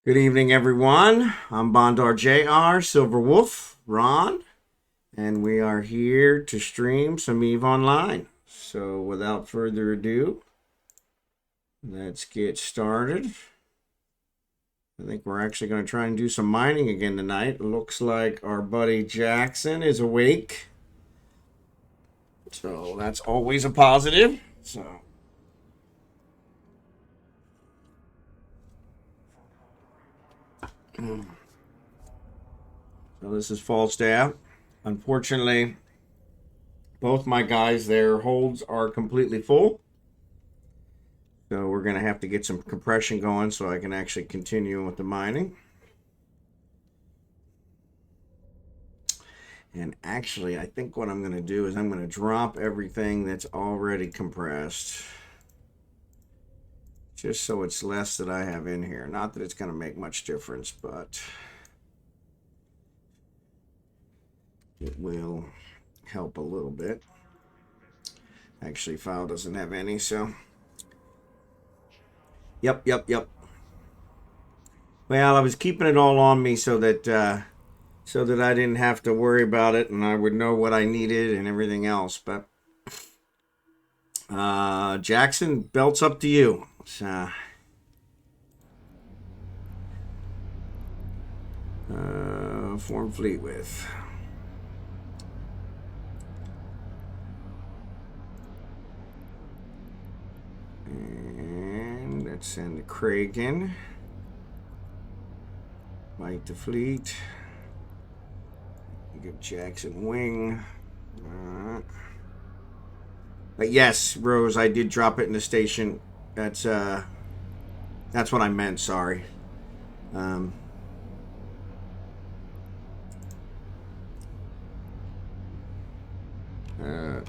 Good evening, everyone. I'm Bondar JR, Silverwolf, Ron, and we are here to stream some eveonline. So without further ado, let's get started. I think we're actually going to try and do some mining again tonight. It looks like our buddy Jackson is awake. So that's always a positive. So this is Falstaff. Unfortunately, both my guys, their holds are completely full. So we're going to have to get some compression going so I can actually continue with the mining. And actually, I think what I'm going to do is I'm going to drop everything that's already compressed. Just so it's less that I have in here. Not that it's going to make much difference, but it will help a little bit. Actually, file doesn't have any, so... Yep. Well, I was keeping it all on me so that I didn't have to worry about it and I would know what I needed and everything else. But Jackson, belt's up to you. Form fleet with. And let's send Craig in. Light the fleet. Give Jackson wing. But yes, Rose, I did drop it in the station. That's what I meant. Sorry.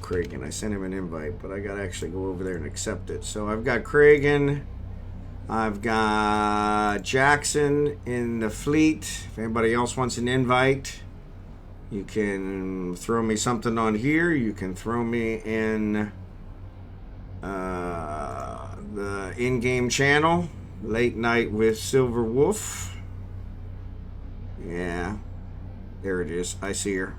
Cragen, I sent him an invite, but I gotta actually go over there and accept it. So I've got Cragen. I've got Jackson in the fleet. If anybody else wants an invite, you can throw me something on here. You can throw me in the in-game channel, Late Night with Silverwolf. Yeah, there it is. I see her.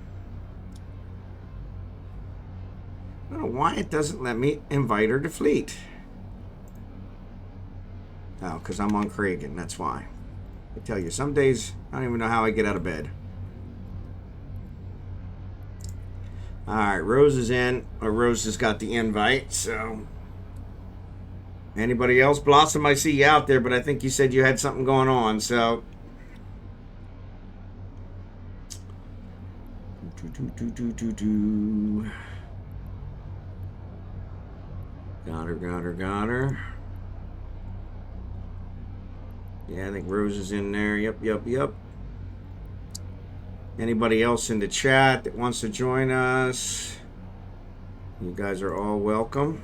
I don't know why it doesn't let me invite her to fleet. Oh, because I'm on Cragen. That's why. I tell you, some days I don't even know how I get out of bed. All right, Rose is in. Rose has got the invite, so... Anybody else? Blossom, I see you out there, but I think you said you had something going on, so... Got her. Yeah, I think Rose is in there. Yep. Anybody else in the chat that wants to join us? You guys are all welcome.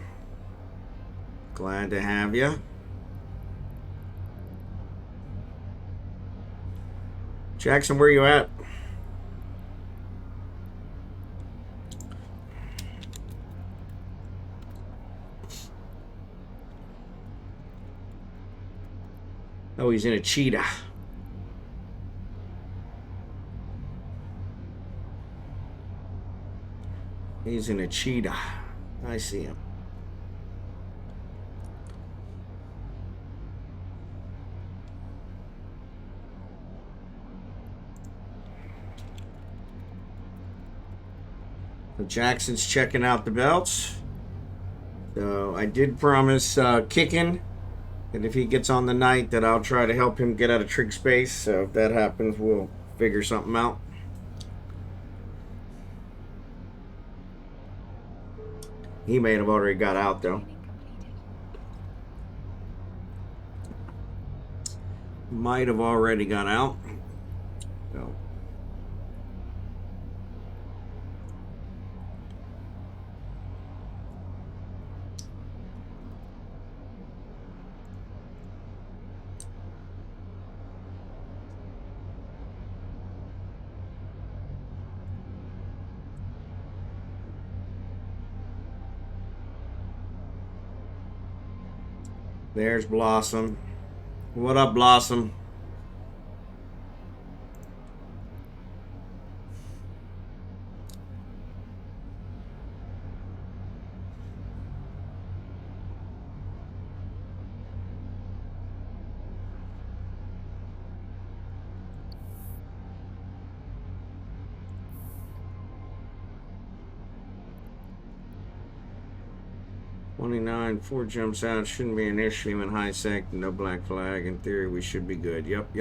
Glad to have you. Jackson, where you at? Oh, he's in a cheetah. He's in a cheetah. I see him. So Jackson's checking out the belts. So I did promise kicking. And if he gets on the night, that I'll try to help him get out of trig space. So if that happens, we'll figure something out. He may have already got out, though. Might have already got out. So. There's Blossom. What up, Blossom? 29, 4 jumps out. Shouldn't be an issue in high sec. No black flag. In theory, we should be good. Yep.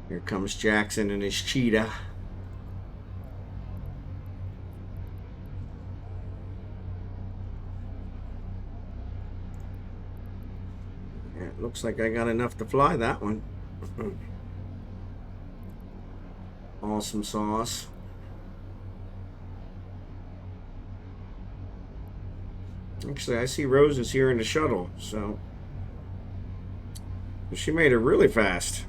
Here comes Jackson and his cheetah. Yeah, it looks like I got enough to fly that one. Awesome sauce. Actually, I see Roses here in the shuttle, so she made it really fast.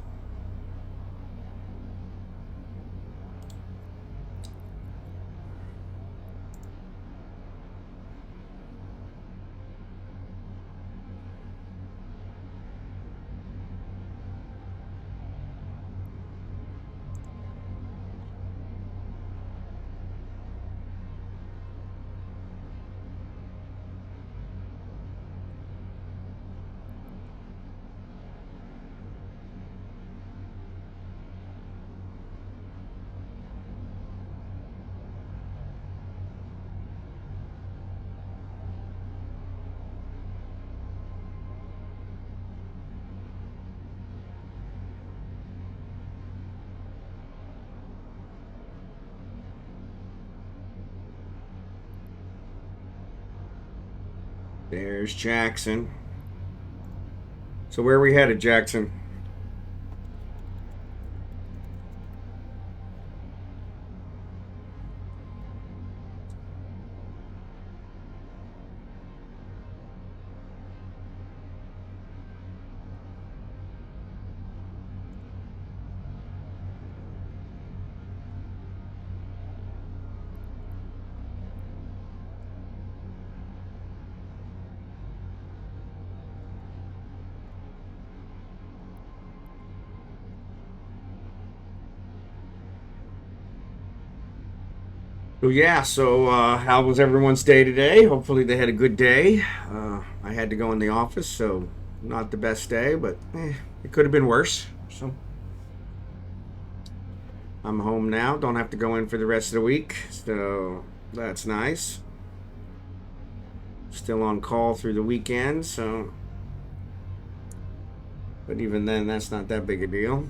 There's Jackson. So where are we headed, Jackson? How was everyone's day today? Hopefully they had a good day. I had to go in the office, so not the best day, but it could have been worse. So I'm home now. Don't have to go in for the rest of the week, so that's nice. Still on call through the weekend, so... But even then, that's not that big a deal.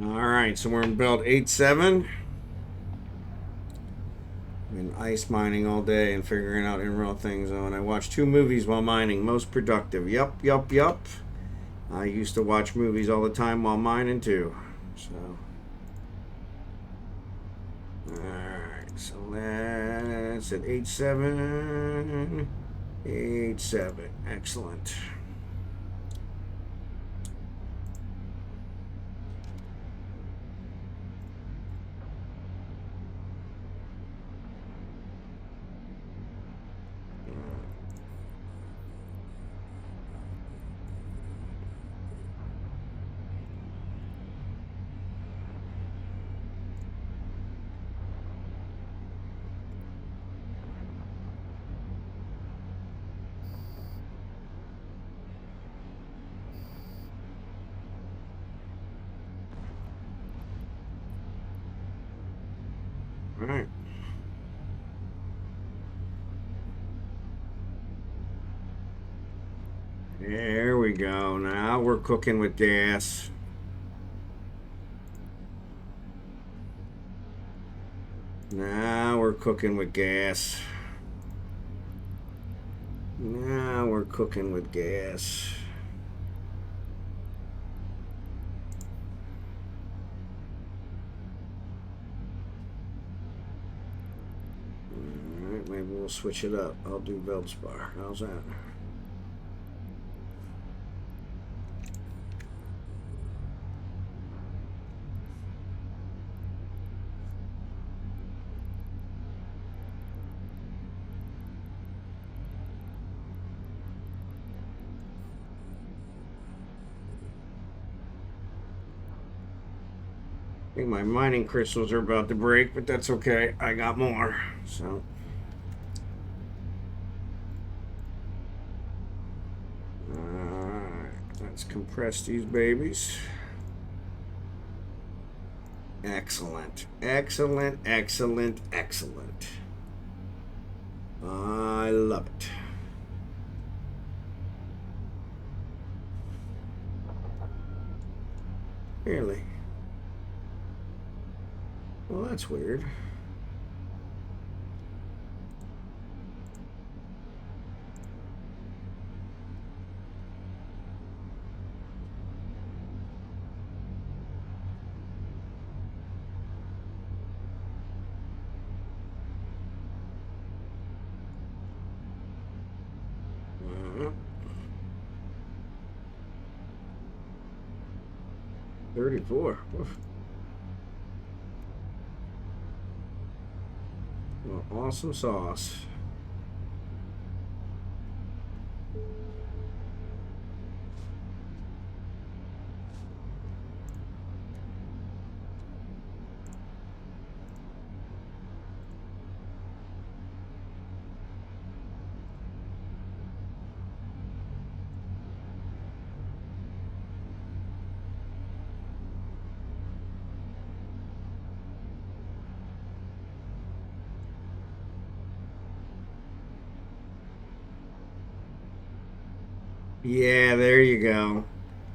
Alright, so we're in belt 8-7. Been ice mining all day and figuring out in-rail things. And I watched 2 movies while mining. Most productive. Yup. I used to watch movies all the time while mining too. So, alright, so that's at 8-7. 8-7. Excellent. All right. There we go. Now we're cooking with gas. Now we're cooking with gas. Now we're cooking with gas. Alright, maybe we'll switch it up. I'll do Veldspar. How's that? I think my mining crystals are about to break, but that's okay. I got more. So. Alright, let's compress these babies. Excellent. Excellent, excellent, excellent. I love it. Really? Well, that's weird. Uh, 34. Oof. Well, awesome sauce. Yeah, there you go.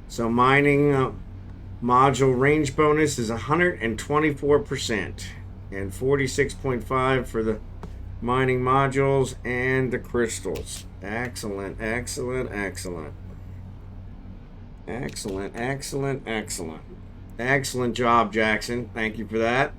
So mining module range bonus is 124% and 46.5 for the mining modules and the crystals. Excellent, excellent, excellent. Excellent, excellent, excellent. Excellent job, Jackson. Thank you for that.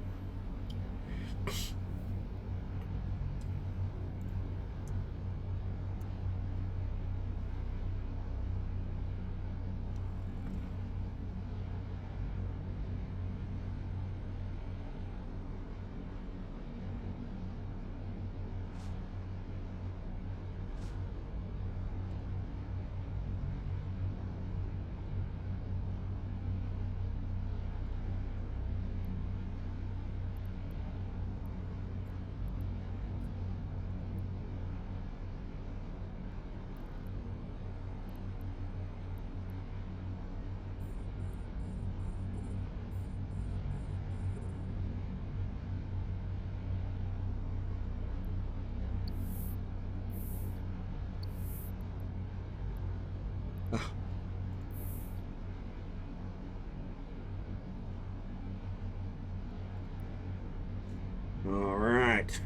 All right.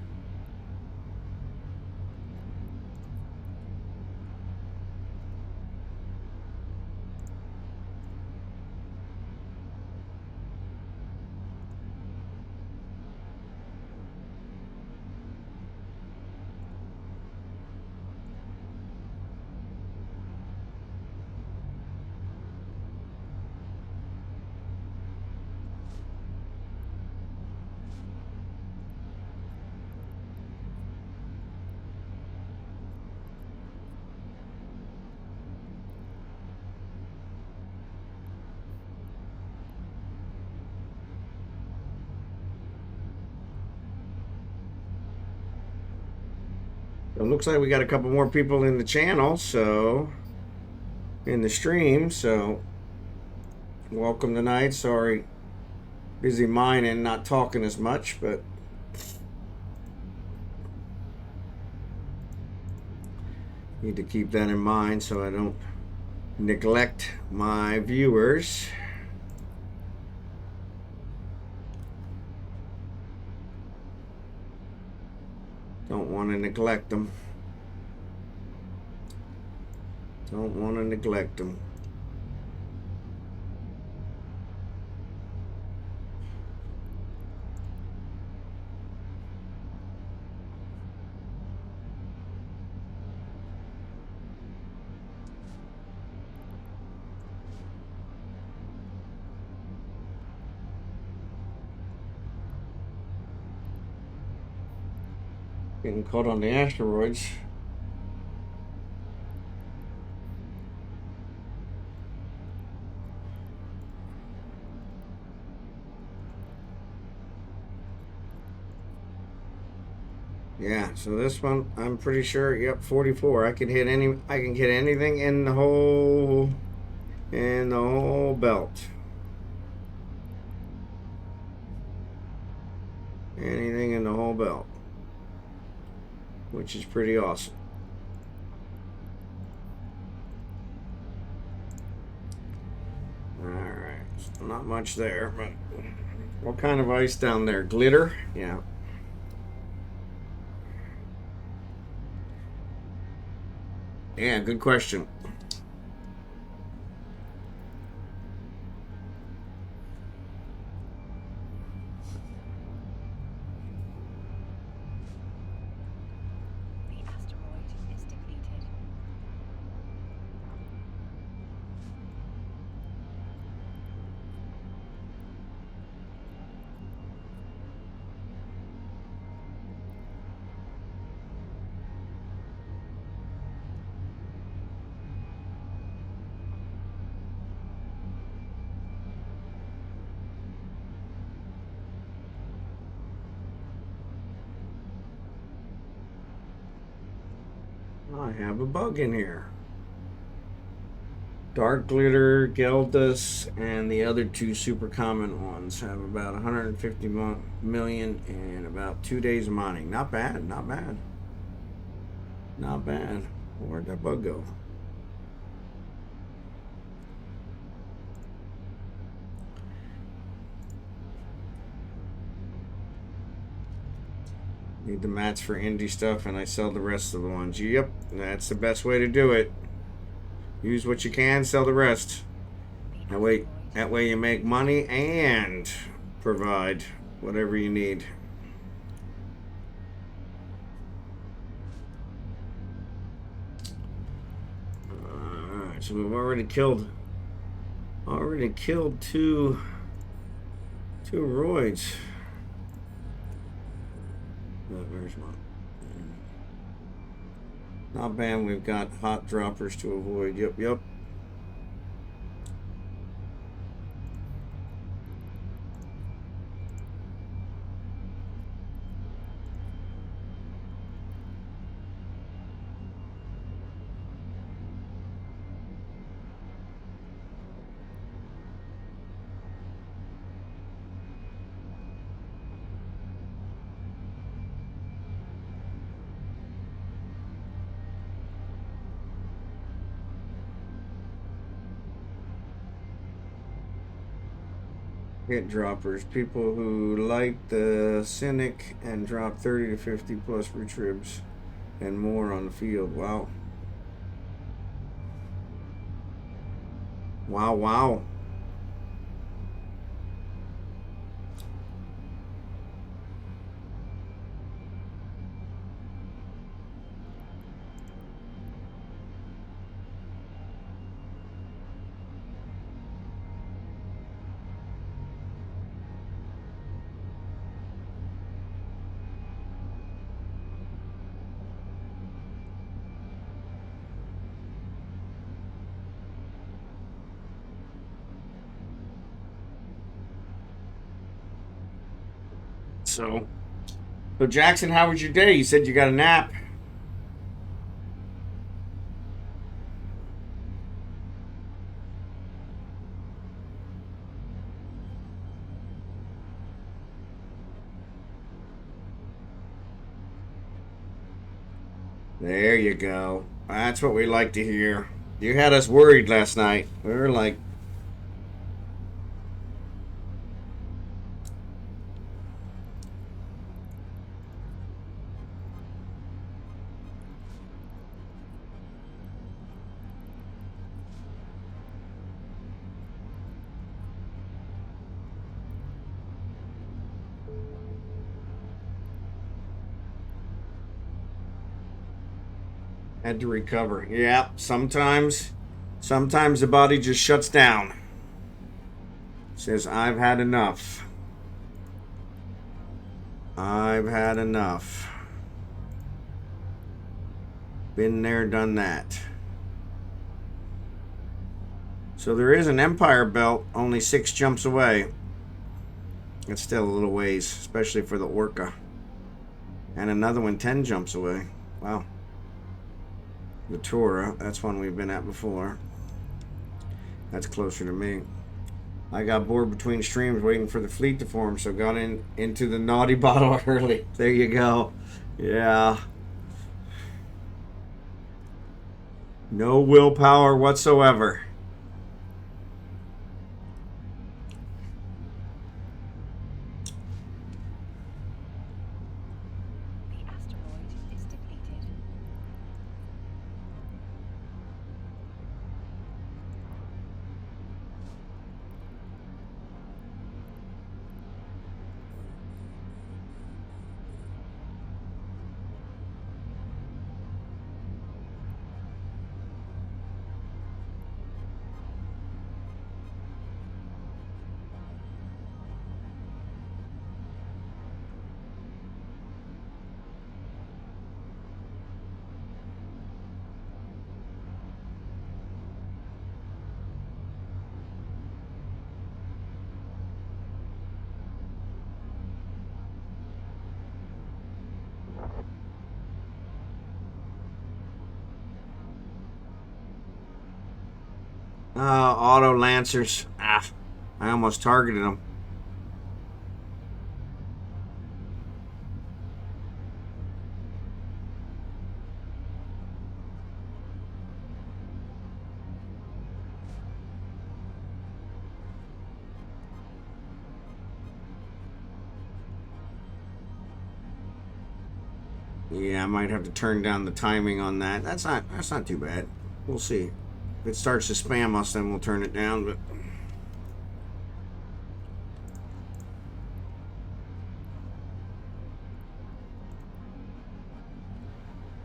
It looks like we got a couple more people in the channel, so in the stream, so welcome tonight. Sorry, busy mining, not talking as much, but need to keep that in mind so I don't neglect my viewers. Don't want to neglect them. Don't want to neglect them. Getting caught on the asteroids. Yeah, so this one I'm pretty sure, yep, 44. I can get anything in the whole belt. Anything in the whole belt. Which is pretty awesome. Alright, so not much there, but what kind of ice down there? Glitter? Yeah. Yeah, good question. The asteroid is depleted. I have a bug in here. Dark Glitter, Geldus, and the other two super common ones have about 150 million in about 2 days of mining. Not bad, not bad. Not bad. Where'd that bug go? Need the mats for indie stuff, and I sell the rest of the ones. Yep, that's the best way to do it. Use what you can, sell the rest. That way you make money and provide whatever you need. Alright, so we've already killed two roids. Where's one? Not bad. We've got hot droppers to avoid. Yep. Hit droppers. People who like the Cynic and drop 30 to 50 plus retribs and more on the field. Wow. Wow. So Jackson, how was your day? You said you got a nap. There you go. That's what we like to hear. You had us worried last night. We were like, Had to recover. Yeah, sometimes the body just shuts down. Says, I've had enough. I've had enough. Been there, done that. So there is an Empire belt only 6 jumps away. It's still a little ways, especially for the Orca. And another one 10 jumps away. Wow. The Tora, that's one we've been at before. That's closer to me. I got bored between streams waiting for the fleet to form, so got into the naughty bottle early. There you go. Yeah. No willpower whatsoever. The asteroid is depleted. Auto Lancers. Ah, I almost targeted them. Yeah, I might have to turn down the timing on that. That's not too bad. We'll see. If it starts to spam us, then we'll turn it down. But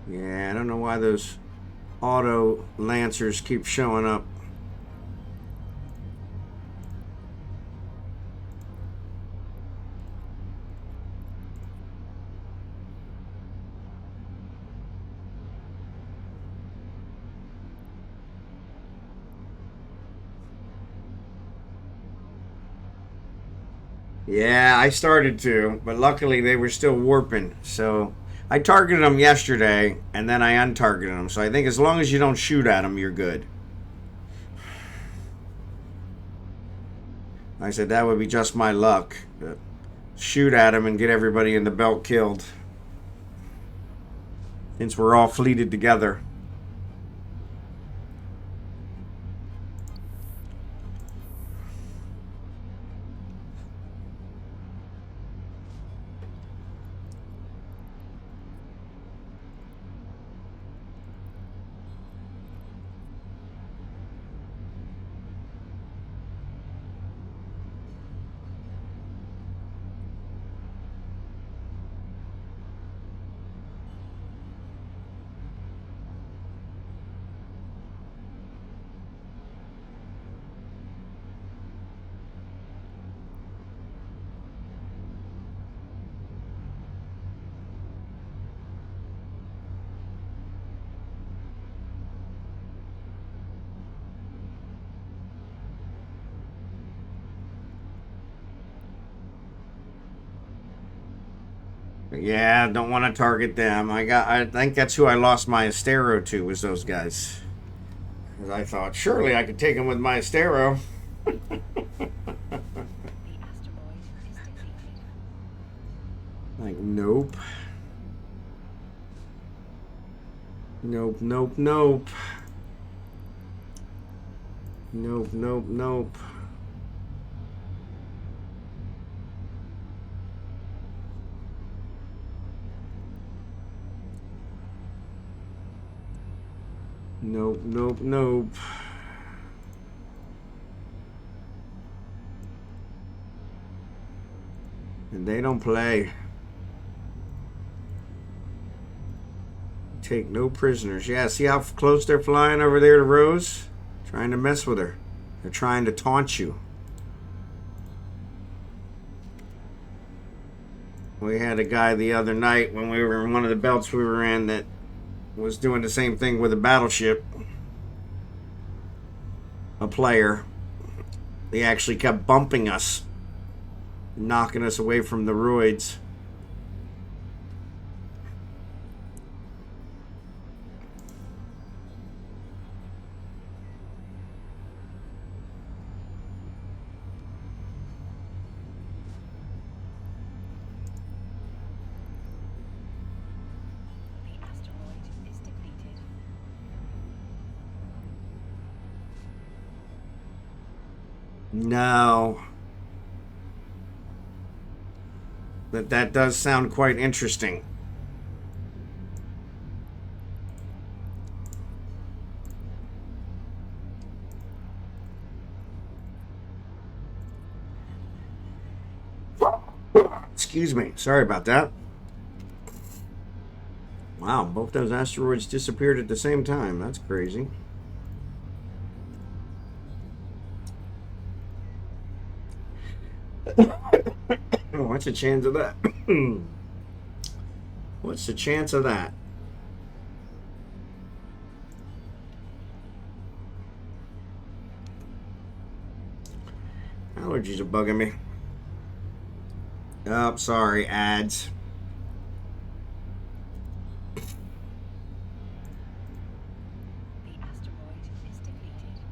yeah, I don't know why those auto Lancers keep showing up. Yeah, I started to, but luckily they were still warping. So I targeted them yesterday, and then I untargeted them. So I think as long as you don't shoot at them, you're good. I said that would be just my luck. Shoot at them and get everybody in the belt killed. Since we're all fleeted together. Yeah, don't want to target them. I think that's who I lost my Astero to, was those guys. Because I thought, surely I could take them with my Astero. The asteroid is depleted. Like, nope. Nope, nope, nope. Nope, nope, nope. Nope, nope, nope. And they don't play. take no prisoners. Yeah, see how close they're flying over there to Rose? Trying to mess with her. They're trying to taunt you. We had a guy the other night when we were in one of the belts we were in that was doing the same thing with a battleship. A player. They actually kept bumping us, knocking us away from the roids. The asteroid is depleted. No. But that does sound quite interesting. Excuse me. Sorry about that. Wow, both those asteroids disappeared at the same time. That's crazy. Oh, what's the chance of that? What's the chance of that? Allergies are bugging me. Oh, sorry, ads. The asteroid is depleted.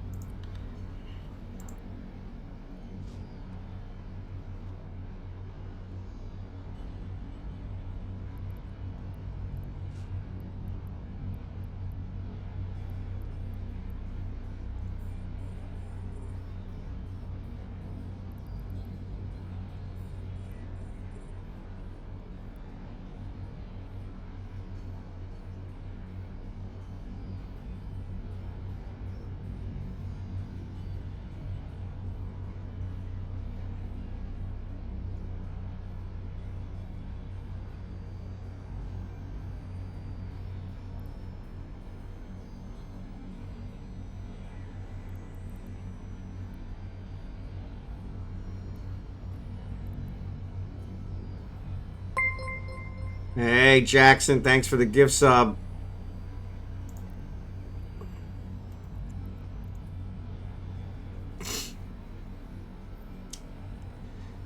Hey, Jackson, thanks for the gift sub.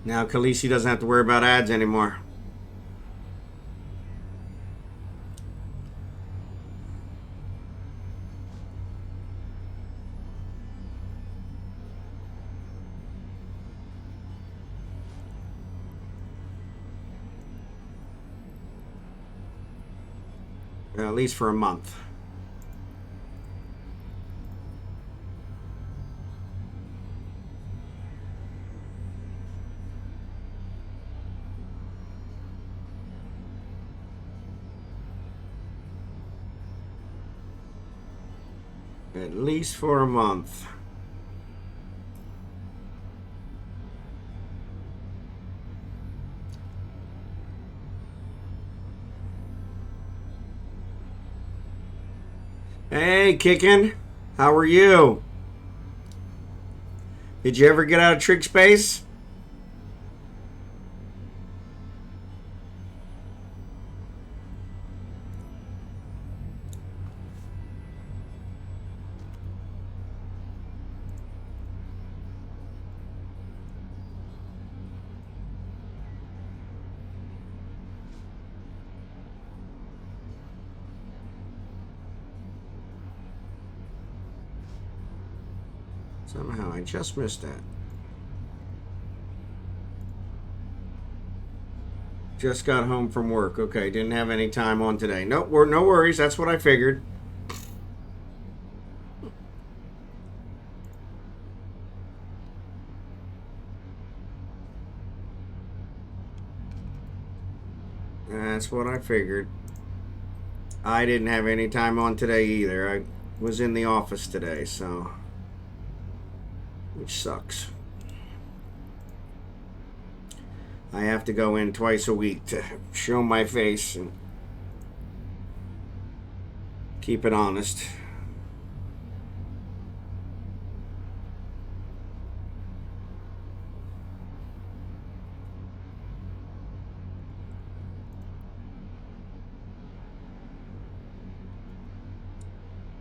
Now Khaleesi doesn't have to worry about ads anymore. At least for a month. At least for a month. Hey, Kickin'. How are you? Did you ever get out of Trick Space? Somehow I just missed that. Just got home from work. Okay, didn't have any time on today. Nope, no worries. That's what I figured. That's what I figured. I didn't have any time on today either. I was in the office today, so... which sucks. I have to go in twice a week to show my face and Keep it honest.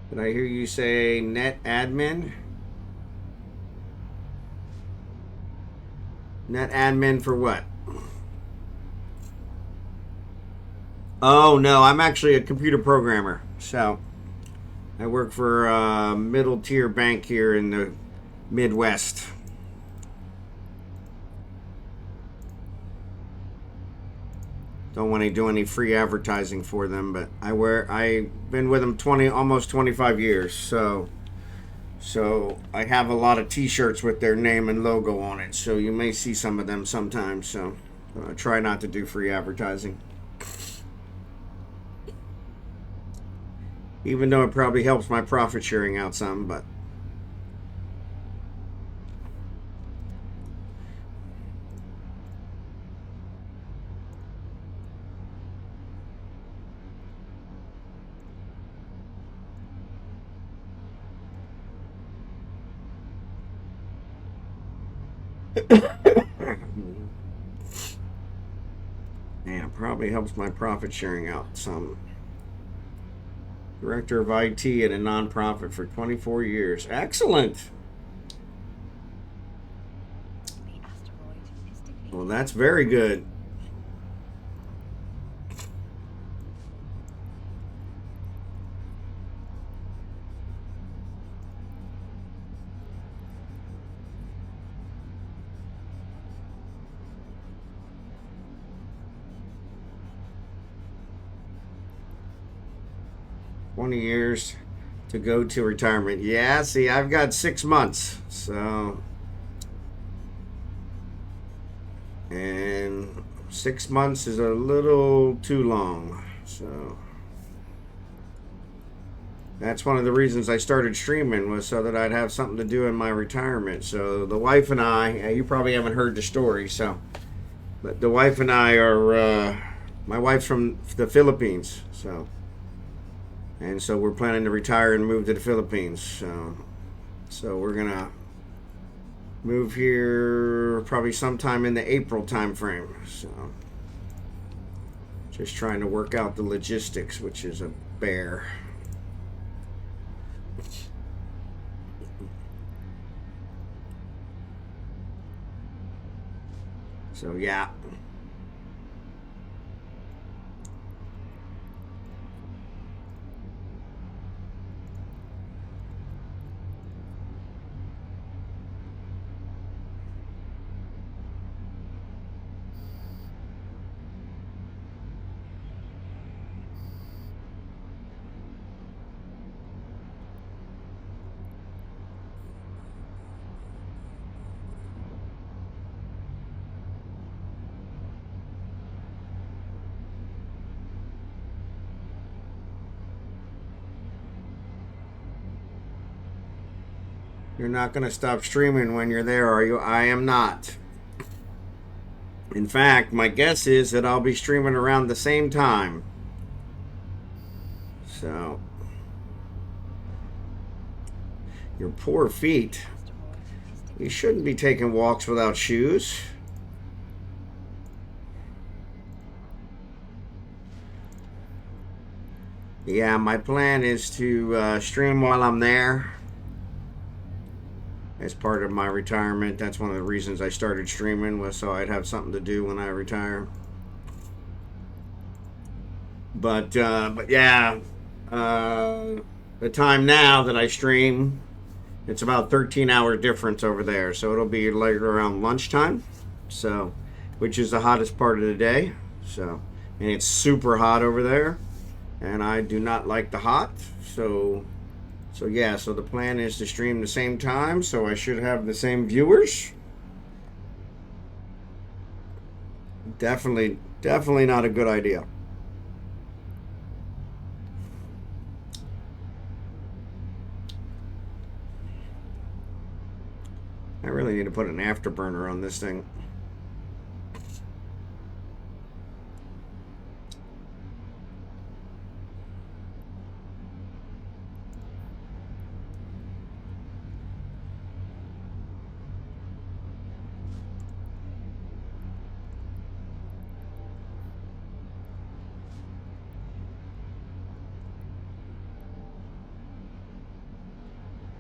Did I hear you say net admin? Net admin for what? Oh, no, I'm actually a computer programmer. So I work for a middle tier bank here in the Midwest. Don't want to do any free advertising for them, but I've been with them almost 25 years. So I have a lot of t-shirts with their name and logo on it. So you may see some of them sometimes. So try not to do free advertising. Even though it probably helps my profit sharing out some, but yeah, it probably helps my profit sharing out some. Director of IT at a nonprofit for 24 years. Excellent. The asteroid is depleted. Well, that's very good. $20 to go to retirement. Yeah, see, I've got 6 months. So, and 6 months is a little too long. So, that's one of the reasons I started streaming, was so that I'd have something to do in my retirement. So the wife and I, you probably haven't heard the story, but the wife and I are, my wife's from the Philippines, and so we're planning to retire and move to the Philippines. So we're gonna move here probably sometime in the April time frame. So just trying to work out the logistics, which is a bear. So yeah. You're not going to stop streaming when you're there, are you? I am not. In fact, my guess is that I'll be streaming around the same time. So, your poor feet. You shouldn't be taking walks without shoes. Yeah, my plan is to stream while I'm there. As part of my retirement. That's one of the reasons I started streaming, was so I'd have something to do when I retire. But yeah, the time now that I stream, it's about 13-hour difference over there, so it'll be like around lunchtime, so, which is the hottest part of the day. So, and it's super hot over there, and I do not like the hot. So yeah, so the plan is to stream the same time, so I should have the same viewers. Definitely not a good idea. I really need to put an afterburner on this thing.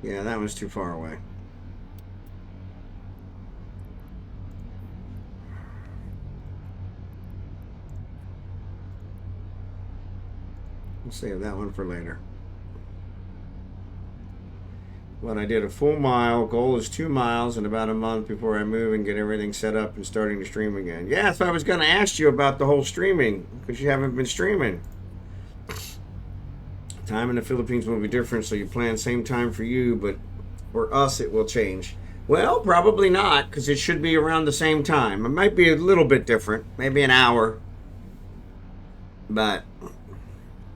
Yeah, that was too far away. We'll save that one for later. When I did a full mile, goal is 2 miles in about a month before I move and get everything set up and starting to stream again. Yeah, so I was going to ask you about the whole streaming because you haven't been streaming. Time in the Philippines will be different, so you plan same time for you, but for us it will change. Well, probably not, because it should be around the same time. It might be a little bit different, maybe an hour, but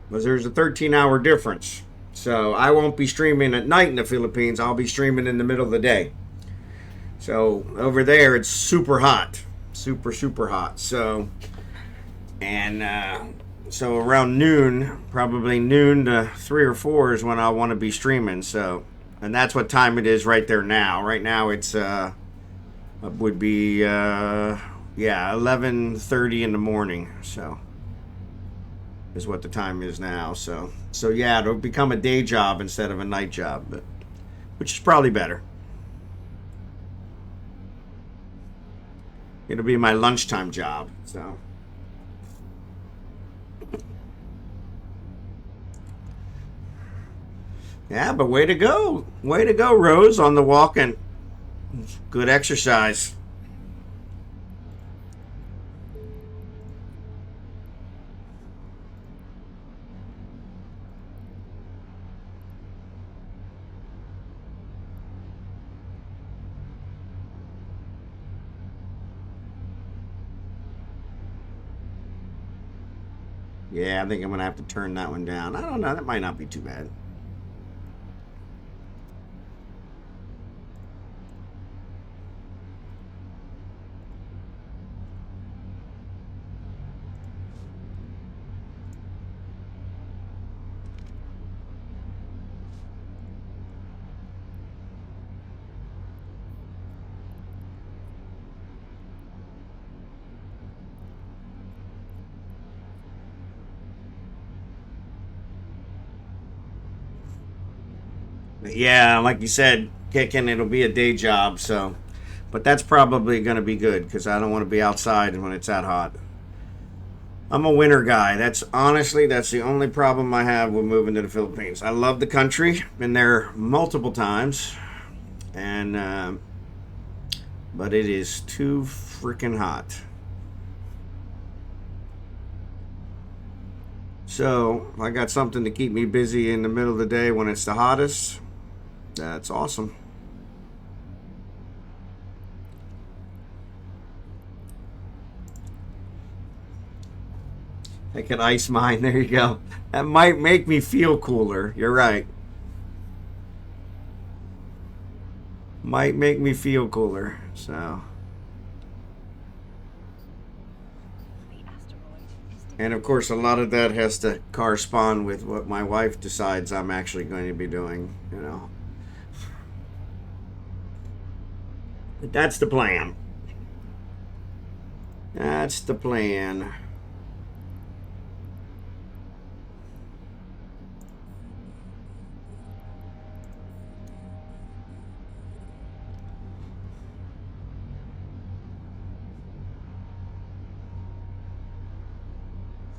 there's a 13-hour difference. So I won't be streaming at night in the Philippines. I'll be streaming in the middle of the day. So over there it's super hot, super hot. So so around noon, probably noon to 3 or 4 is when I want to be streaming. So, and that's what time it is right there now. Right now it's would be yeah, 11:30 in the morning. So is what the time is now. So yeah, it'll become a day job instead of a night job, but which is probably better. It'll be my lunchtime job. So yeah, but way to go, Rose, on the walking. Good exercise. Yeah, I think I'm gonna have to turn that one down. I don't know, that might not be too bad. Yeah, like you said, kicking, it'll be a day job, so. But that's probably going to be good because I don't want to be outside when it's that hot. I'm a winter guy. That's honestly, that's the only problem I have with moving to the Philippines. I love the country, been there multiple times, and but it is too freaking hot. So I got something to keep me busy in the middle of the day when it's the hottest. That's awesome. I can ice mine. There you go. That might make me feel cooler. You're right. Might make me feel cooler. So. And of course, a lot of that has to correspond with what my wife decides I'm actually going to be doing, you know. But that's the plan. That's the plan.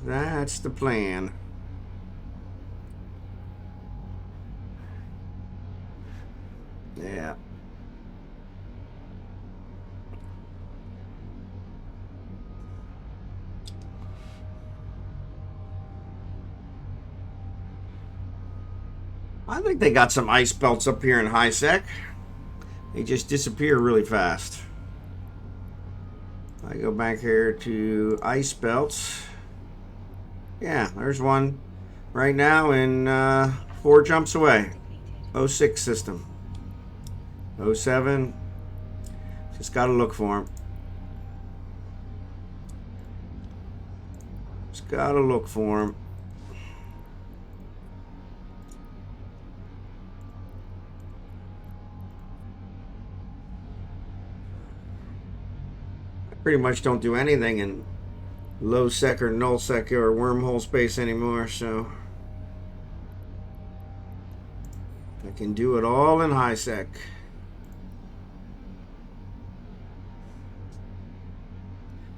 That's the plan. Yeah. I think they got some ice belts up here in high sec. They just disappear really fast. I go back here to ice belts. Yeah, there's one right now in 4 jumps away. 06 system. 07. Just got to look for him. Just got to look for him. I pretty much don't do anything in low sec or null sec or wormhole space anymore, so I can do it all in high sec.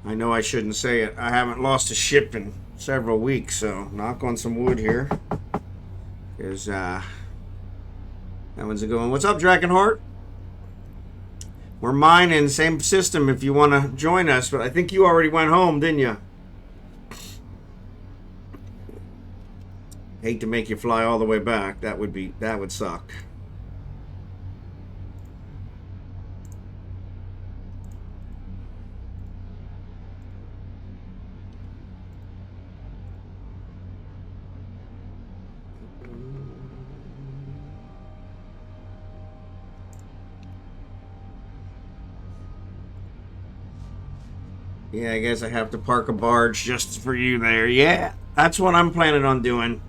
I know I shouldn't say it. I haven't lost a ship in several weeks, so knock on some wood here. Because that one's a good one. What's up, drachenhort? We're mining, same system if you want to join us, but I think you already went home, didn't you? Hate to make you fly all the way back. That would suck. Yeah, I guess I have to park a barge just for you there. Yeah, that's what I'm planning on doing.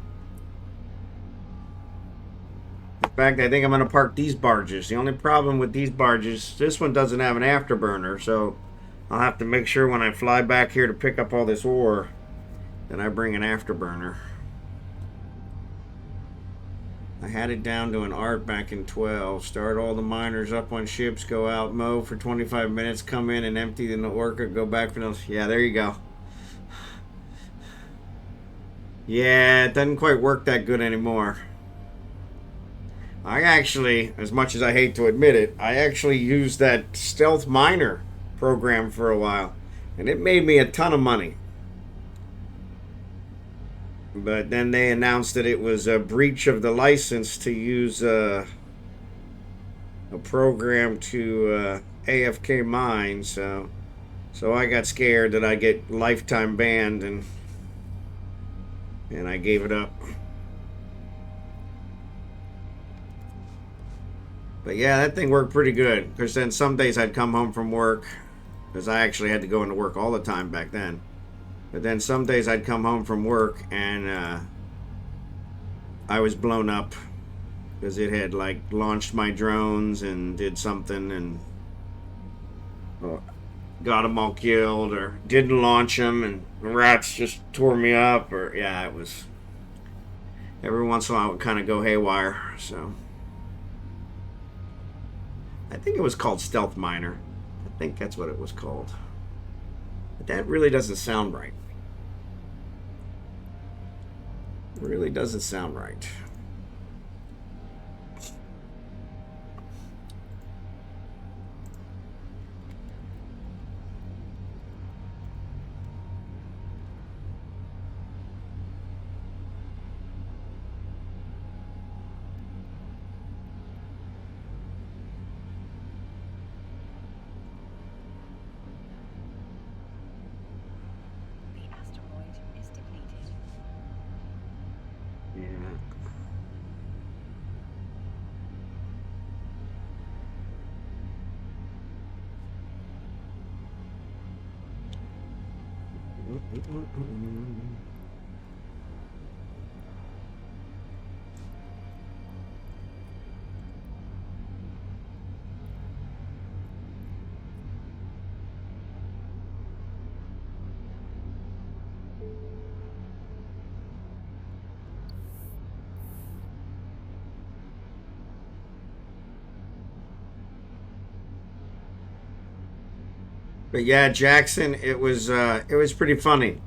In fact, I think I'm going to park these barges. The only problem with these barges, this one doesn't have an afterburner, so I'll have to make sure when I fly back here to pick up all this ore that I bring an afterburner. I had it down to an art back in 12. Start all the miners up on ships, go out, mow for 25 minutes, come in and empty the worker, go back for those. Yeah, there you go. Yeah, it doesn't quite work that good anymore. I actually, as much as I hate to admit it, I actually used that stealth miner program for a while, and it made me a ton of money. But then they announced that it was a breach of the license to use a program to AFK mine, so I got scared that I'd get lifetime banned, and I gave it up. But yeah, that thing worked pretty good, because then some days I'd come home from work, because I actually had to go into work all the time back then. But then some days I'd come home from work and I was blown up because it had like launched my drones and did something and got them all killed, or didn't launch them and the rats just tore me up, or yeah, it was every once in a while it would kind of go haywire. So I think it was called Stealth Miner. I think that's what it was called. But that really doesn't sound right. It really doesn't sound right. The asteroid is depleted. Yeah. But yeah, Jackson, it was pretty funny.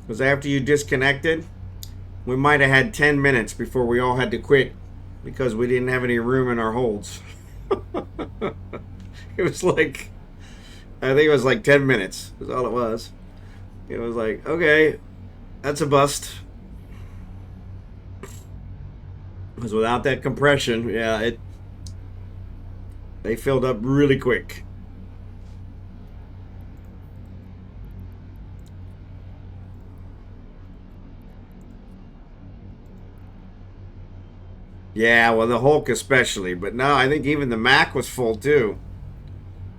Because after you disconnected, we might have had 10 minutes before we all had to quit because we didn't have any room in our holds. It was like, I think it was like 10 minutes was all it was. It was like, okay, that's a bust. Because without that compression, yeah, they filled up really quick. Yeah, well, the Hulk especially. But no, I think even the Mac was full too.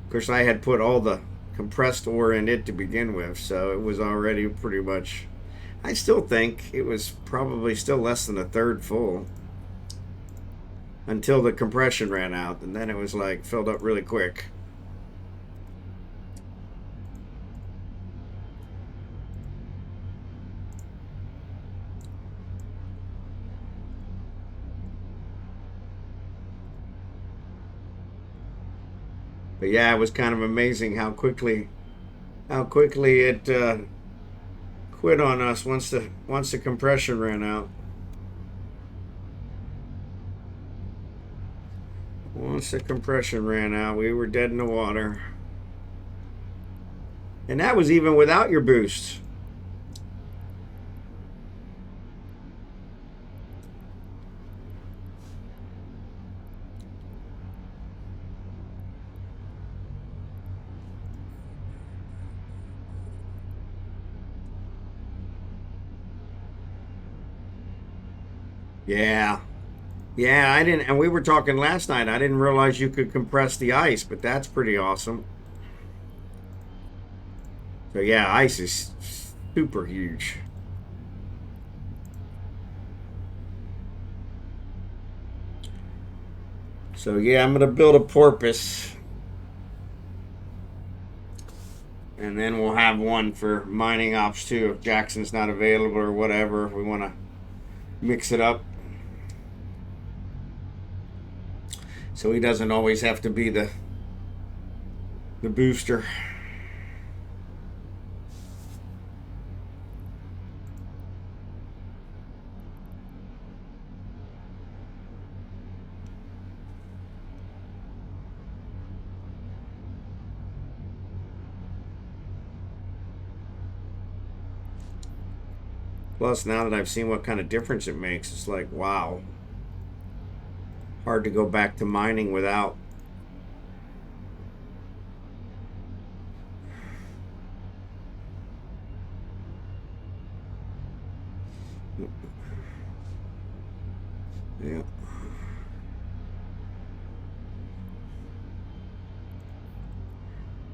Of course, I had put all the compressed ore in it to begin with, so it was already pretty much... I still think it was probably still less than a third full. Until the compression ran out, and then it was like filled up really quick. But yeah, it was kind of amazing how quickly it quit on us once the compression ran out. Once the compression ran out, we were dead in the water. And that was even without your boost. Yeah. Yeah, I didn't, and we were talking last night. I didn't realize you could compress the ice, but that's pretty awesome. So yeah, ice is super huge. So yeah, I'm gonna build a porpoise, and then we'll have one for mining ops too if Jackson's not available or whatever. If we want to mix it up, so he doesn't always have to be the booster. Plus, now that I've seen what kind of difference it makes, it's like, wow. Hard to go back to mining without. Yeah.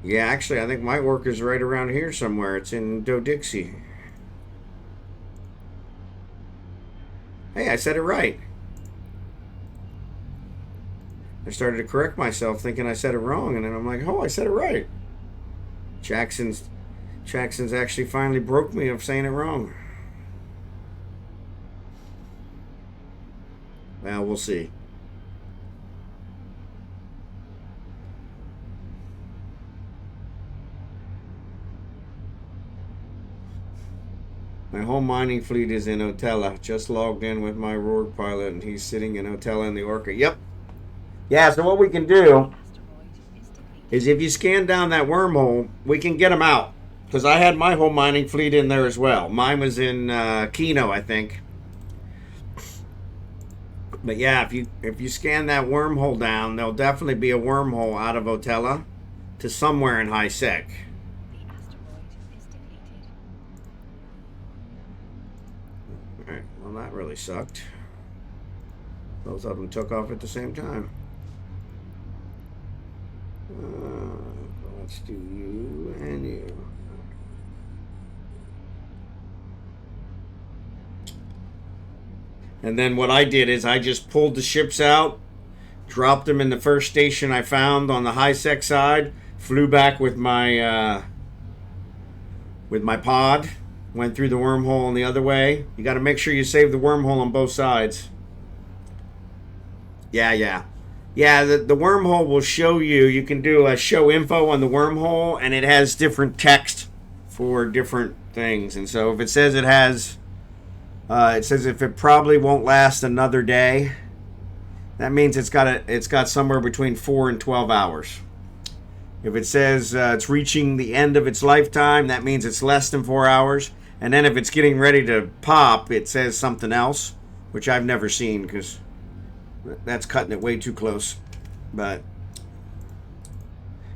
Yeah, actually, I think my work is right around here somewhere. It's in Dodixie. Hey, I said it right. I started to correct myself thinking I said it wrong, and then I'm like, oh, I said it right. Jackson's actually finally broke me of saying it wrong. Well, we'll see. My whole mining fleet is in Otella. Just logged in with my Rourke pilot, and he's sitting in Otella in the Orca. Yep. Yeah, so what we can do is if you scan down that wormhole, we can get them out. Because I had my whole mining fleet in there as well. Mine was in Kino, I think. But yeah, if you scan that wormhole down, there'll definitely be a wormhole out of Otella to somewhere in high sec. The asteroid is depleted. Alright, well that really sucked. Both of them took off at the same time. Let's do you and you. And then what I did is I just pulled the ships out, dropped them in the first station I found on the high sec side, flew back with my pod, went through the wormhole the other way. You got to make sure you save the wormhole on both sides. Yeah. The wormhole will show you. You can do a show info on the wormhole, and it has different text for different things. And so if it says it has, it says if it probably won't last another day, that means it's got somewhere between 4 and 12 hours. If it says it's reaching the end of its lifetime, that means it's less than 4 hours. And then if it's getting ready to pop, it says something else, which I've never seen because that's cutting it way too close. But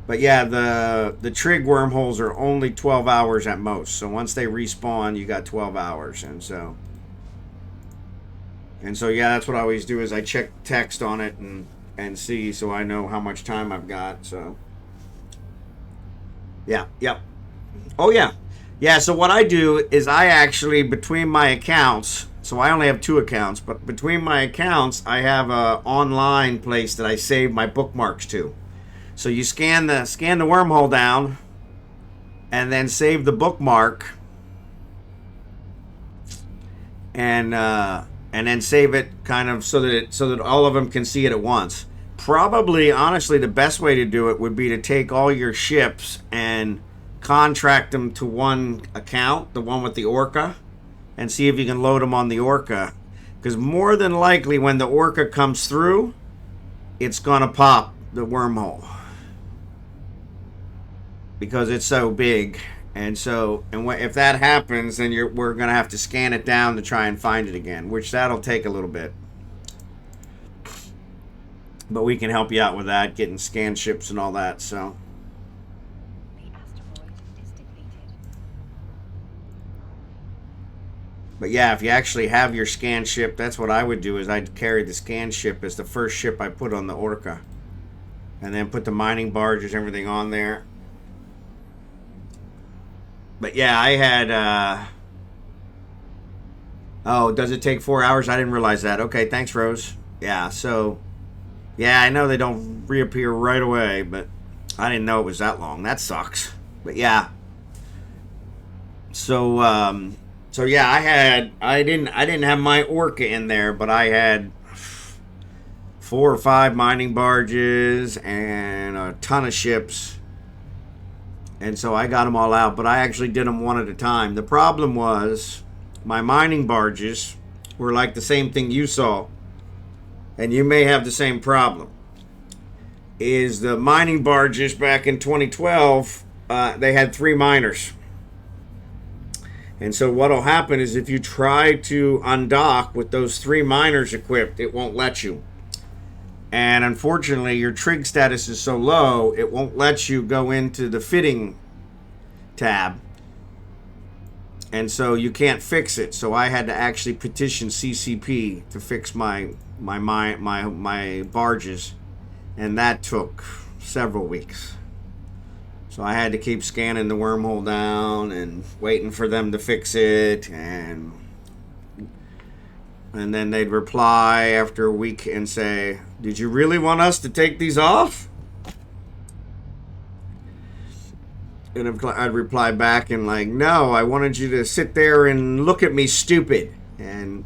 yeah, the trig wormholes are only 12 hours at most. So once they respawn, you got 12 hours. And so yeah, that's what I always do is I check text on it and see so I know how much time I've got. So yeah. Oh yeah. Yeah, so what I do is I actually, between my accounts, so I only have 2 accounts, but between my accounts, I have a online place that I save my bookmarks to. So you scan the wormhole down, and then save the bookmark, and then save it kind of so that all of them can see it at once. Probably, honestly, the best way to do it would be to take all your ships and contract them to one account, the one with the Orca, and see if you can load them on the Orca. Because more than likely, when the Orca comes through, it's going to pop the wormhole. Because it's so big. And so, if that happens, then we're going to have to scan it down to try and find it again, which that'll take a little bit. But we can help you out with that, getting scan ships and all that, so. The asteroid is depleted. But yeah, if you actually have your scan ship, that's what I would do, is I'd carry the scan ship as the first ship I put on the Orca. And then put the mining barges, everything on there. But yeah, I had, oh, does it take 4 hours? I didn't realize that. Okay, thanks, Rose. Yeah, so, yeah, I know they don't reappear right away, but I didn't know it was that long. That sucks. But yeah. So yeah, I didn't have my Orca in there, but I had 4 or 5 mining barges and a ton of ships. And so I got them all out, but I actually did them one at a time. The problem was my mining barges were like the same thing you saw, and you may have the same problem. Is the mining barges back in 2012, they had 3 miners. And so what'll happen is if you try to undock with those 3 miners equipped, it won't let you. And unfortunately, your trig status is so low, it won't let you go into the fitting tab. And so you can't fix it. So I had to actually petition CCP to fix my barges. And that took several weeks. So I had to keep scanning the wormhole down and waiting for them to fix it, and then they'd reply after a week and say, "Did you really want us to take these off?" And I'd reply back and like, "No, I wanted you to sit there and look at me stupid." And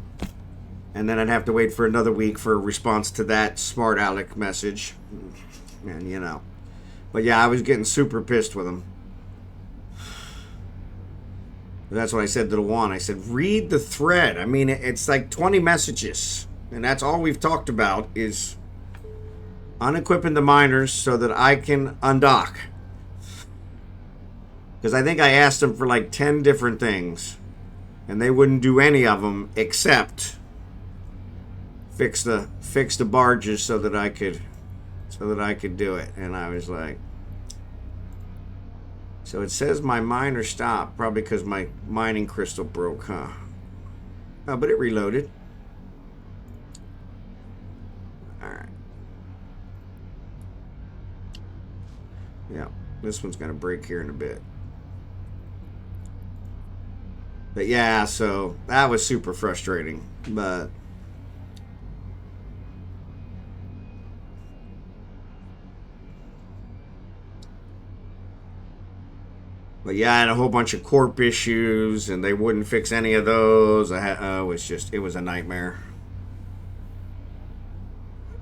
then I'd have to wait for another week for a response to that smart aleck message. And you know. But yeah, I was getting super pissed with them. That's what I said to the one. I said, read the thread. I mean, it's like 20 messages. And that's all we've talked about is unequipping the miners so that I can undock. Because I think I asked them for like 10 different things. And they wouldn't do any of them except fix the barges so that I could do it. And I was like, so it says my miner stopped, probably because my mining crystal broke, huh? Oh, but it reloaded. All right. Yeah, this one's gonna break here in a bit. But yeah, so that was super frustrating, but yeah, I had a whole bunch of corp issues, and they wouldn't fix any of those. It was a nightmare.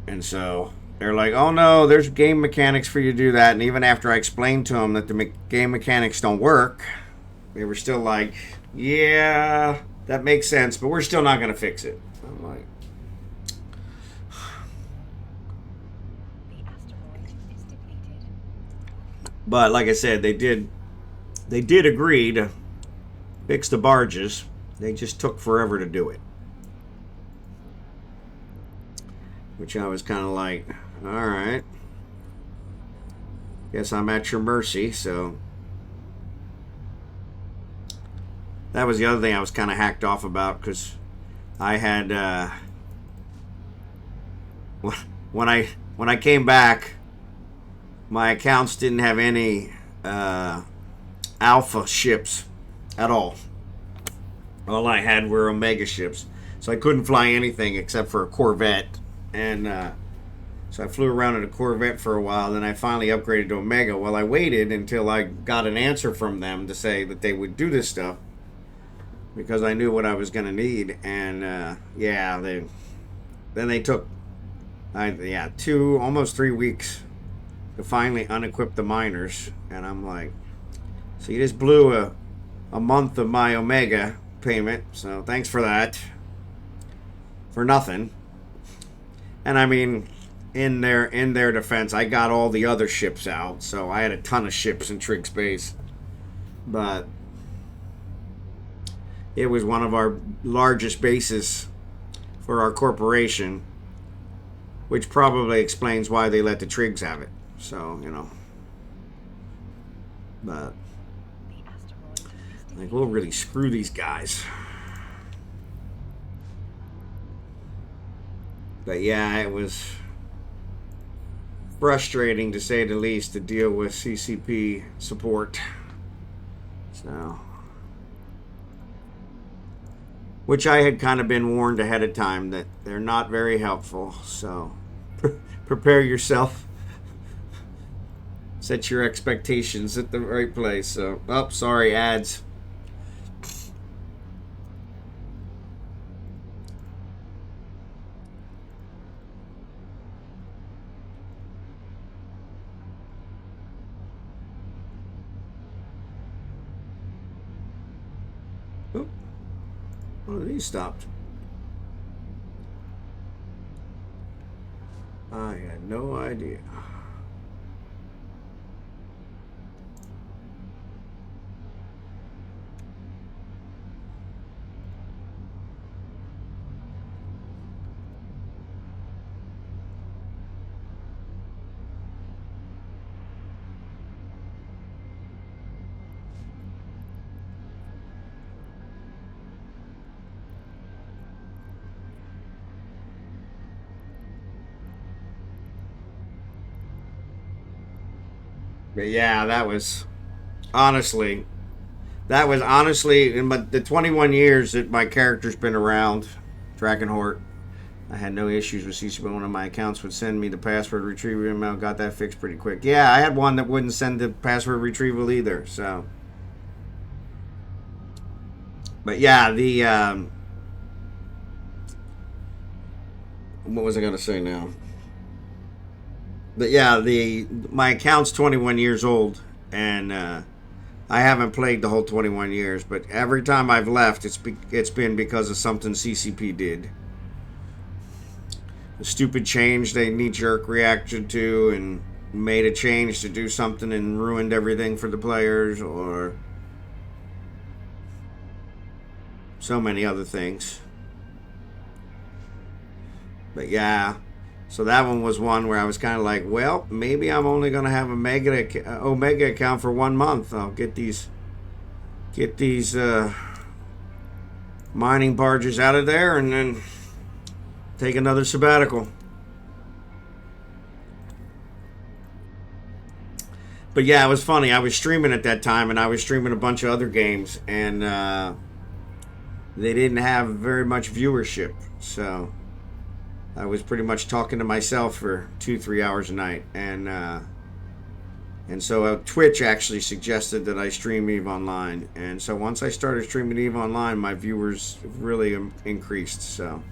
And so they're like, "Oh no, there's game mechanics for you to do that." And even after I explained to them that the game mechanics don't work, they were still like, "Yeah, that makes sense, but we're still not going to fix it." I'm like, The asteroid is depleted. but like I said, they did agree to fix the barges. They just took forever to do it. Which I was kind of like, all right. Guess I'm at your mercy, so. That was the other thing I was kind of hacked off about, because I had, when I came back, my accounts didn't have any, alpha ships at all. All I had were Omega ships, so I couldn't fly anything except for a Corvette. And so I flew around in a Corvette for a while. Then I finally upgraded to Omega. Well, I waited until I got an answer from them to say that they would do this stuff, because I knew what I was going to need. And yeah, then they took Yeah, almost 3 weeks to finally unequip the miners, and I'm like, so you just blew a month of my Omega payment, so thanks for that. For nothing. And I mean, in their defense, I got all the other ships out, so I had a ton of ships in Trig Space. But it was one of our largest bases for our corporation, which probably explains why they let the Trigs have it. So, but The asteroid is like, defeated. we'll really screw these guys. But yeah, it was frustrating to say the least to deal with CCP support. So, which I had kind of been warned ahead of time that they're not very helpful. So, prepare yourself. Set your expectations at the right place. So, oh, sorry, ads. Oh, one of these stopped. I had no idea. But yeah, honestly, in the 21 years that my character's been around, Drachenhort, I had no issues with CCP. One of my accounts would send me the password retrieval email. Got that fixed pretty quick. Yeah, I had one that wouldn't send the password retrieval either. So, but yeah, what was I gonna say now? But yeah, my account's 21 years old, and I haven't played the whole 21 years. But every time I've left, it's been because of something CCP did. A stupid change they knee jerk reacted to and made a change to do something and ruined everything for the players, or so many other things. But yeah, so that one was one where I was kind of like, well, maybe I'm only going to have a Omega account for 1 month. I'll get these mining barges out of there and then take another sabbatical. But yeah, it was funny. I was streaming at that time, and I was streaming a bunch of other games, and they didn't have very much viewership. So I was pretty much talking to myself for 2-3 hours a night, and so Twitch actually suggested that I stream EveOnline, and so once I started streaming EveOnline, my viewers really increased. So,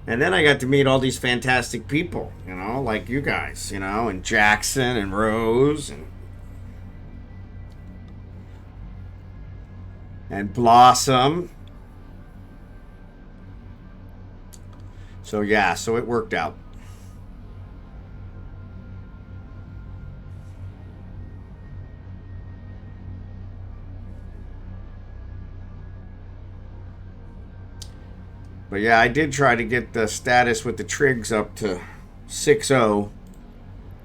and then I got to meet all these fantastic people, like you guys, and Jackson and Rose and Blossom. So yeah, so it worked out. But yeah, I did try to get the status with the Trigs up to 6-0,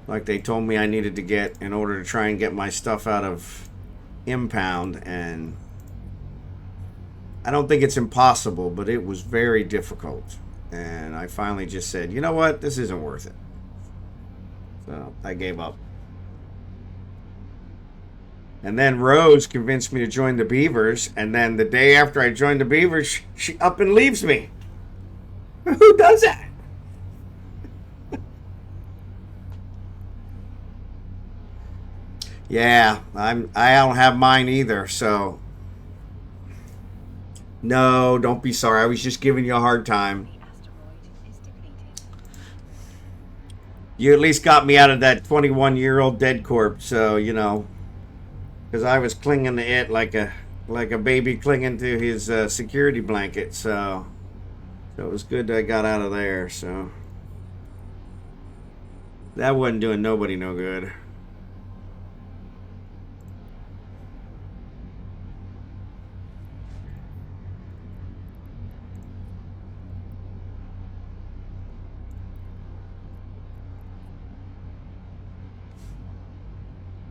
like they told me I needed to get in order to try and get my stuff out of impound, and I don't think it's impossible, but it was very difficult. And I finally just said, you know what, this isn't worth it. So I gave up. And then Rose convinced me to join the Beavers, and then the day after I joined the Beavers, she up and leaves me. Who does that? Yeah, I don't have mine either, so no, don't be sorry. I was just giving you a hard time. The asteroid is depleted. You at least got me out of that 21-year-old dead corpse. So you know, because I was clinging to it like a baby clinging to his security blanket. So it was good that I got out of there. So that wasn't doing nobody no good.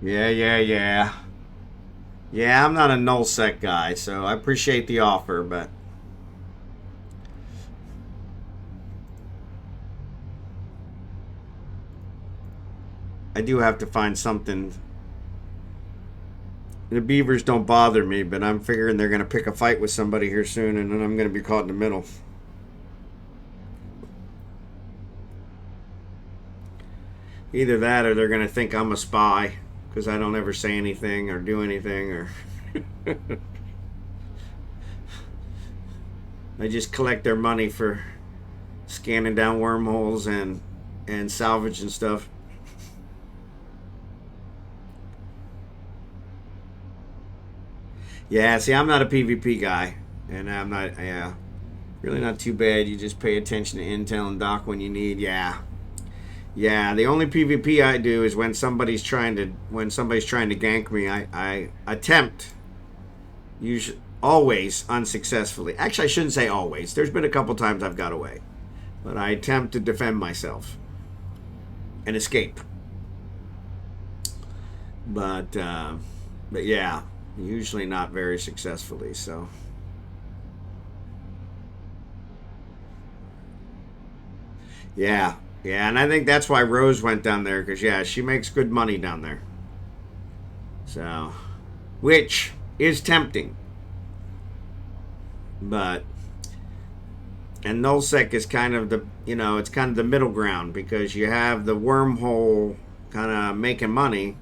Yeah. Yeah, I'm not a null sec guy, so I appreciate the offer, but I do have to find something. The beavers don't bother me, but I'm figuring they're going to pick a fight with somebody here soon, and then I'm going to be caught in the middle. Either that or they're going to think I'm a spy because I don't ever say anything or do anything, or I just collect their money for scanning down wormholes and salvage and stuff. Yeah, see, I'm not a PvP guy, and I'm not. Yeah, really not too bad. You just pay attention to intel and doc when you need. Yeah, yeah. The only PvP I do is when somebody's trying to gank me. I attempt, usually always unsuccessfully. Actually, I shouldn't say always. There's been a couple times I've got away, but I attempt to defend myself and escape. But yeah, usually not very successfully. So yeah, yeah, and I think that's why Rose went down there because yeah, she makes good money down there. So, which is tempting, but and nullsec is kind of the it's kind of the middle ground because you have the wormhole kind of making money,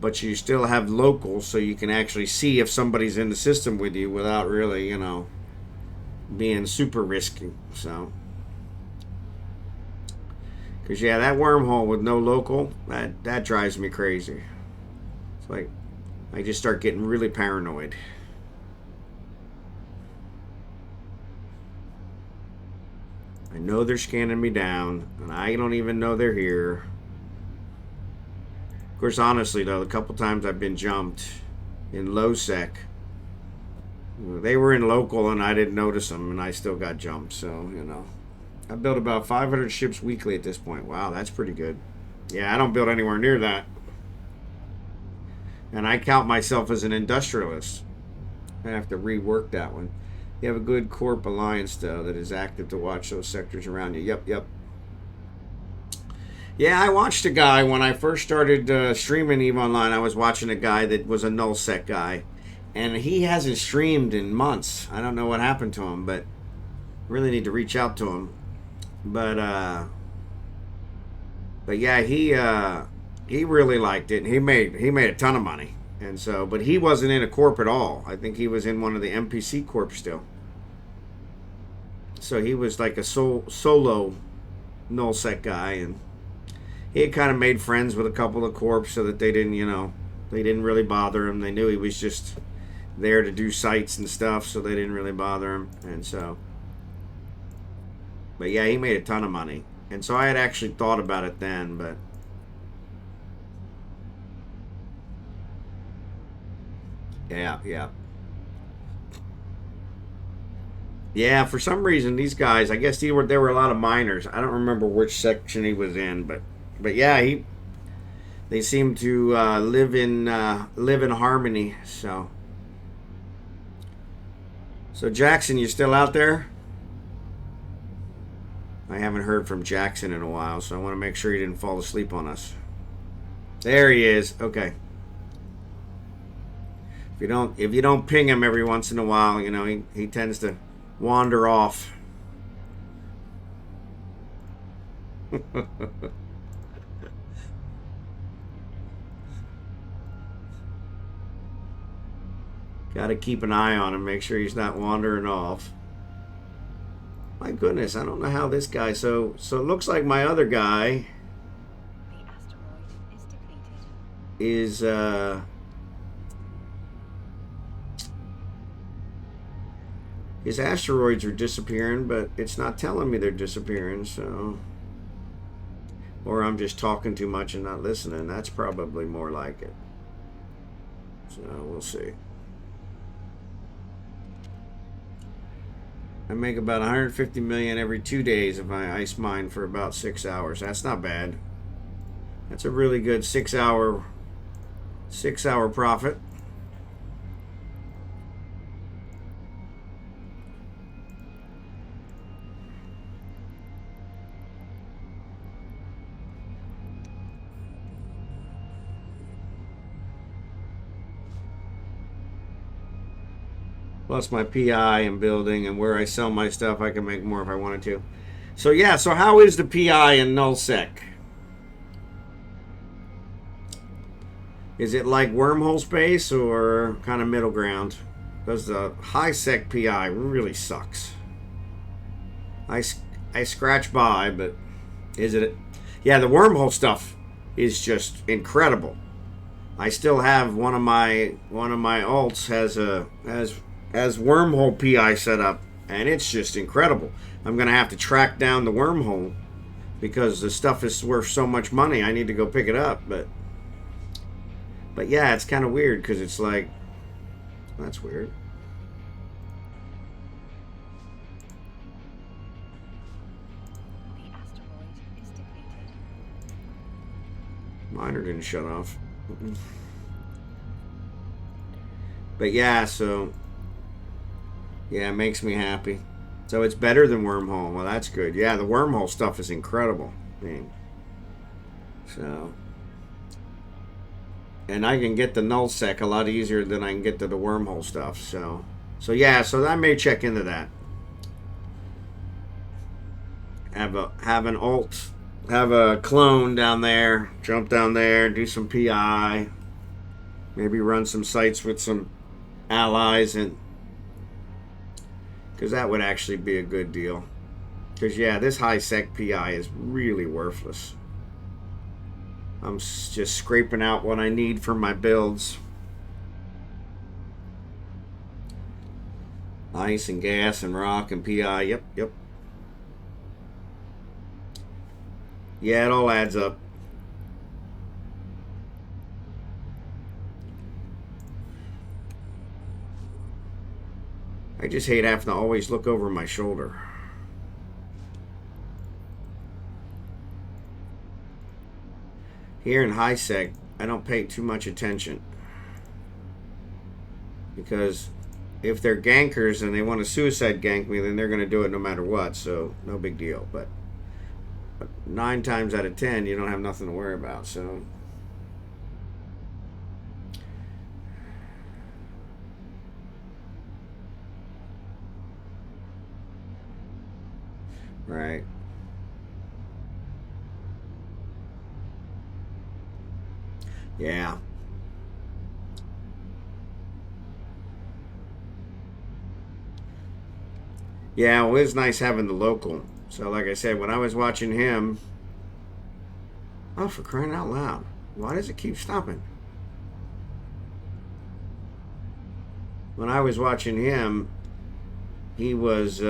but you still have locals, so you can actually see if somebody's in the system with you without really being super risky. So. Because, yeah, that wormhole with no local, that drives me crazy. It's like, I just start getting really paranoid. I know they're scanning me down, and I don't even know they're here. Of course, honestly, though, the couple times I've been jumped in low sec, they were in local, and I didn't notice them, and I still got jumped, so, I build about 500 ships weekly at this point. Wow, that's pretty good. Yeah, I don't build anywhere near that. And I count myself as an industrialist. I have to rework that one. You have a good corp alliance, though, that is active to watch those sectors around you. Yep. Yeah, I watched a guy when I first started streaming eveonline. I was watching a guy that was a null sec guy. And he hasn't streamed in months. I don't know what happened to him, but really need to reach out to him. But yeah, he really liked it. And he made a ton of money, and so, but he wasn't in a corp at all. I think he was in one of the NPC corps still. So he was like a solo nullsec guy, and he had kind of made friends with a couple of corps so that they didn't really bother him. They knew he was just there to do sites and stuff, so they didn't really bother him, and so. But yeah, he made a ton of money. And so I had actually thought about it then, but yeah. Yeah, for some reason these guys, I guess there were a lot of miners. I don't remember which section he was in, but yeah, they seem to live in harmony. So Jackson, you still out there? I haven't heard from Jackson in a while, so I want to make sure he didn't fall asleep on us. There he is. Okay. If you don't ping him every once in a while, he tends to wander off. Got to keep an eye on him, make sure he's not wandering off. My goodness, I don't know how this guy. So it looks like my other guy is his asteroids are disappearing, but it's not telling me they're disappearing, so... Or I'm just talking too much and not listening. That's probably more like it. So we'll see. I make about 150 million every 2 days if I ice mine for about 6 hours. That's not bad. That's a really good 6 hour profit. Plus my PI and building and where I sell my stuff, I can make more if I wanted to. So yeah, so how is the PI in nullsec? Is it like wormhole space or kind of middle ground? Because the high sec PI really sucks. I scratch by, but is it? Yeah, the wormhole stuff is just incredible. I still have one of my alts has wormhole PI set up, and it's just incredible. I'm gonna have to track down the wormhole because the stuff is worth so much money. I need to go pick it up, but yeah, it's kind of weird because it's like, that's weird. The asteroid is depleted. Miner didn't shut off. But yeah, so yeah, it makes me happy. So it's better than wormhole. Well, that's good. Yeah, the wormhole stuff is incredible. I mean, so, and I can get the nullsec a lot easier than I can get to the wormhole stuff. So yeah, so I may check into that. Have an alt, have a clone down there, jump down there, do some PI, maybe run some sites with some allies, and because that would actually be a good deal. Because yeah, this high sec PI is really worthless. I'm just scraping out what I need for my builds. Ice and gas and rock and PI. Yep. Yeah, it all adds up. I just hate having to always look over my shoulder. Here in high sec, I don't pay too much attention. Because if they're gankers and they want to suicide gank me, then they're going to do it no matter what, so no big deal. But 9 times out of 10, you don't have nothing to worry about, so... Right. Yeah. Yeah, well, it's nice having the local. So, like I said, when I was watching him... Oh, for crying out loud. Why does it keep stopping? When I was watching him, he was...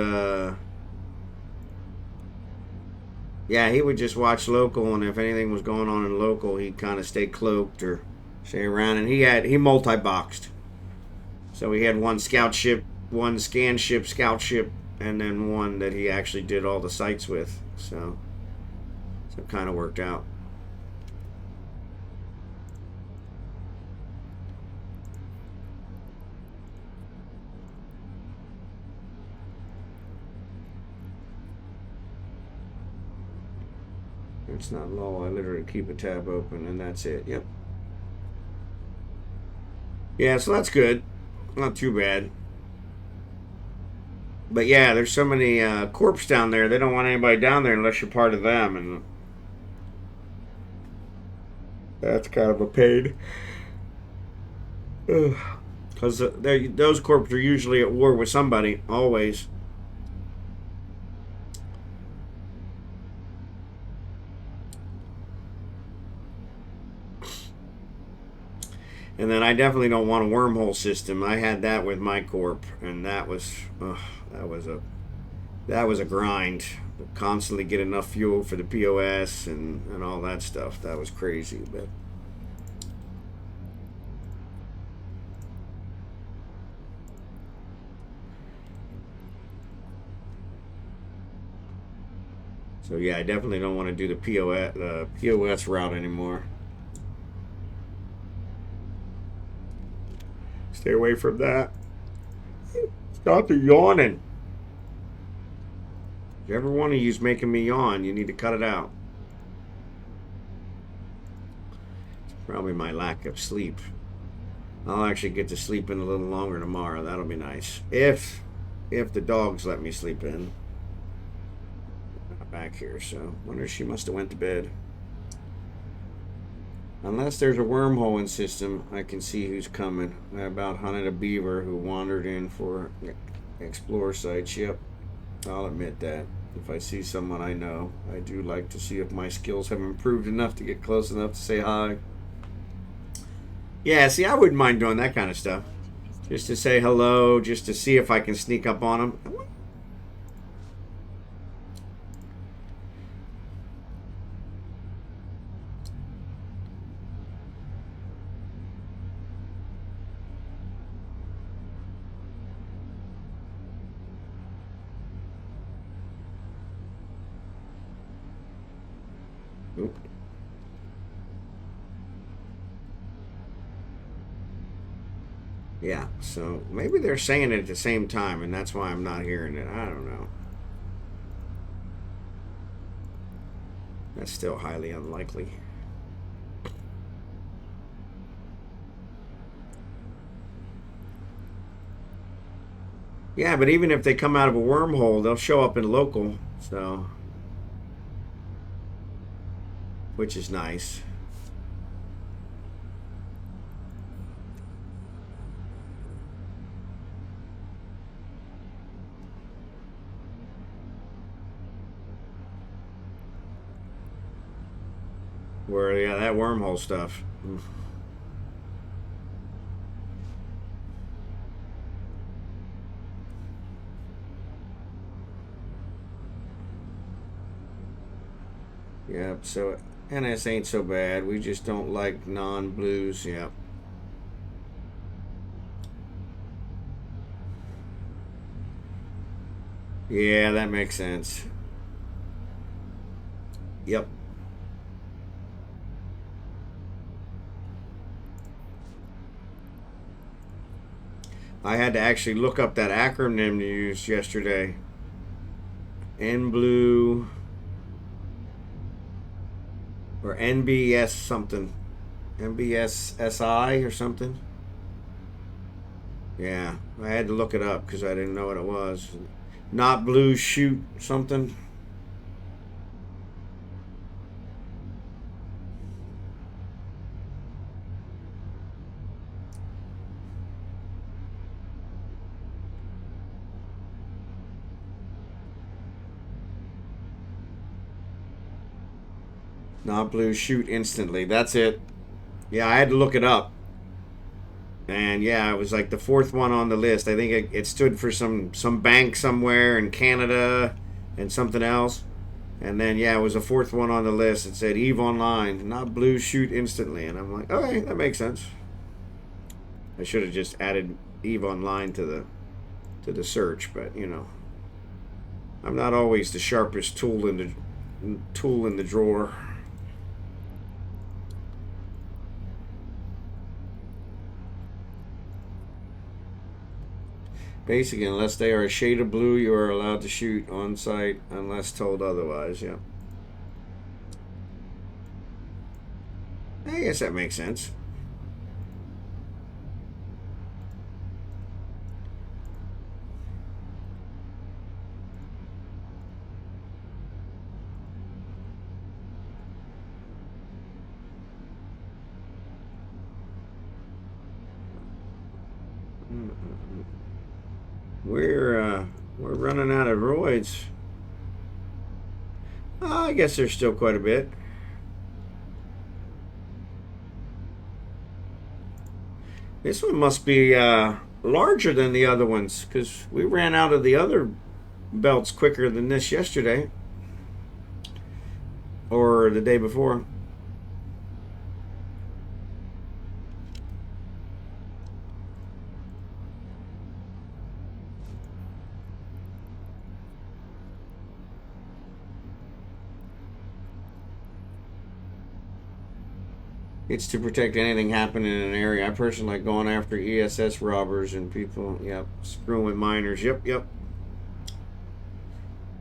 Yeah, he would just watch local, and if anything was going on in local, he'd kind of stay cloaked or stay around. And he multi-boxed. So he had one scout ship, one scan ship, scout ship, and then one that he actually did all the sites with. So it kind of worked out. It's not low. I literally keep a tab open, and that's it. Yep. Yeah, so that's good. Not too bad. But yeah, there's so many corps down there. They don't want anybody down there unless you're part of them, and that's kind of a pain. Because those corps are usually at war with somebody, always. And then I definitely don't want a wormhole system. I had that with my corp, and that was a grind. Constantly get enough fuel for the POS and all that stuff. That was crazy, but. So yeah, I definitely don't want to do the POS route anymore. Stay away from that. Stop the yawning. If every one of you's making me yawn, you need to cut it out. It's probably my lack of sleep. I'll actually get to sleep in a little longer tomorrow. That'll be nice. If the dogs let me sleep in. Not back here, so wonder if she must have went to bed. Unless there's a wormhole in system, I can see who's coming. I about hunted a beaver who wandered in for explore sites. Yep, I'll admit that. If I see someone I know, I do like to see if my skills have improved enough to get close enough to say hi. Yeah, see, I wouldn't mind doing that kind of stuff. Just to say hello, just to see if I can sneak up on them. Oop. Yeah, so maybe they're saying it at the same time, and that's why I'm not hearing it. I don't know. That's still highly unlikely. Yeah, but even if they come out of a wormhole, they'll show up in local, so. Which is nice. Where, yeah, that wormhole stuff. Yep, so NS ain't so bad. We just don't like non-blues. Yep. Yeah, that makes sense. Yep. I had to actually look up that acronym you used yesterday. N-blue or NBS something. NBSSI or something. Yeah, I had to look it up because I didn't know what it was. Not blue shoot something. Not blue shoot instantly. That's it. Yeah, I had to look it up. And yeah, it was like the fourth one on the list. I think it stood for some bank somewhere in Canada and something else. And then yeah, it was the fourth one on the list. It said eveonline, not blue shoot instantly. And I'm like, okay, that makes sense. I should have just added eveonline to the search, but you know, I'm not always the sharpest tool in the drawer. Basically, unless they are a shade of blue, you are allowed to shoot on site unless told otherwise. Yeah. I guess that makes sense. We're running out of roids. I guess there's still quite a bit. This one must be larger than the other ones because we ran out of the other belts quicker than this yesterday or the day before. It's to protect anything happening in an area. I personally like going after ESS robbers and people, yep, screwing with miners. Yep.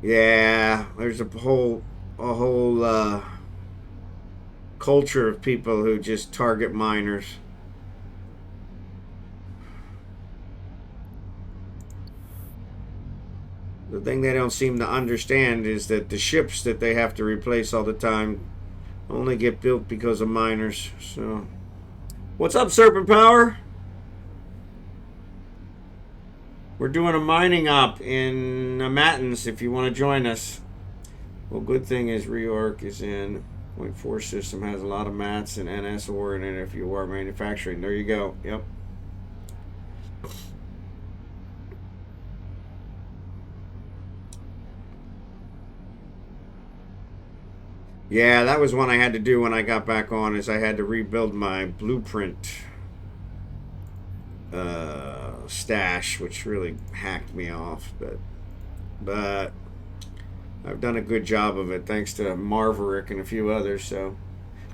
Yeah, there's a whole culture of people who just target miners. The thing they don't seem to understand is that the ships that they have to replace all the time only get built because of miners. So, what's up, Serpent Power? We're doing a mining op in Matins if you want to join us. Well, good thing is reorg is in. 0.4 system has a lot of mats and NS ore in it if you are manufacturing. There you go. Yep. Yeah, that was one I had to do when I got back on, is I had to rebuild my blueprint stash, which really hacked me off, but I've done a good job of it thanks to Marverick and a few others. So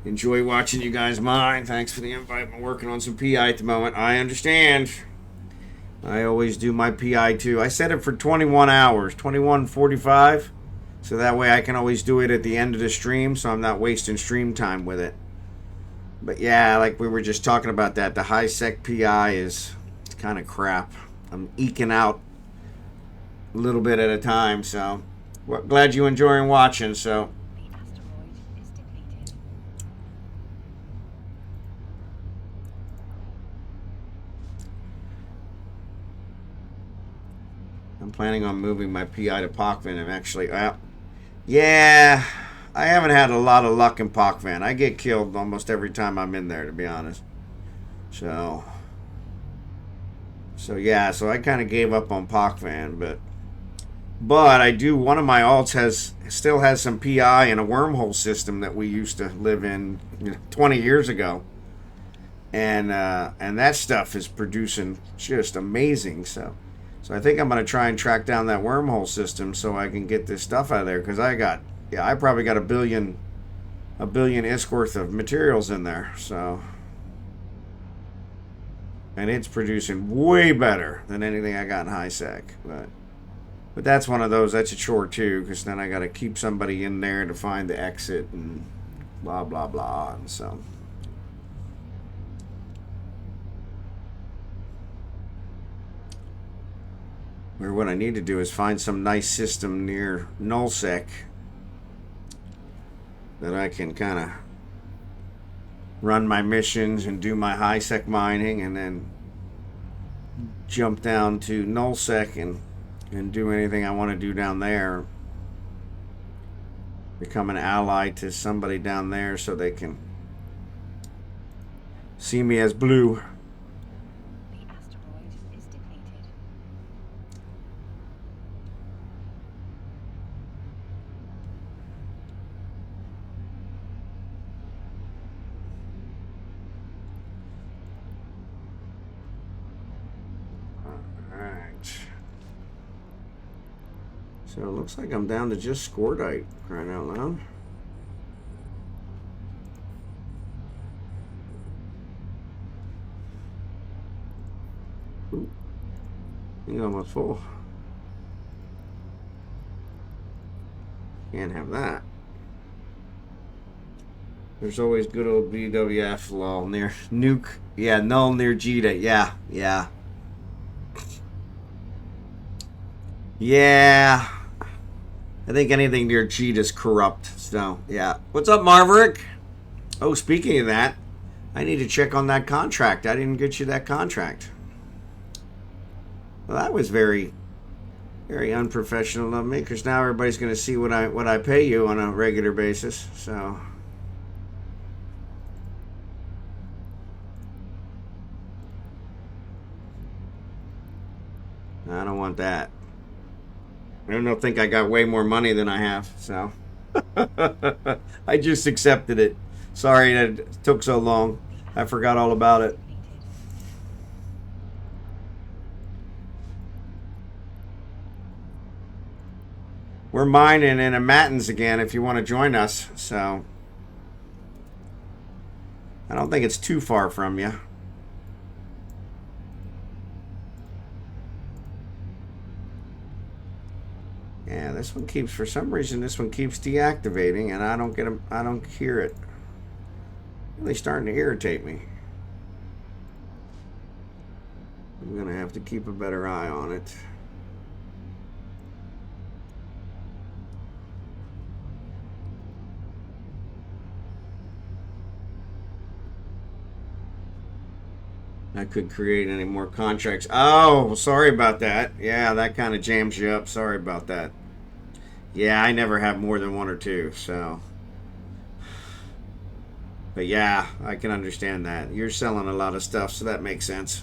enjoy watching you guys mine. Thanks for the invite. I'm working on some PI at the moment. I understand. I always do my PI too. I set it for 21 hours, 21:45. So that way I can always do it at the end of the stream, so I'm not wasting stream time with it. But yeah, like we were just talking about that, the high sec PI is kind of crap. I'm eking out a little bit at a time, so well, glad you enjoying watching. So The asteroid is depleted. I'm planning on moving my PI to Pockvan and actually, yeah, I haven't had a lot of luck in Pockvan. I get killed almost every time I'm in there, to be honest. So yeah, so I kind of gave up on Pockvan, but I do. One of my alts still has some PI and a wormhole system that we used to live in 20 years ago, and that stuff is producing just amazing. So I think I'm gonna try and track down that wormhole system so I can get this stuff out of there, because I probably got a billion ISK worth of materials in there. So, and it's producing way better than anything I got in high sec, but that's one of those, that's a chore too, because then I got to keep somebody in there to find the exit and blah blah blah. And so or what I need to do is find some nice system near nullsec that I can kind of run my missions and do my high sec mining, and then jump down to nullsec and do anything I want to do down there. Become an ally to somebody down there so they can see me as blue. The asteroid is depleted. Alright. So it looks like I'm down to just Scordite, crying out loud. Ooh. You're almost full. Can't have that. There's always good old BWF lol near nuke. Yeah, null near Jita. Yeah. Yeah. I think anything near Jita's corrupt. So, yeah. What's up, Marverick? Oh, speaking of that, I need to check on that contract. I didn't get you that contract. Well, that was very, very unprofessional of me, because now everybody's going to see what I pay you on a regular basis. So, I don't want that. I don't think I got way more money than I have, so I just accepted it. Sorry that it took so long. I forgot all about it. Depleted. We're mining in a Mattins again if you want to join us, so I don't think it's too far from you. Yeah, this one keeps, for some reason, this one keeps deactivating, and I don't get them. I don't hear it. Really starting to irritate me. I'm gonna have to keep a better eye on it. I could create any more contracts. Oh, sorry about that. Yeah, that kind of jams you up. Sorry about that. Yeah, I never have more than one or two, so. But yeah, I can understand that. You're selling a lot of stuff, so that makes sense.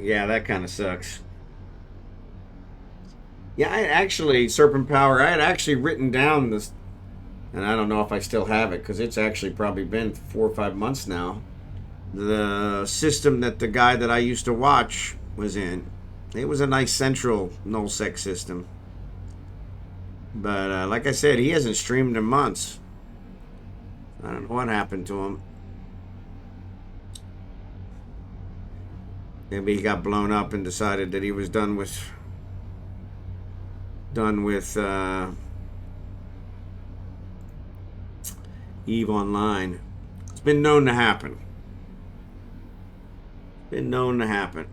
Yeah, that kind of sucks. Yeah, I actually, Serpent Power, I had actually written down this, and I don't know if I still have it because it's actually probably been 4 or 5 months now. The system that the guy that I used to watch was in. It was a nice central nullsec system. But like I said, he hasn't streamed in months. I don't know what happened to him. Maybe he got blown up and decided that he was done with EveOnline. It's been known to happen. Been known to happen.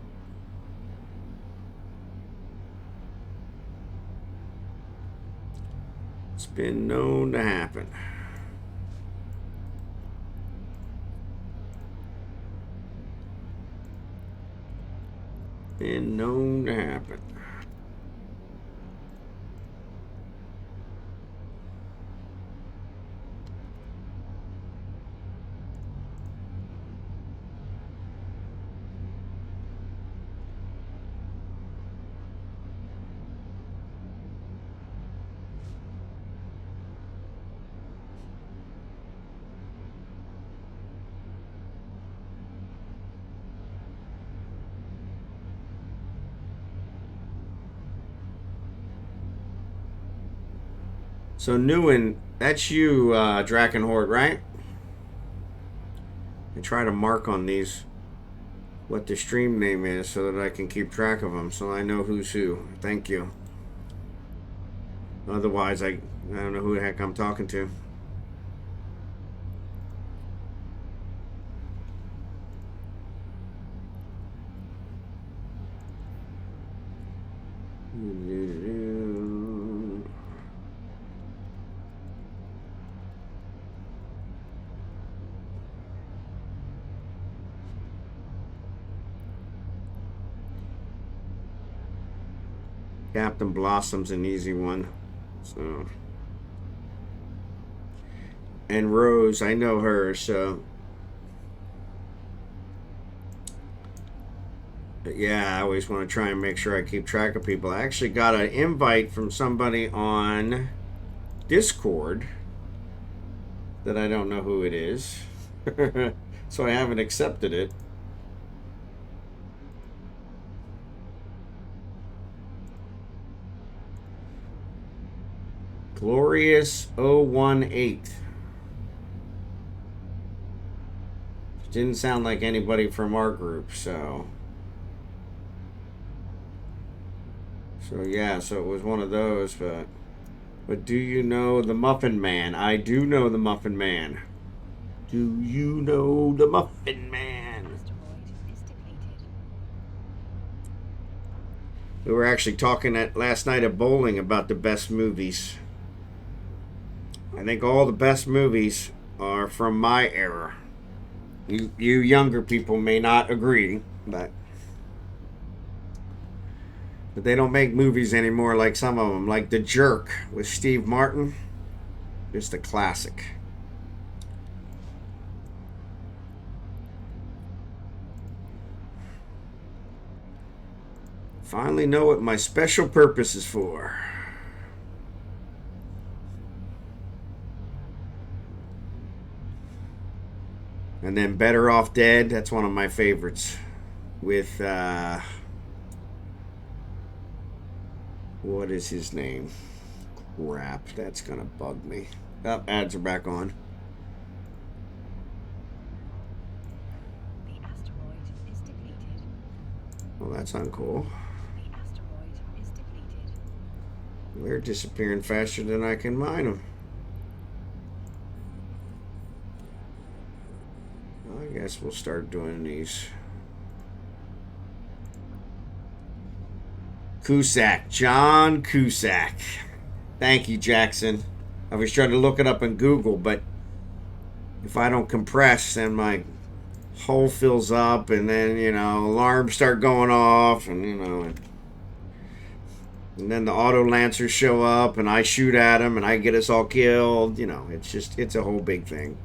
It's been known to happen. Been known to happen. So Newen, that's you, drachenhort, right? I try to mark on these what the stream name is so that I can keep track of them, so I know who's who. Thank you. Otherwise, I don't know who the heck I'm talking to. Captain Blossom's an easy one. So, and Rose, I know her, so. But yeah, I always want to try and make sure I keep track of people. I actually got an invite from somebody on Discord that I don't know who it is. So I haven't accepted it. Glorious 018. Didn't sound like anybody from our group, so yeah, so it was one of those, but do you know the Muffin Man? I do know the Muffin Man. Do you know the Muffin Man? Asteroid is depleted. We were actually talking last night at bowling about the best movies. I think all the best movies are from my era. You younger people may not agree, but they don't make movies anymore like some of them. Like The Jerk with Steve Martin. Just a classic. Finally know what my special purpose is for. And then Better Off Dead. That's one of my favorites. With, what is his name? Crap, that's gonna bug me. Oh, ads are back on. The asteroid is depleted. Well, that's uncool. The asteroid is depleted. They're disappearing faster than I can mine them. I guess we'll start doing these. Cusack, John Cusack. Thank you, Jackson. I was trying to look it up in Google, but if I don't compress, then my hole fills up, and then, you know, alarms start going off, and, you know, and then the auto lancers show up, and I shoot at them, and I get us all killed. You know, it's a whole big thing.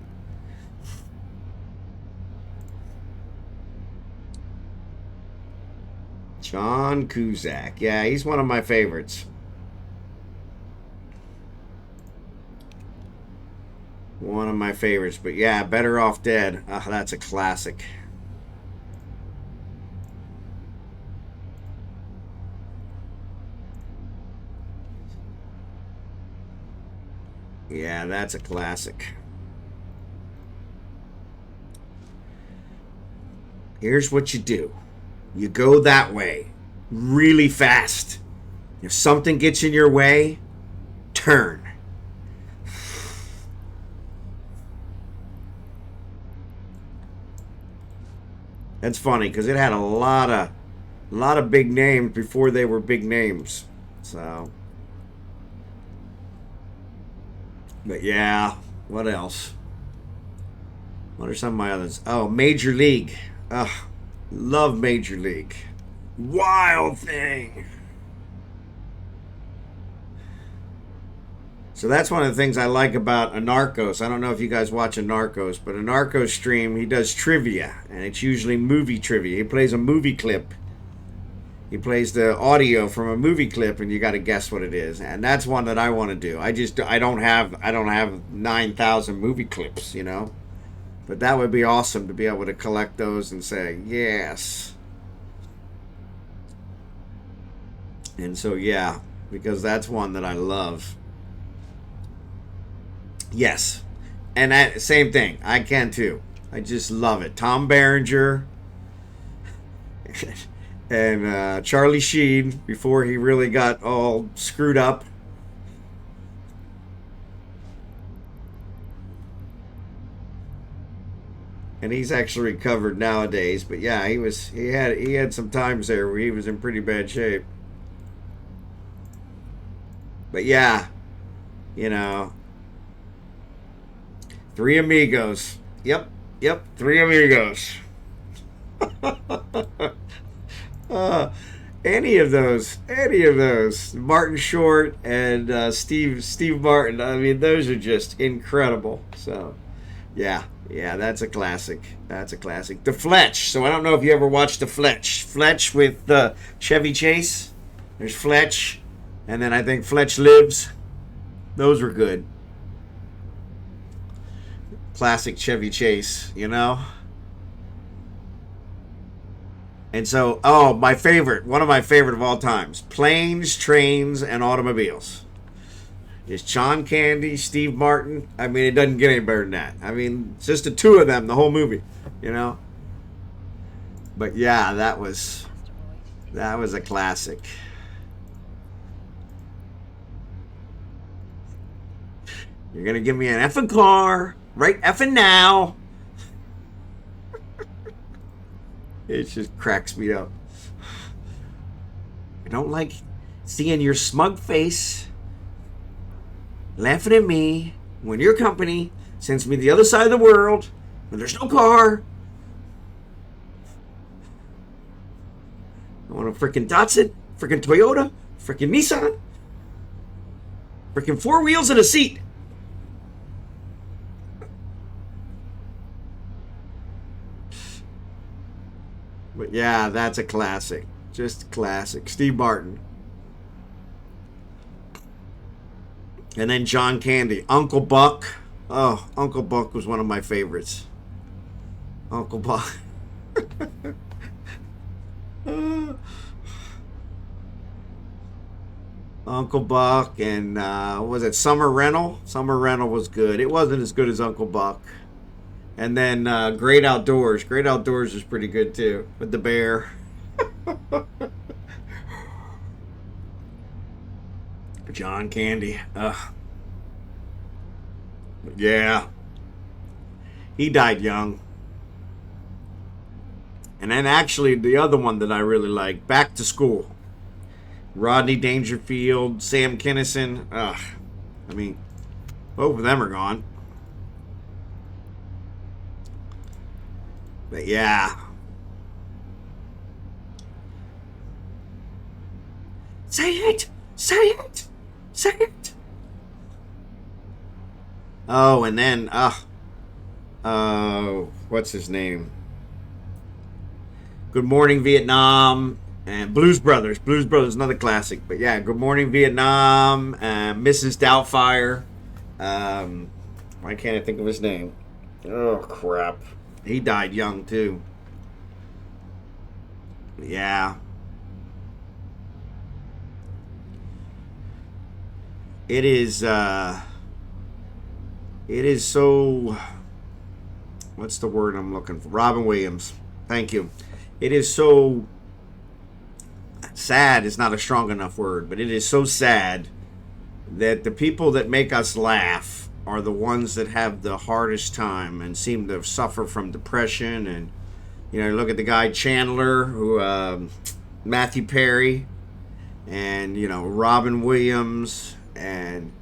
John Cusack. Yeah, he's one of my favorites. One of my favorites. But yeah, Better Off Dead. That's a classic. Yeah, that's a classic. Here's what you do. You go that way really fast. If something gets in your way, turn. That's funny because it had a lot of big names before they were big names. So, but yeah, what else? What are some of my others? Oh, Major League. Ugh, love Major League. Wild Thing. So that's one of the things I like about Anarchos. I don't know if you guys watch Anarchos, but Anarchos stream, he does trivia, and it's usually movie trivia. He plays a movie clip. He plays the audio from a movie clip, and you got to guess what it is. And that's one that I want to do. I don't have 9,000 movie clips, you know. But that would be awesome to be able to collect those and say yes. And so yeah, because that's one that I love. Yes. And that same thing. I can too. I just love it. Tom Berenger and Charlie Sheen before he really got all screwed up. And he's actually recovered nowadays, but yeah, he had some times there where he was in pretty bad shape. But yeah, you know, Three Amigos. Yep, Three Amigos. Any of those. Martin Short and Steve Martin. I mean, those are just incredible. So, yeah, that's a classic. The Fletch. So I don't know if you ever watched The Fletch. Fletch with Chevy Chase. There's Fletch, and then I think Fletch Lives. Those were good. Classic Chevy Chase, you know. And so, one of my favorite of all times, Planes, Trains, and Automobiles. It's John Candy, Steve Martin. I mean, it doesn't get any better than that. I mean, it's just the two of them, the whole movie, you know. But yeah, that was a classic. You're gonna give me an effing car, right effing now. It just cracks me up. I don't like seeing your smug face laughing at me when your company sends me to the other side of the world when there's no car. I want a freaking Datsun, freaking Toyota, freaking Nissan, freaking 4 wheels and a seat. But yeah, that's a classic. Just classic. Steve Martin. And then John Candy. Uncle Buck. Oh, Uncle Buck was one of my favorites. Uncle Buck. Uncle Buck and was it Summer Rental? Summer Rental was good. It wasn't as good as Uncle Buck. And then Great Outdoors. Great Outdoors is pretty good too, with the bear. John Candy. Yeah. He died young. And then actually the other one that I really like, Back to School. Rodney Dangerfield, Sam Kinison. I mean, both of them are gone. But yeah. Say it! Say it! Say it! Oh, and then, what's his name? Good Morning Vietnam and Blues Brothers. Blues Brothers, another classic. But yeah, Good Morning Vietnam, Mrs. Doubtfire. Why can't I think of his name? Oh, crap. He died young, too. Yeah. It is so, what's the word I'm looking for? Robin Williams. Thank you. It is so sad is not a strong enough word, but it is so sad that the people that make us laugh are the ones that have the hardest time and seem to suffer from depression. And look at the guy Chandler, who Matthew Perry, and Robin Williams, and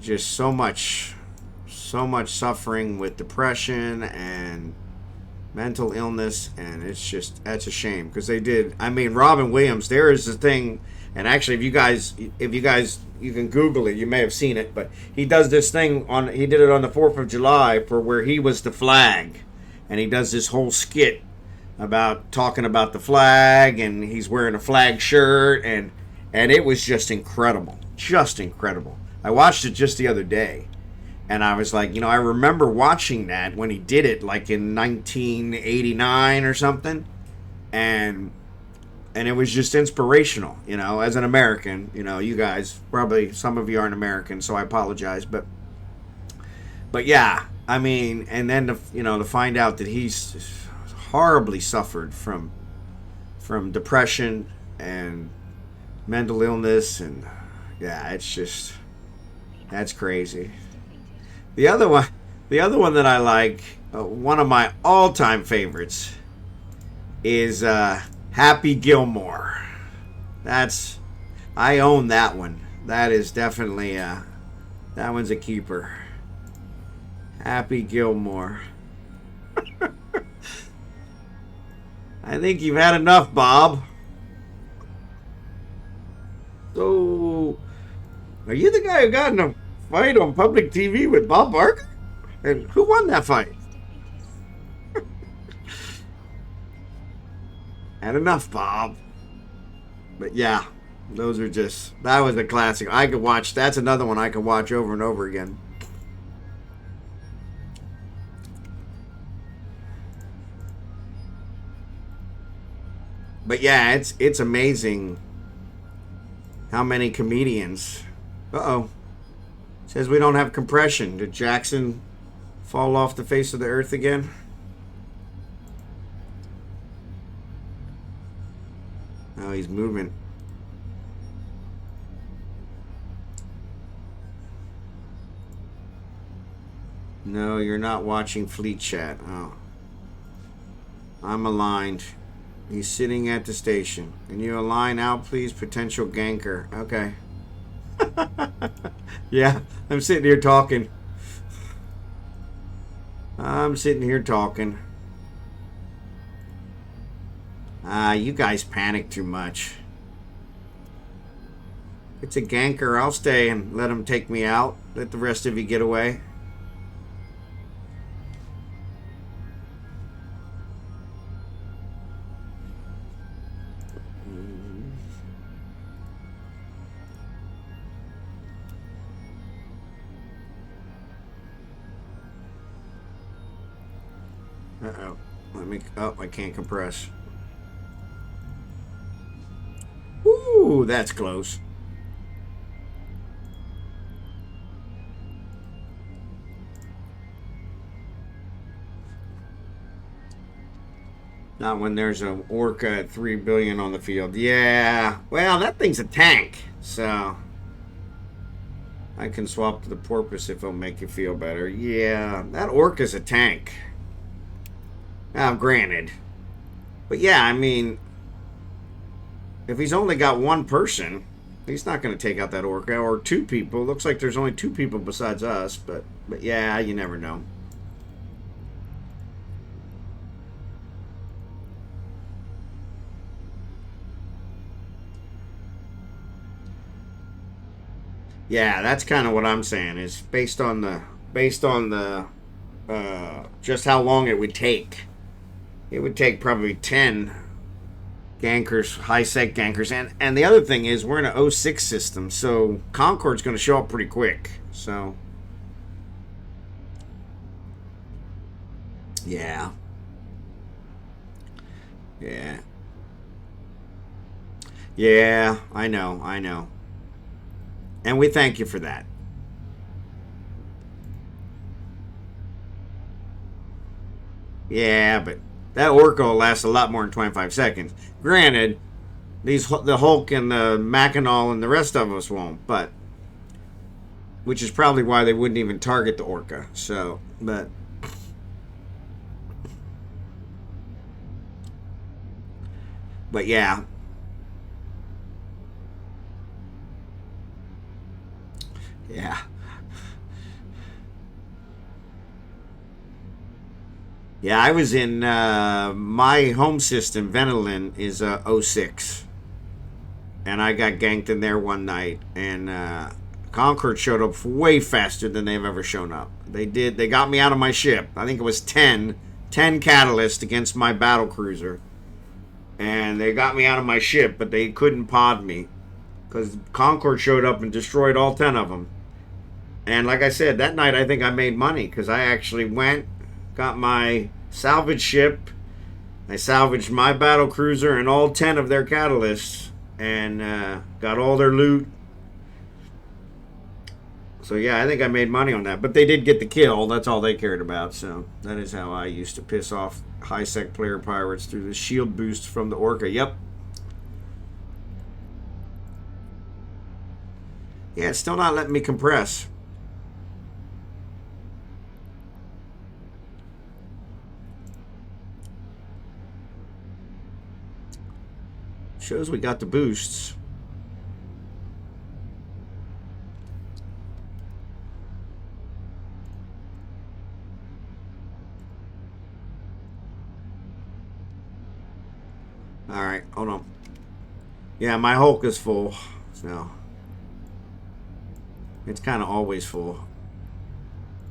just so much suffering with depression and mental illness. And that's a shame, because they did. I mean, Robin Williams, there is a thing, and actually if you guys you can Google it, you may have seen it, but he does this thing he did it on the 4th of July for where he was the flag, and he does this whole skit about talking about the flag, and he's wearing a flag shirt, and it was just incredible. I watched it just the other day, and I was like, I remember watching that when he did it, like in 1989 or something, and it was just inspirational, as an American. You guys, probably some of you aren't American, so I apologize, but yeah, I mean, and then to find out that he's horribly suffered from depression and mental illness, and yeah, it's just, that's crazy. The other one that I like, one of my all-time favorites, is Happy Gilmore. I own that one. That is definitely that one's a keeper. Happy Gilmore. I think you've had enough, Bob. So, are you the guy who got in a fight on public TV with Bob Barker? And who won that fight? Had enough, Bob. But yeah, that was a classic. I could watch, that's another one I could watch over and over again. But yeah, it's amazing how many comedians. Says we don't have compression. Did Jackson fall off the face of the earth again? Oh, he's moving. No, you're not watching Fleet Chat. Oh. I'm aligned. He's sitting at the station. Can you align out, please? Potential ganker. Okay. Yeah, I'm sitting here talking. I'm sitting here talking. You guys panic too much. It's a ganker. I'll stay and let him take me out. Let the rest of you get away. Uh-oh. Let me... Oh, I can't compress. Ooh, that's close. Not when there's an orca at 3 billion on the field. Yeah. Well, that thing's a tank. So... I can swap to the porpoise if it'll make you feel better. Yeah, that orca's a tank. Now, granted. But yeah, I mean... If he's only got one person, he's not going to take out that orca. Or two people. Looks like there's only two people besides us. But yeah, you never know. Yeah, that's kind of what I'm saying. Is based on the just how long it would take. It would take probably 10 gankers, high sec gankers, and the other thing is we're in an 06 system, so Concorde's going to show up pretty quick. So yeah, yeah, yeah. I know, and we thank you for that. Yeah, but that orca will last a lot more than 25 seconds. Granted, the Hulk and the Mackinac and the rest of us won't, but which is probably why they wouldn't even target the orca. So, but yeah. Yeah. Yeah, I was in my home system, Venolin, is 06. And I got ganked in there one night. And Concorde showed up way faster than they've ever shown up. They did. They got me out of my ship. I think it was 10 catalyst against my battle cruiser. And they got me out of my ship, but they couldn't pod me. Because Concorde showed up and destroyed all 10 of them. And like I said, that night I think I made money. Because I actually went... Got my salvage ship. I salvaged my battle cruiser and all 10 of their catalysts. And got all their loot. So yeah, I think I made money on that. But they did get the kill. That's all they cared about. So that is how I used to piss off high-sec player pirates through the shield boost from the orca. Yep. Yeah, it's still not letting me compress. Shows we got the boosts. Alright, hold on. Yeah, my Hulk is full. So it's kind of always full.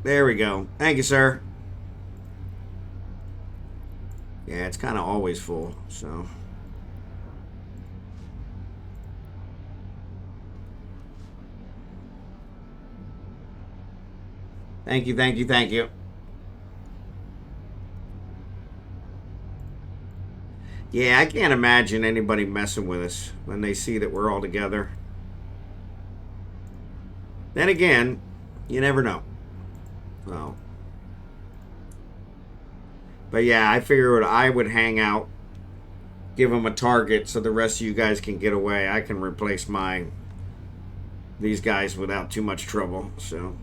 There we go. Thank you, sir. Yeah, it's kind of always full. So thank you, thank you, thank you. Yeah, I can't imagine anybody messing with us when they see that we're all together. Then again, you never know. So, but yeah, I figured I would hang out, give them a target so the rest of you guys can get away. I can replace these guys without too much trouble. So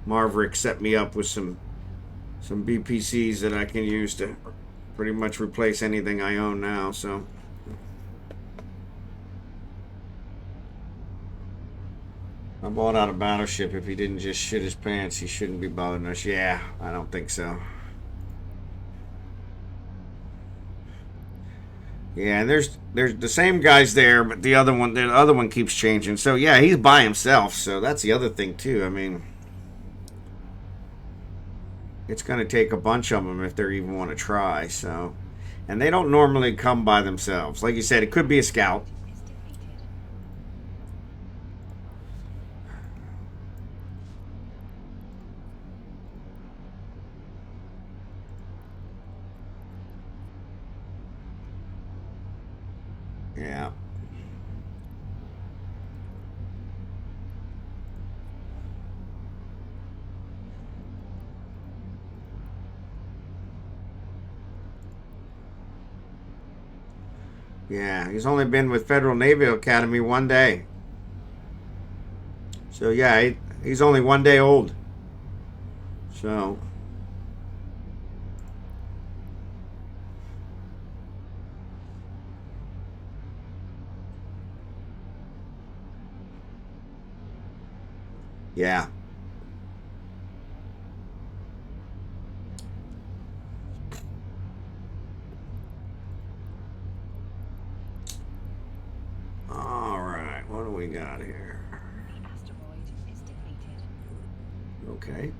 Marverick set me up with some some BPCs that I can use to pretty much replace anything I own now. So I bought out a battleship. If he didn't just shit his pants, he shouldn't be bothering us. Yeah, I don't think so. Yeah, and there's the same guys there, but the other one keeps changing. So yeah, he's by himself. So that's the other thing too. I mean, it's going to take a bunch of them if they even want to try. So, and they don't normally come by themselves. Like you said, it could be a scout. Is depleted. Yeah. Yeah, he's only been with Federal Naval Academy 1 day. So yeah, he's only 1 day old. So yeah. All right, what do we got here? The asteroid is depleted. Okay.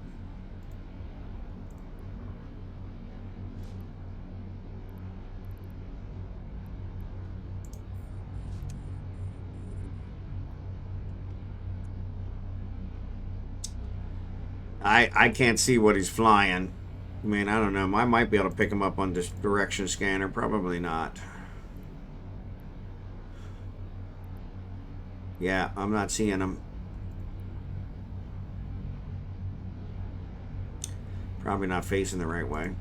I can't see what he's flying. I mean, I don't know. I might be able to pick him up on this direction scanner. Probably not. Yeah, I'm not seeing him. Probably not facing the right way.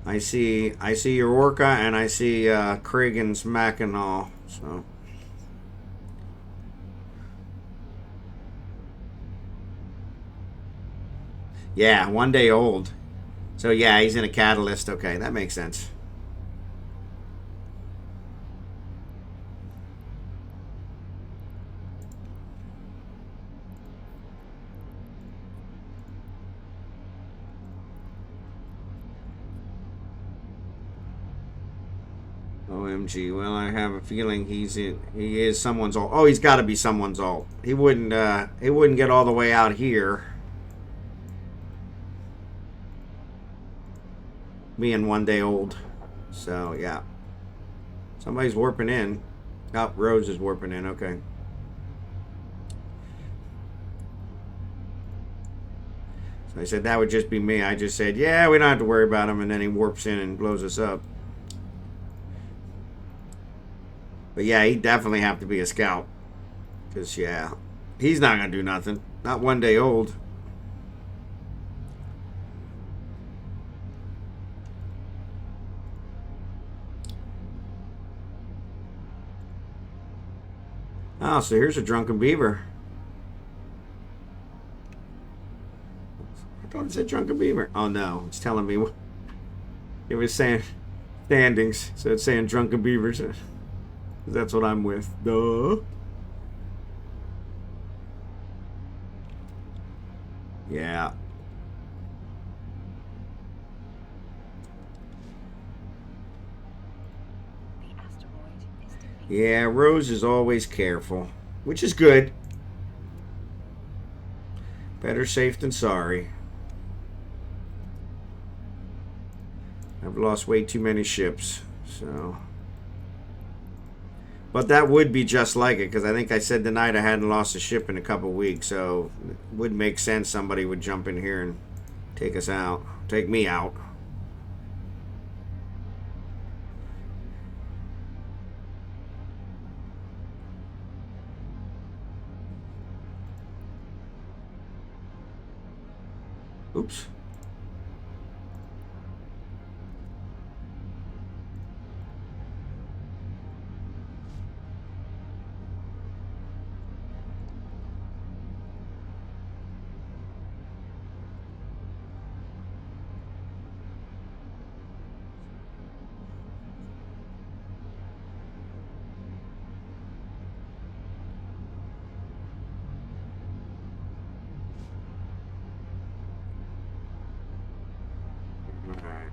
I see your Orca and I see Kragan's Mackinac. So yeah, 1 day old. So yeah, he's in a catalyst. Okay, that makes sense. OMG. Well, I have a feeling he is someone's alt. Oh, he's got to be someone's alt. He wouldn't get all the way out here. Being 1 day old. So, yeah. Somebody's warping in. Oh, Rose is warping in. Okay. So I said that would just be me. I just said, yeah, we don't have to worry about him. And then he warps in and blows us up. But yeah, he'd definitely have to be a scout. Because, yeah, he's not going to do nothing. Not 1 day old. Oh, so here's a drunken beaver. I thought it said drunken beaver. Oh, no. It's telling me. It was saying standings. So it's saying drunken beavers. That's what I'm with. Duh. Yeah. The asteroid is depleted. Yeah, Rose is always careful, which is good. Better safe than sorry. I've lost way too many ships, so. But that would be just like it, because I think I said tonight I hadn't lost a ship in a couple weeks, so it would make sense somebody would jump in here and take us out. Take me out. Oops. Alright.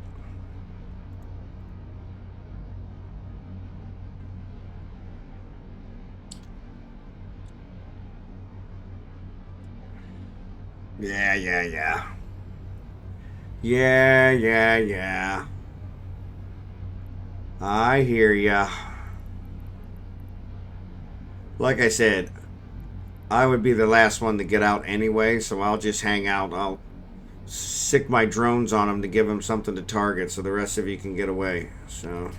Yeah, yeah, yeah. Yeah, yeah, yeah. I hear ya. Like I said, I would be the last one to get out anyway, so I'll just hang out. I'll sick my drones on them to give them something to target so the rest of you can get away. So,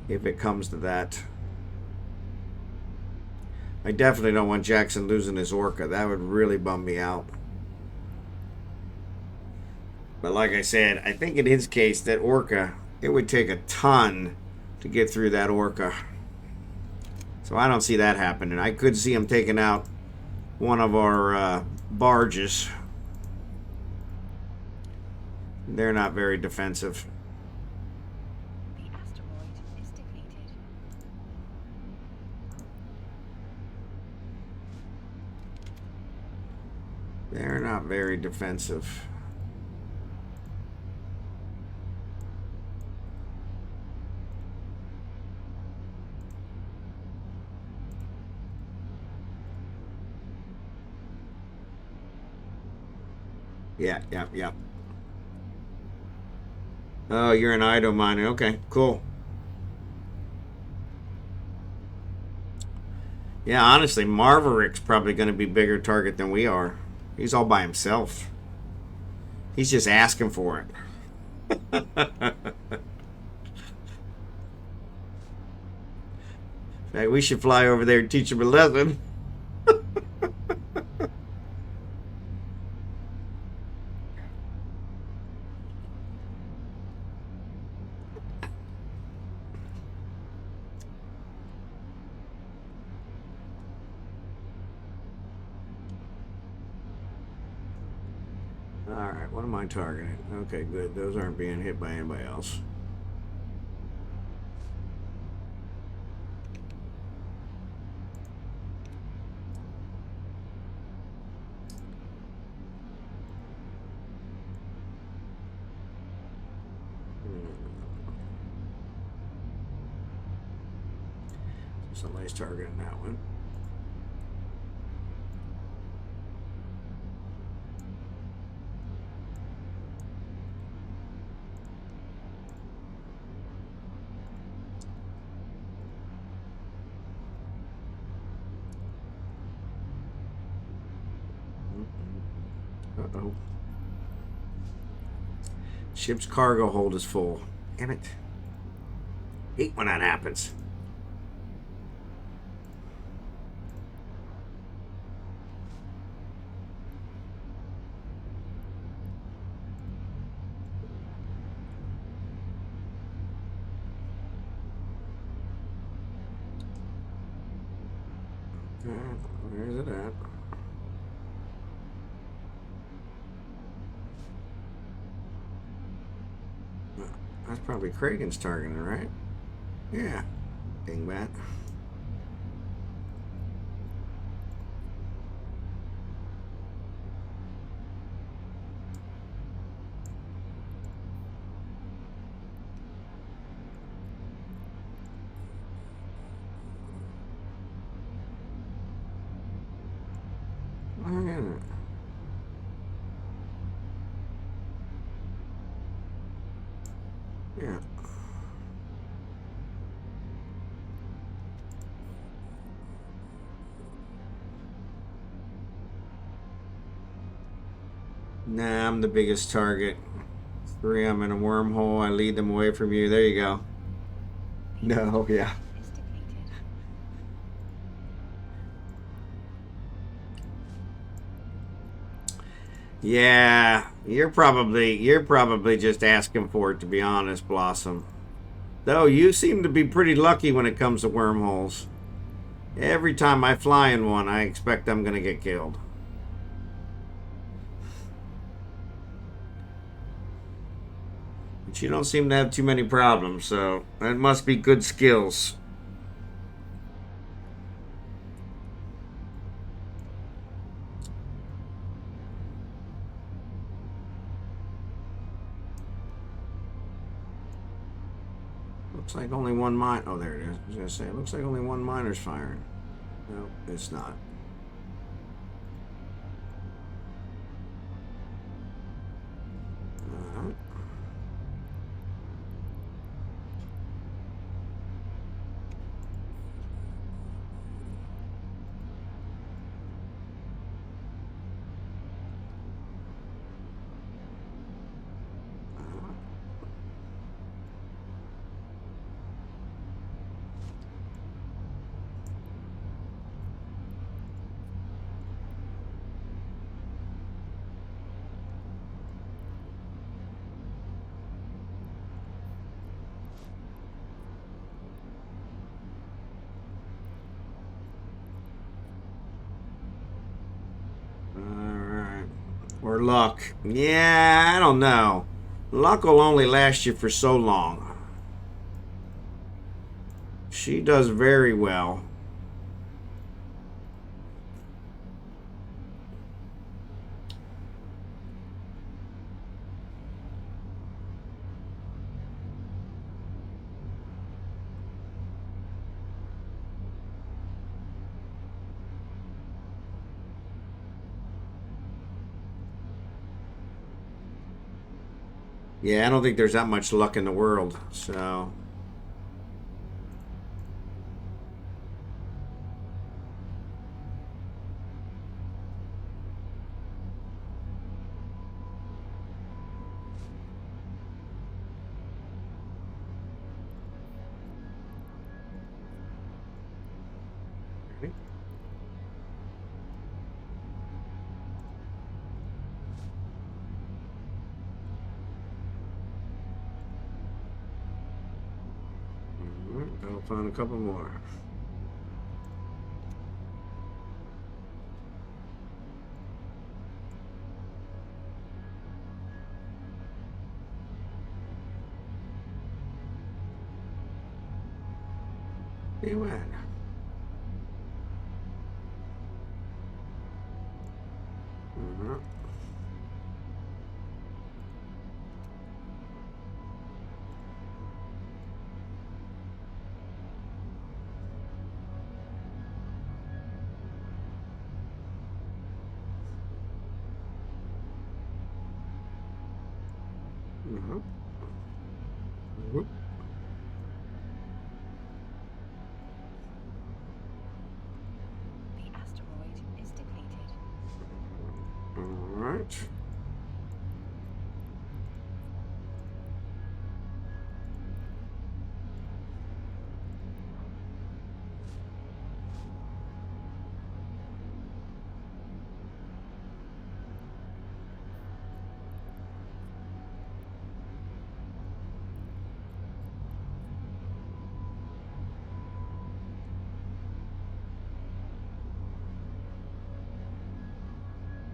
if it comes to that. I definitely don't want Jackson losing his orca. That would really bum me out. But like I said, I think in his case, that orca, it would take a ton to get through that orca. So I don't see that happening. I could see him taking out one of our barges. They're not very defensive. The asteroid is depleted. They're not very defensive. Yeah, yeah, yeah. Oh, you're an Ido miner. Okay, cool. Yeah, honestly, Marverick's probably going to be bigger target than we are. He's all by himself. He's just asking for it. In fact, we should fly over there and teach him a lesson. Alright, what am I targeting? Okay, good. Those aren't being hit by anybody else. Somebody's targeting that one. Uh-oh. Ship's cargo hold is full. Damn it. Hate when that happens. Where is it at? That's probably Kragen's targeting, right? Yeah. Dingbat. Yeah. Nah, I'm the biggest target. 3, I'm in a wormhole. I lead them away from you. There you go. No, yeah. Is depleted. Yeah, you're probably just asking for it, to be honest, Blossom. Though you seem to be pretty lucky when it comes to wormholes. Every time I fly in one, I expect I'm gonna get killed. But you don't seem to have too many problems, so that must be good skills. Looks like only one mine. Oh, there it is. I was gonna say, it looks like only one miner's firing. No, it's not. Alright. Or luck. Yeah, I don't know. Luck will only last you for so long. She does very well. Yeah, I don't think there's that much luck in the world, so... I'll find a couple more. Be wet. The asteroid is depleted. Alright.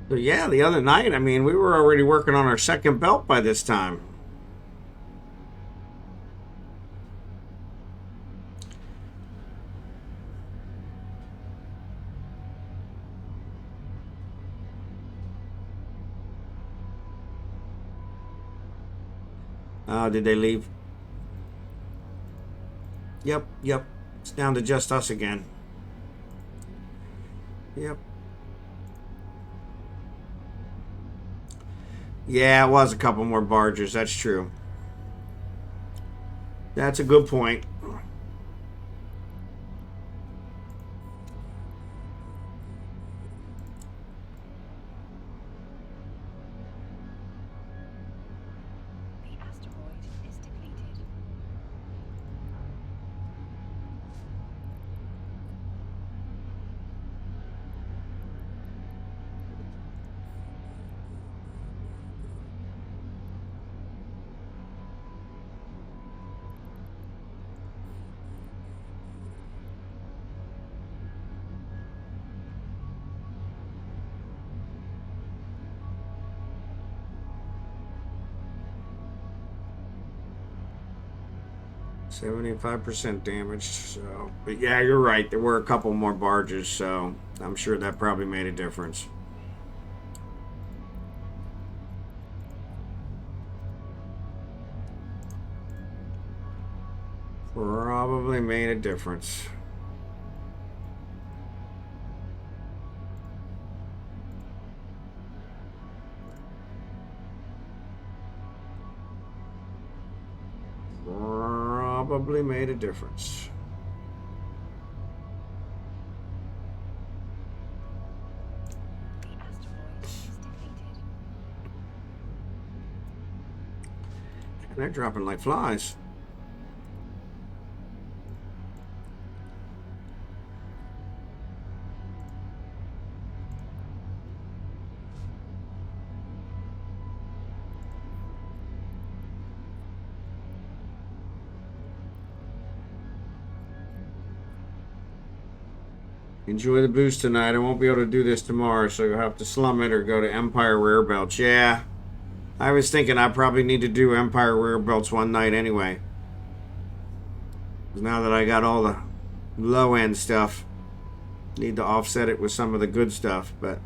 So yeah, the other night, I mean, we were already working on our second belt by this time. Did they leave? Yep. It's down to just us again. Yep. Yeah, it was a couple more barges. That's true. That's a good point. The asteroid is depleted. 75% damaged. So, but yeah, you're right. There were a couple more barges, so I'm sure that probably made a difference. Probably made a difference. Probably made a difference. The asteroid is depleted. And they're dropping like flies. Enjoy the boost tonight. I won't be able to do this tomorrow, so you'll have to slum it or go to Empire Rare Belts. Yeah, I was thinking I probably need to do Empire Rare Belts one night anyway. Now that I got all the low-end stuff, need to offset it with some of the good stuff. But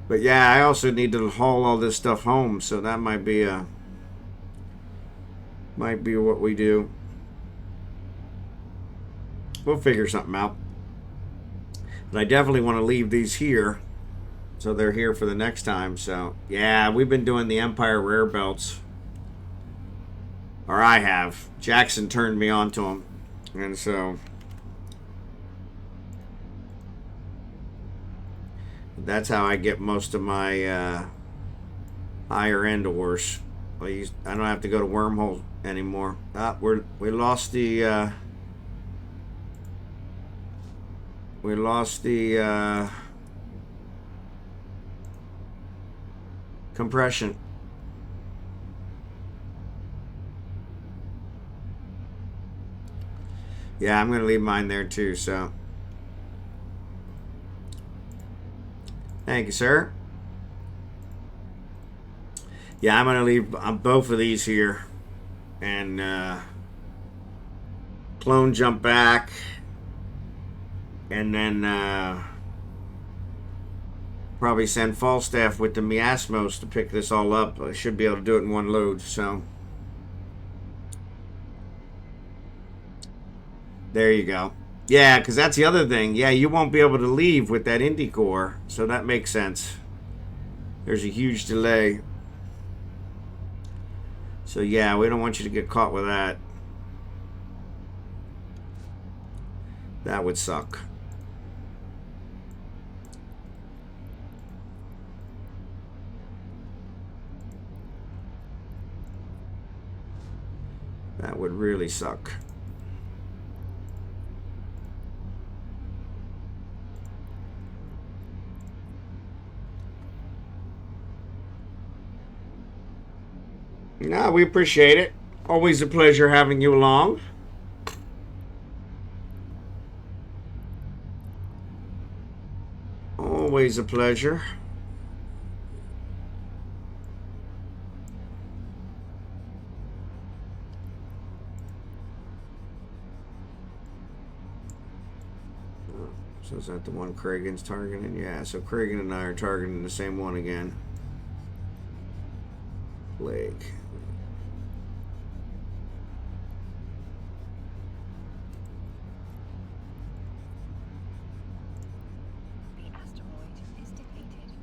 yeah, I also need to haul all this stuff home, so that might be what we do. We'll figure something out. But I definitely want to leave these here, so they're here for the next time. So yeah, we've been doing the Empire Rare Belts, or I have. Jackson turned me on to them, and so that's how I get most of my higher end ores. I don't have to go to Wormhole anymore. We lost the compression. Yeah, I'm going to leave mine there too, so. Thank you, sir. Yeah, I'm going to leave both of these here. And clone jump back. And then probably send Falstaff with the Miasmos to pick this all up. I should be able to do it in one load, so. There you go. Yeah, because that's the other thing. Yeah, you won't be able to leave with that Indie core, so that makes sense. There's a huge delay. So yeah, we don't want you to get caught with that. That would suck. That would really suck. No, we appreciate it. Always a pleasure having you along. Always a pleasure. So is that the one Kragan's targeting? Yeah, so Kragan and I are targeting the same one again. Plague. The asteroid is depleted.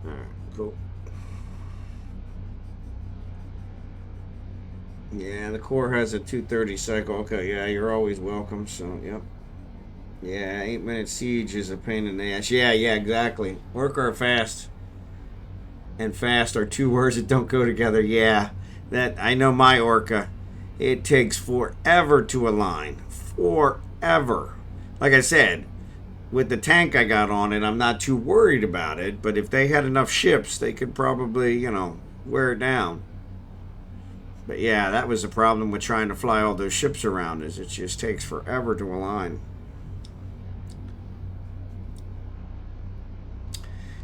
Alright, cool. Yeah, the core has a 230 cycle. Okay, yeah, you're always welcome, so, yep. Yeah, 8-minute siege is a pain in the ass. Yeah, exactly. Orca are fast. And fast are two words that don't go together. Yeah, that I know my Orca. It takes forever to align. Forever. Like I said, with the tank I got on it, I'm not too worried about it. But if they had enough ships, they could probably, wear it down. But yeah, that was the problem with trying to fly all those ships around, is it just takes forever to align.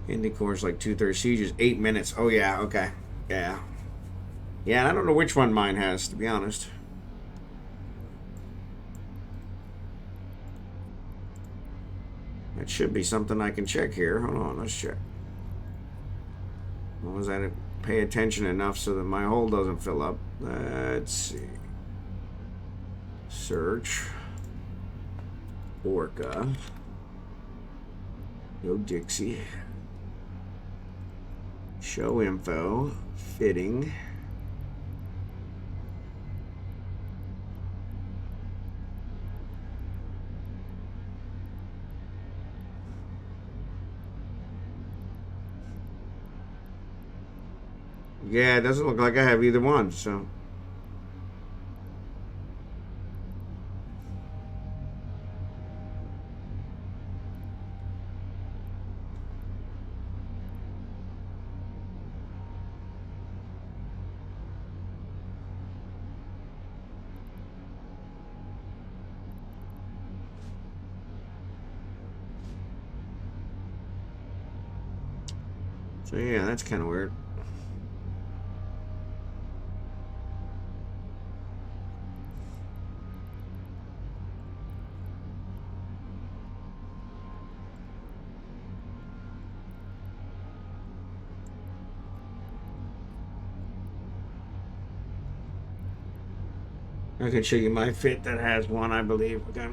Indy course like 2/3 sieges, 8 minutes. Oh yeah, okay. Yeah. Yeah, and I don't know which one mine has, to be honest. That should be something I can check here. Hold on, let's check. As long as I pay attention enough so that my hole doesn't fill up. Let's see. Search. Orca. Go Dixie. Show info. Fitting. Yeah, it doesn't look like I have either one, so. So yeah, that's kind of weird. I can show you my fit that has one, I believe. Okay.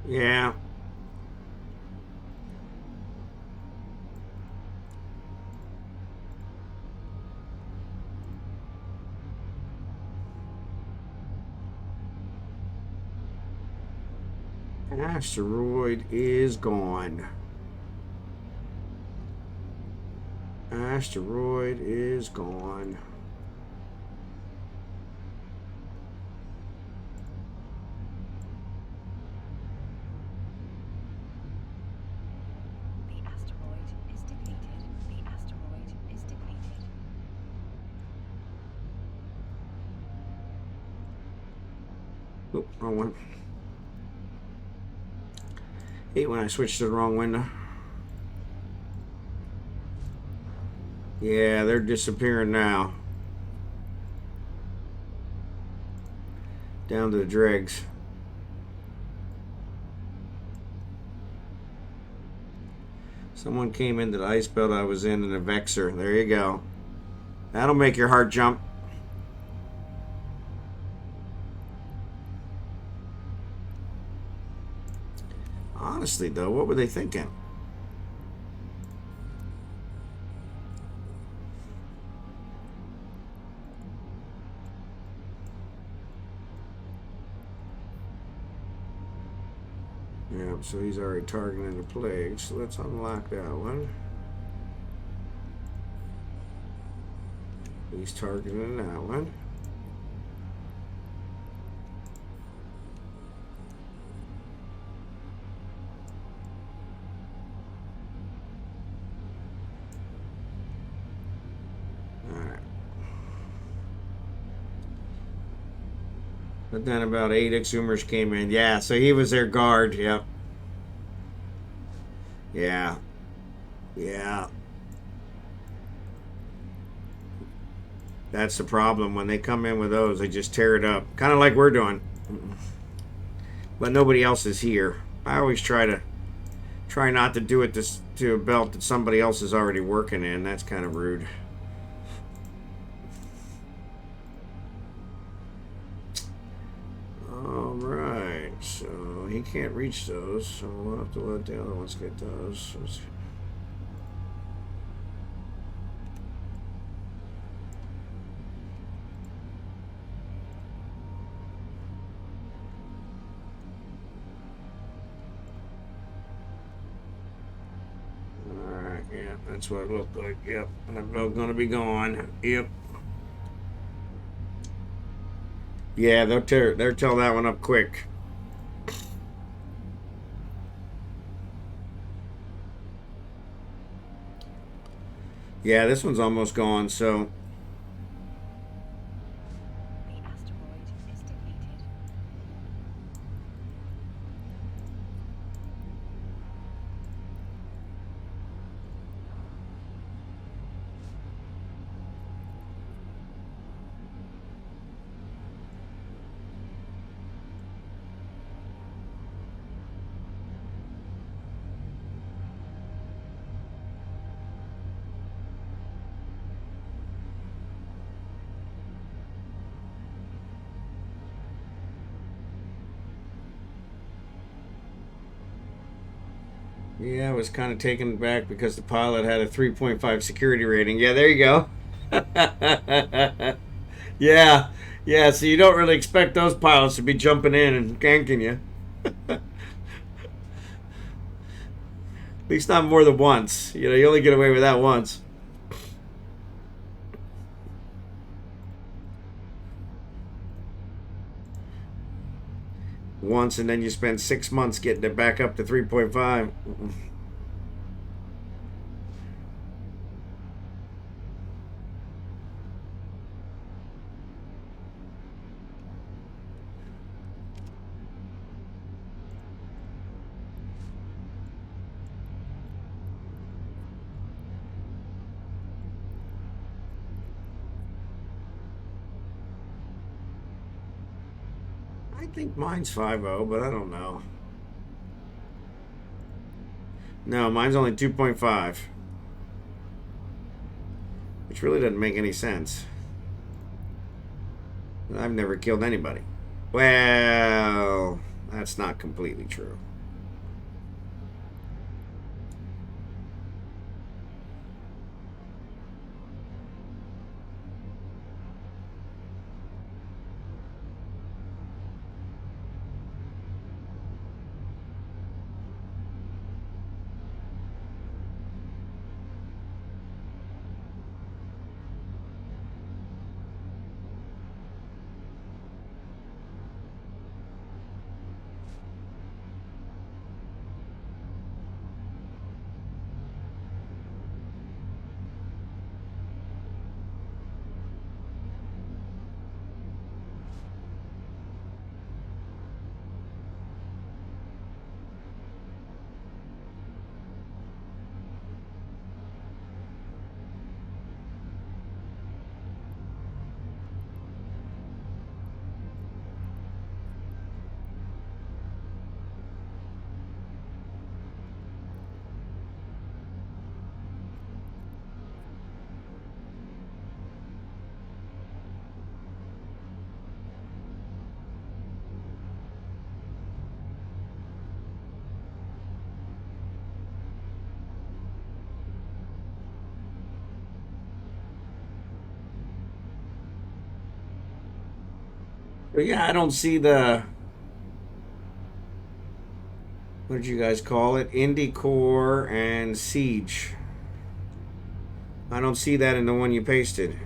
Yeah. Asteroid is gone. Asteroid is gone. The asteroid is depleted. The asteroid is depleted. Oh, wrong one. Hate when I switch to the wrong window. Yeah, they're disappearing now. Down to the dregs. Someone came into the ice belt I was in a Vexer. There you go. That'll make your heart jump. Honestly, though, what were they thinking? Yeah, so he's already targeting the plague, so let's unlock that one. He's targeting that one. Alright. But then about 8 exhumers came in. Yeah, so he was their guard. Yep. Yeah. Yeah. That's the problem. When they come in with those, they just tear it up. Kind of like we're doing. But nobody else is here. I always try not to do it to a belt that somebody else is already working in. That's kind of rude. Alright, so he can't reach those, so we'll have to let the other ones get those. Alright, yeah, that's what it looked like. Yep, they're both gonna be gone. Yep. Yeah, they'll tear that one up quick. Yeah, this one's almost gone, so The asteroid is depleted. yeah, I was kind of taken back because the pilot had a 3.5 security rating. Yeah, there you go. Yeah, yeah. So you don't really expect those pilots to be jumping in and ganking you. At least not more than once. You know, you only get away with that once. Once, and then you spend 6 months getting it back up to 3.5. I think mine's 5.0, but I don't know. No, mine's only 2.5, which really doesn't make any sense. I've never killed anybody. Well, that's not completely true. But yeah, I don't see the, what did you guys call it? Indie Core and Siege. I don't see that in the one you pasted.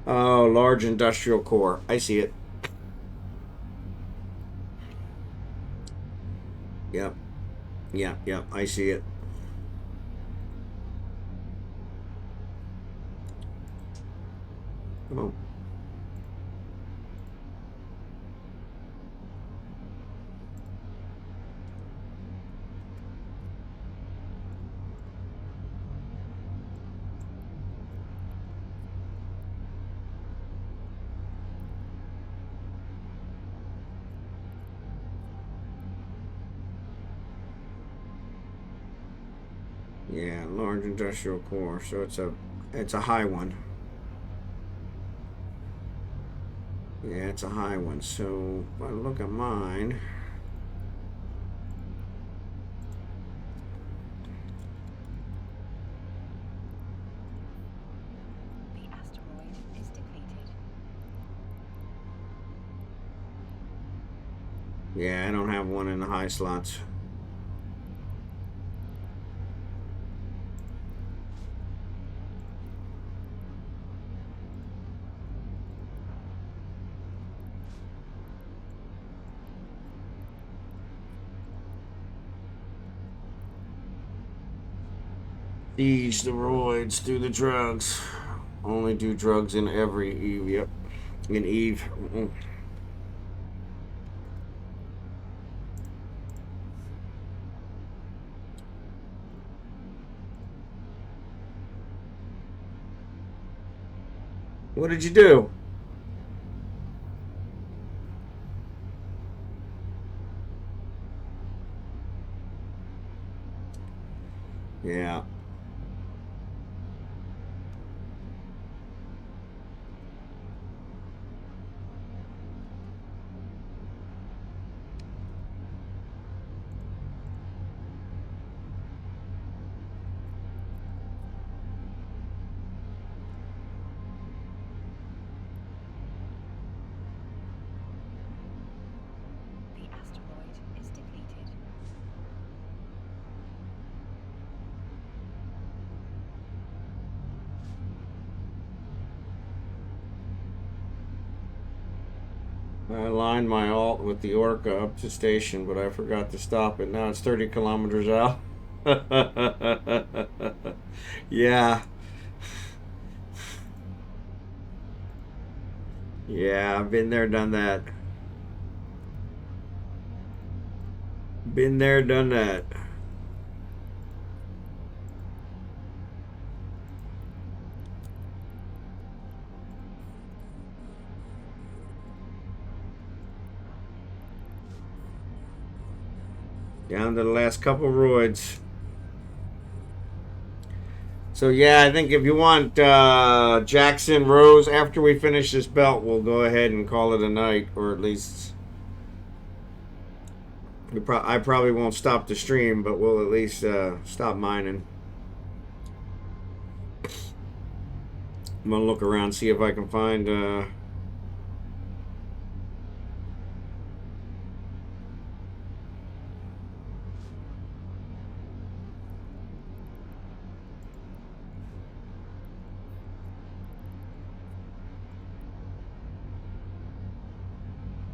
Oh, large industrial core. I see it. Yep. Yep. Yep. I see it. Oh. Yeah, large industrial core. So it's a high one. Yeah, it's a high one. So if I look at mine. The asteroid is depleted. Yeah, I don't have one in the high slots. Siege the roids, do the drugs. Only do drugs in every Eve. Yep. In Eve. What did you do? Yeah. The asteroid is depleted. I aligned my alt with the Orca up to station, but I forgot to stop it. Now it's 30 kilometers out. Yeah. Yeah, I've been there, done that. Been there, done that. Down to the last couple roids. So yeah, I think if you want Jackson Rose after we finish this belt, we'll go ahead and call it a night, or at least I probably won't stop the stream, but we'll at least stop mining. I'm gonna look around, see if I can find.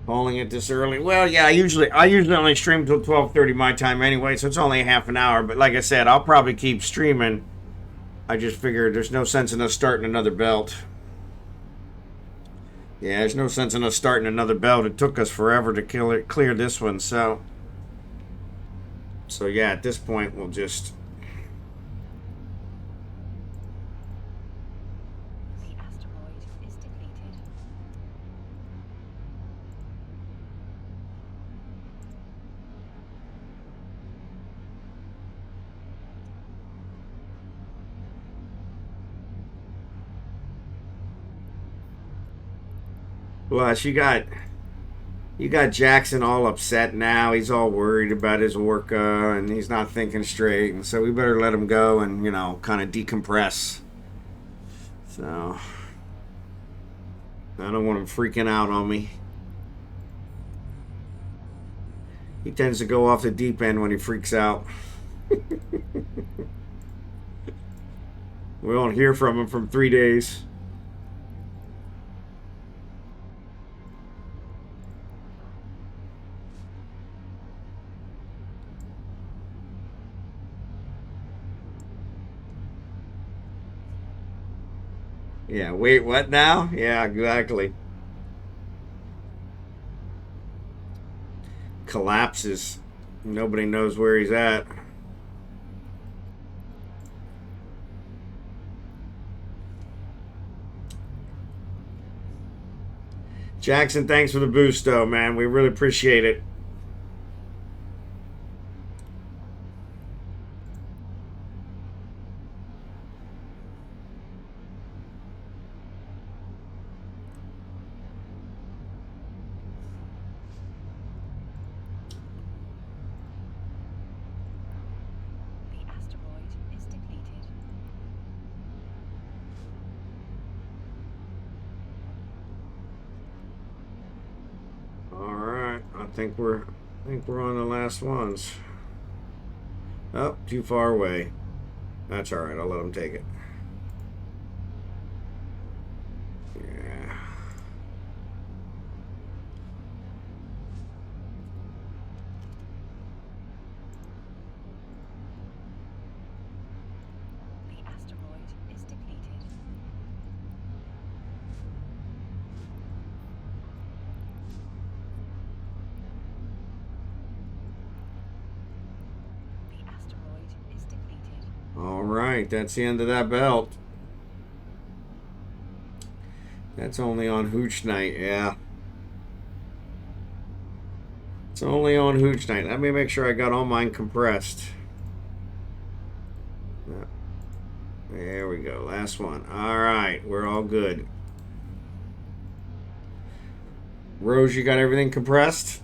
Calling it this early. Well, yeah, I usually only stream till 12:30 my time anyway, so it's only half an hour. But like I said, I'll probably keep streaming. I just figured there's no sense in us starting another belt. Yeah, there's no sense in us starting another belt. It took us forever to clear this one, so yeah, at this point we'll just. The asteroid is depleted. Plus, you got Jackson all upset now. He's all worried about his Orca, and he's not thinking straight. And so we better let him go and kind of decompress. So I don't want him freaking out on me. He tends to go off the deep end when he freaks out. We won't hear from him from 3 days. Yeah, wait, what now? Yeah, exactly. Collapses. Nobody knows where he's at. Jackson, thanks for the boost, though, man. We really appreciate it. The asteroid is depleted. All right, I think we're on the last ones. Oh, too far away. That's all right. I'll let him take it. Yeah. right, that's the end of that belt. That's only on Hooch Night, yeah. It's only on Hooch Night. Let me make sure I got all mine compressed. There we go. Last one. All right, we're all good. Rose, you got everything compressed?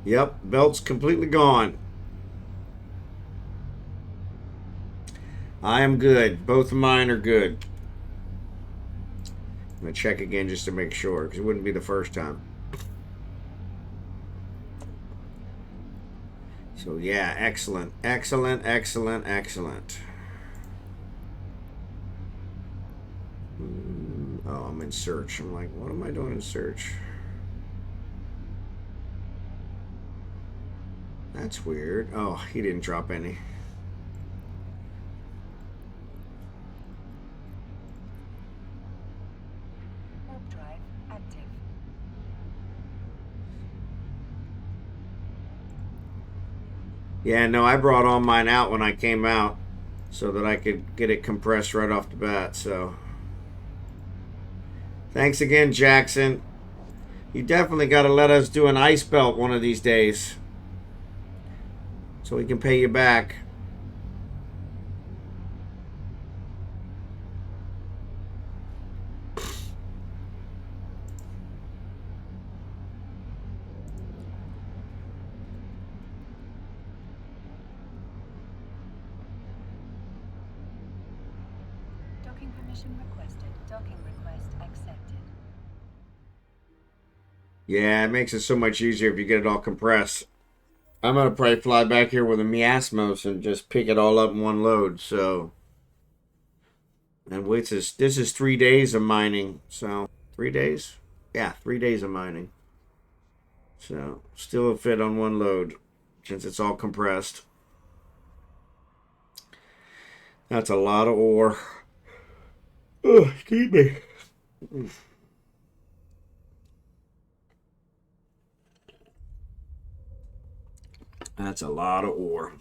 Yep, belt's completely gone. I am good. Both of mine are good. I'm going to check again just to make sure, because it wouldn't be the first time. So, yeah, excellent. Excellent, excellent, excellent. Oh, I'm in search. I'm like, what am I doing in search? That's weird. Oh, he didn't drop any. Warp drive active. Yeah, no, I brought all mine out when I came out so that I could get it compressed right off the bat, so. Thanks again, Jackson. You definitely got to let us do an ice belt one of these days so we can pay you back. Docking permission requested. Docking request accepted. Yeah, it makes it so much easier if you get it all compressed. I'm going to probably fly back here with a Miasmos and just pick it all up in one load, so. And this is 3 days of mining, so 3 days? Yeah, 3 days of mining. So, still a fit on one load since it's all compressed. That's a lot of ore. Oh, excuse me. That's a lot of ore.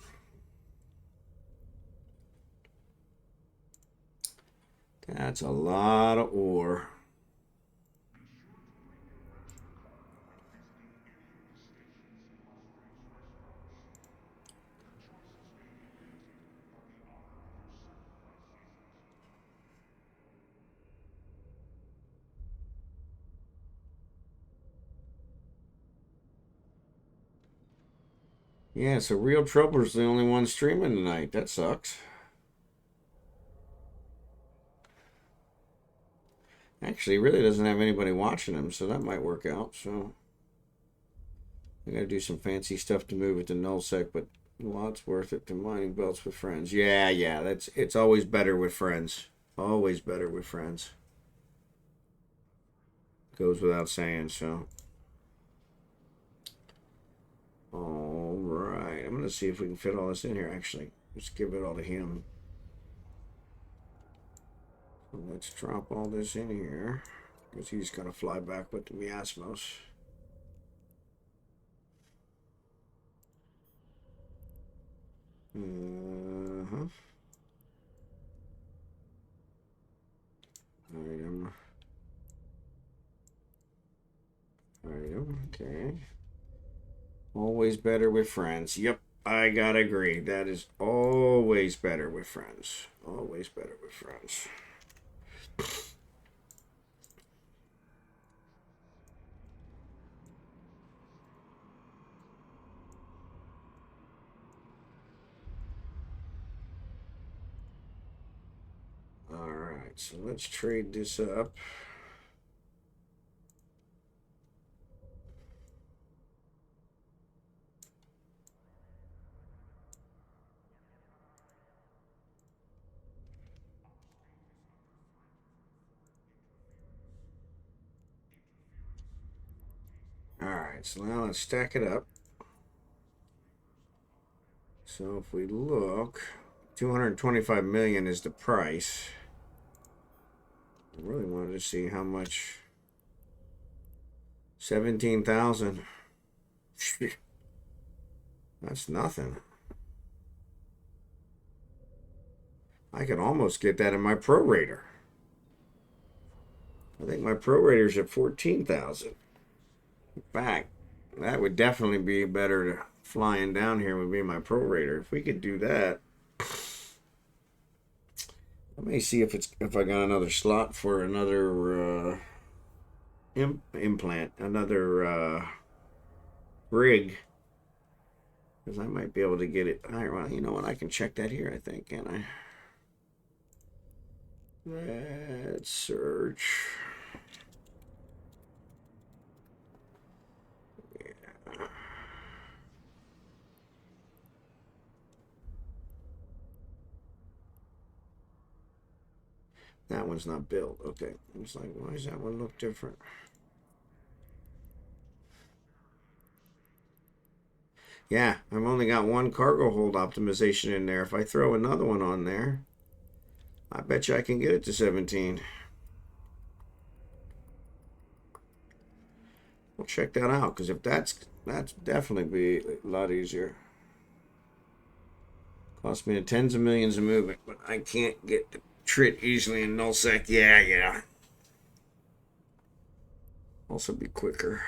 That's a lot of ore. Yeah, so Real Troubler's the only one streaming tonight. That sucks. Actually, he really doesn't have anybody watching him, so that might work out. So I gotta do some fancy stuff to move it to nullsec, but well, it's worth it to mining belts with friends. Yeah, it's always better with friends. Always better with friends. Goes without saying. So, all right, I'm gonna see if we can fit all this in here. Actually, let's give it all to him. So let's drop all this in here because he's gonna fly back with the Miasmos. Uh-huh. Item. Okay. Always better with friends. Yep, I gotta agree. That is always better with friends. Always better with friends. Alright, so let's trade this up. Alright, so now let's stack it up. So if we look, 225 million is the price. I really wanted to see how much. 17,000. That's nothing. I could almost get that in my prorator. I think my prorator's at 14,000. In fact, that would definitely be better to flying down here would be my prorator. If we could do that. Let me see if I got another slot for another implant, another rig. Because I might be able to get it. All right, well, you know what? I can check that here, I think, can I? Let's search. Yeah. That one's not built. Okay. It's like, why does that one look different? Yeah, I've only got one cargo hold optimization in there. If I throw another one on there, I bet you I can get it to 17. We'll check that out, because if that's definitely be a lot easier. Cost me tens of millions of movement, but I can't get the trit easily in nullsec. Yeah. Also be quicker.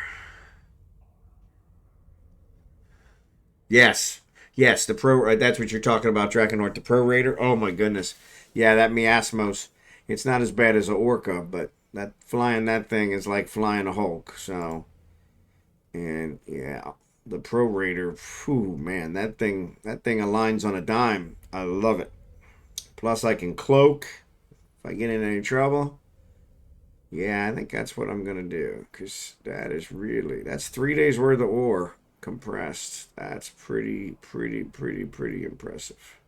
Yes. Yes, the pro. That's what you're talking about, Drachenhort. The prorator. Oh my goodness. Yeah, that miasmos. It's not as bad as an orca, but that flying that thing is like flying a Hulk. So, and yeah, the prorator. Whew, man, that thing aligns on a dime. I love it. Plus, I can cloak if I get in any trouble. Yeah, I think that's what I'm gonna do, because that's 3 days worth of ore compressed. That's pretty impressive.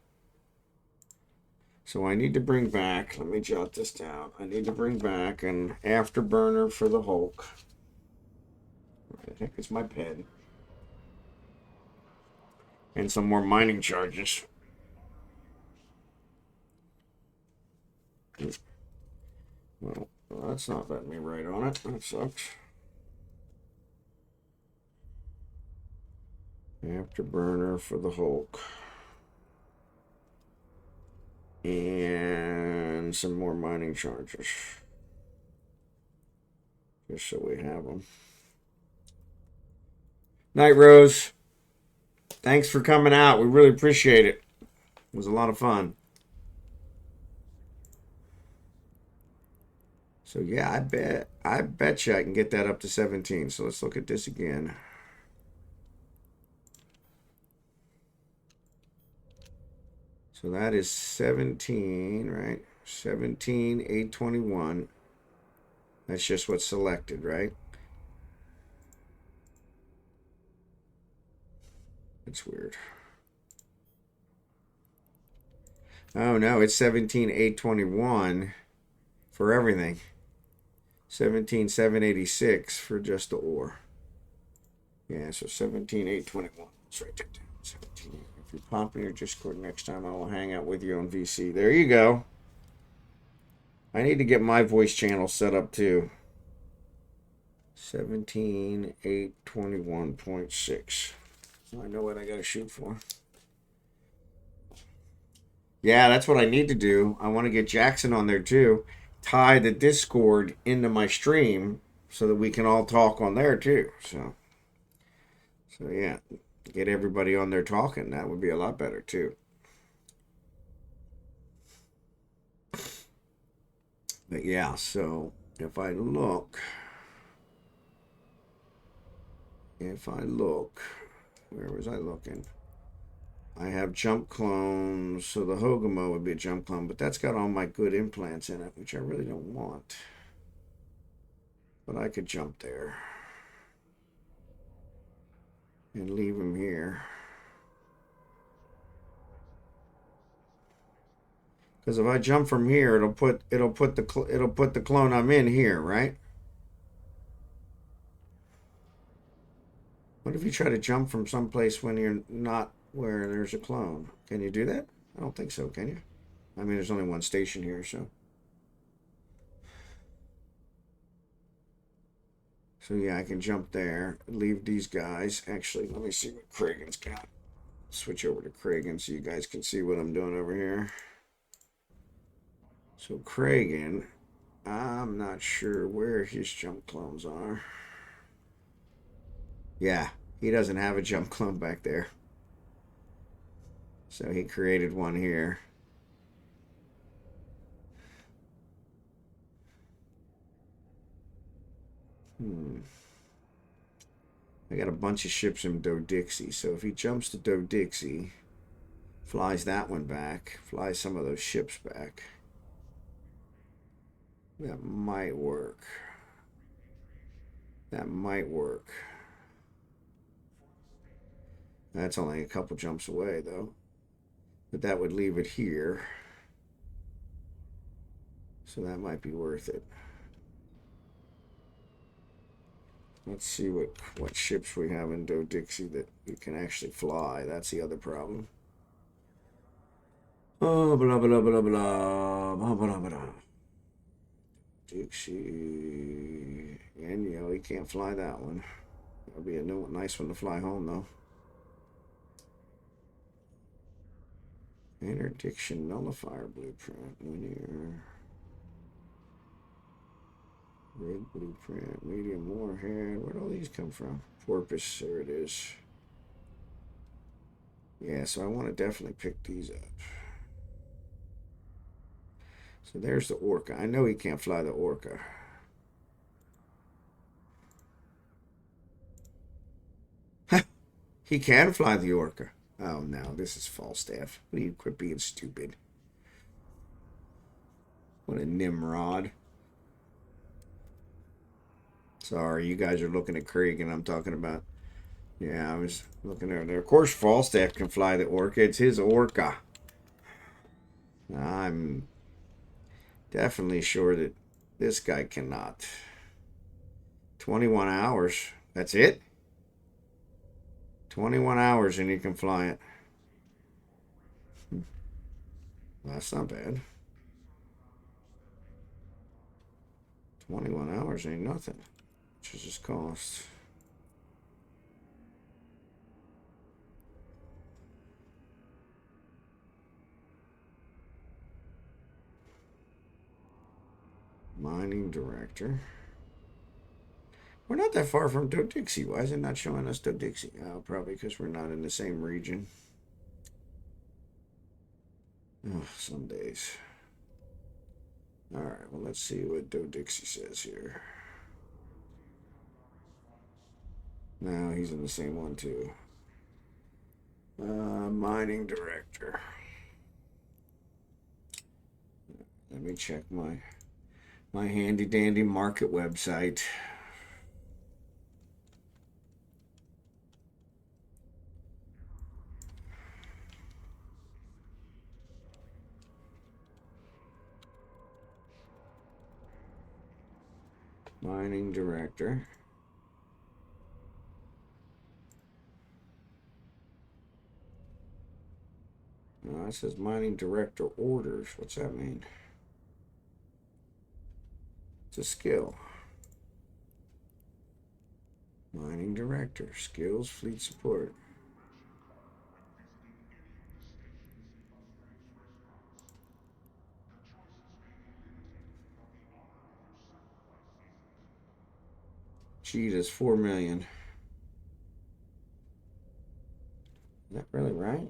So I need to bring back, let me jot this down. I need to bring back an afterburner for the Hulk. Where the heck is my pen? And some more mining charges. Well, that's not letting me write on it. That sucks. Afterburner for the Hulk. And some more mining charges. Just so we have them. Night Rose. Thanks for coming out. We really appreciate it. It was a lot of fun. So yeah, I bet you I can get that up to 17. So let's look at this again. So that is 17, right? 17,821. That's just what's selected, right? That's weird. Oh no, it's 17,821 for everything. 17,786 for just the ore. Yeah, so 17,821. Let's write that down. 17. If you pop in your Discord next time, I will hang out with you on VC. There you go. I need to get my voice channel set up too. 17,821.6. So I know what I gotta shoot for. Yeah, that's what I need to do. I want to get Jackson on there too. Tie the Discord into my stream so that we can all talk on there too. So yeah, get everybody on there talking. That would be a lot better too. But yeah, so if I look, where was I looking? I have jump clones, so the Hogamo would be a jump clone, but that's got all my good implants in it, which I really don't want. But I could jump there and leave him here. Because if I jump from here, it'll put the clone I'm in here, right? What if you try to jump from someplace when you're not where there's a clone? Can you do that? I don't think so, can you? I mean, there's only one station here, so. So yeah, I can jump there, leave these guys. Actually, let me see what Kragan's got. Switch over to Kragan so you guys can see what I'm doing over here. So Kragan, I'm not sure where his jump clones are. Yeah, he doesn't have a jump clone back there. So he created one here. I got a bunch of ships in Do-Dixie. So if he jumps to Do-Dixie, flies that one back, flies some of those ships back, that might work. That might work. That's only a couple jumps away, though. But that would leave it here. So that might be worth it. Let's see what ships we have in Do-Dixie that we can actually fly. That's the other problem. Oh, blah, blah, blah, blah, blah, blah, blah. Dixie. And, you know, he can't fly that one. That'll be a nice one to fly home, though. Interdiction nullifier blueprint. Linear. Red blueprint. Medium warhead. Where'd all these come from? Porpoise. There it is. Yeah, so I want to definitely pick these up. So there's the Orca. I know he can't fly the Orca. He can fly the Orca. Oh no, this is Falstaff. Will you quit being stupid? What a Nimrod. Sorry, you guys are looking at Krieg and I'm talking about... Yeah, I was looking over there. Of course, Falstaff can fly the Orca. It's his Orca. I'm definitely sure that this guy cannot. 21 hours. That's it? 21 hours and you can fly it. Well, that's not bad. 21 hours ain't nothing. Which is his cost. Mining director. We're not that far from Do-Dixie. Why is it not showing us Do-Dixie? Oh, probably because we're not in the same region. Oh, some days. Alright, well, let's see what Do-Dixie says here. No, he's in the same one, too. Mining director. Let me check my handy-dandy market website. Mining director. It says mining director orders. What's that mean? It's a skill. Mining director. Skills, fleet support. Gee, that's 4 million. Is that really right?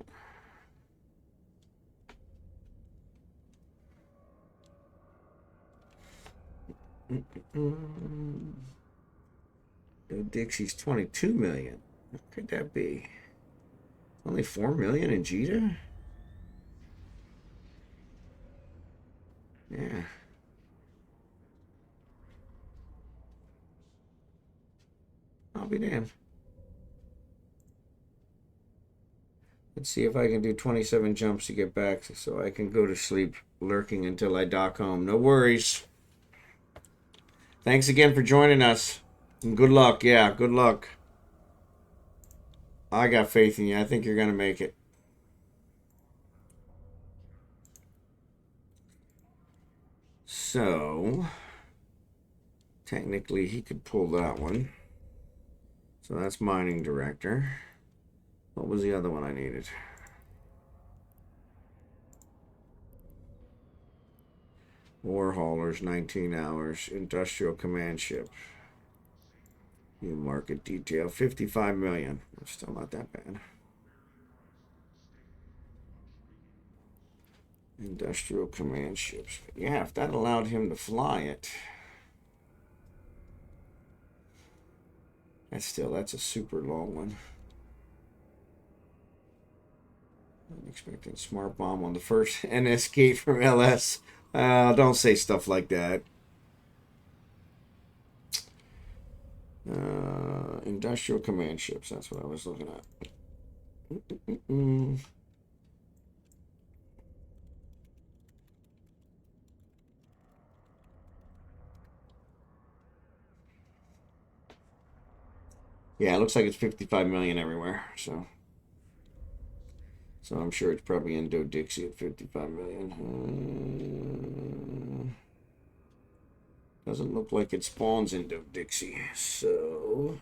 Dixie's 22 million. What could that be? Only 4 million in Jita? Yeah. I'll be damned. Let's see if I can do 27 jumps to get back so I can go to sleep lurking until I dock home. No worries. Thanks again for joining us. And good luck. Yeah, good luck. I got faith in you. I think you're going to make it. So, technically, he could pull that one. So that's mining director. What was the other one I needed? War haulers, 19 hours. Industrial command ship. New market detail, 55 million. Still not that bad. Industrial command ships. Yeah, if that allowed him to fly it. That's a super long one. I'm expecting smart bomb on the first NS gate from LS. Don't say stuff like that. Industrial command ships. That's what I was looking at. Yeah, it looks like it's 55 million everywhere. So I'm sure it's probably Indo-Dixie at 55 million. Doesn't look like it spawns Indo-Dixie. So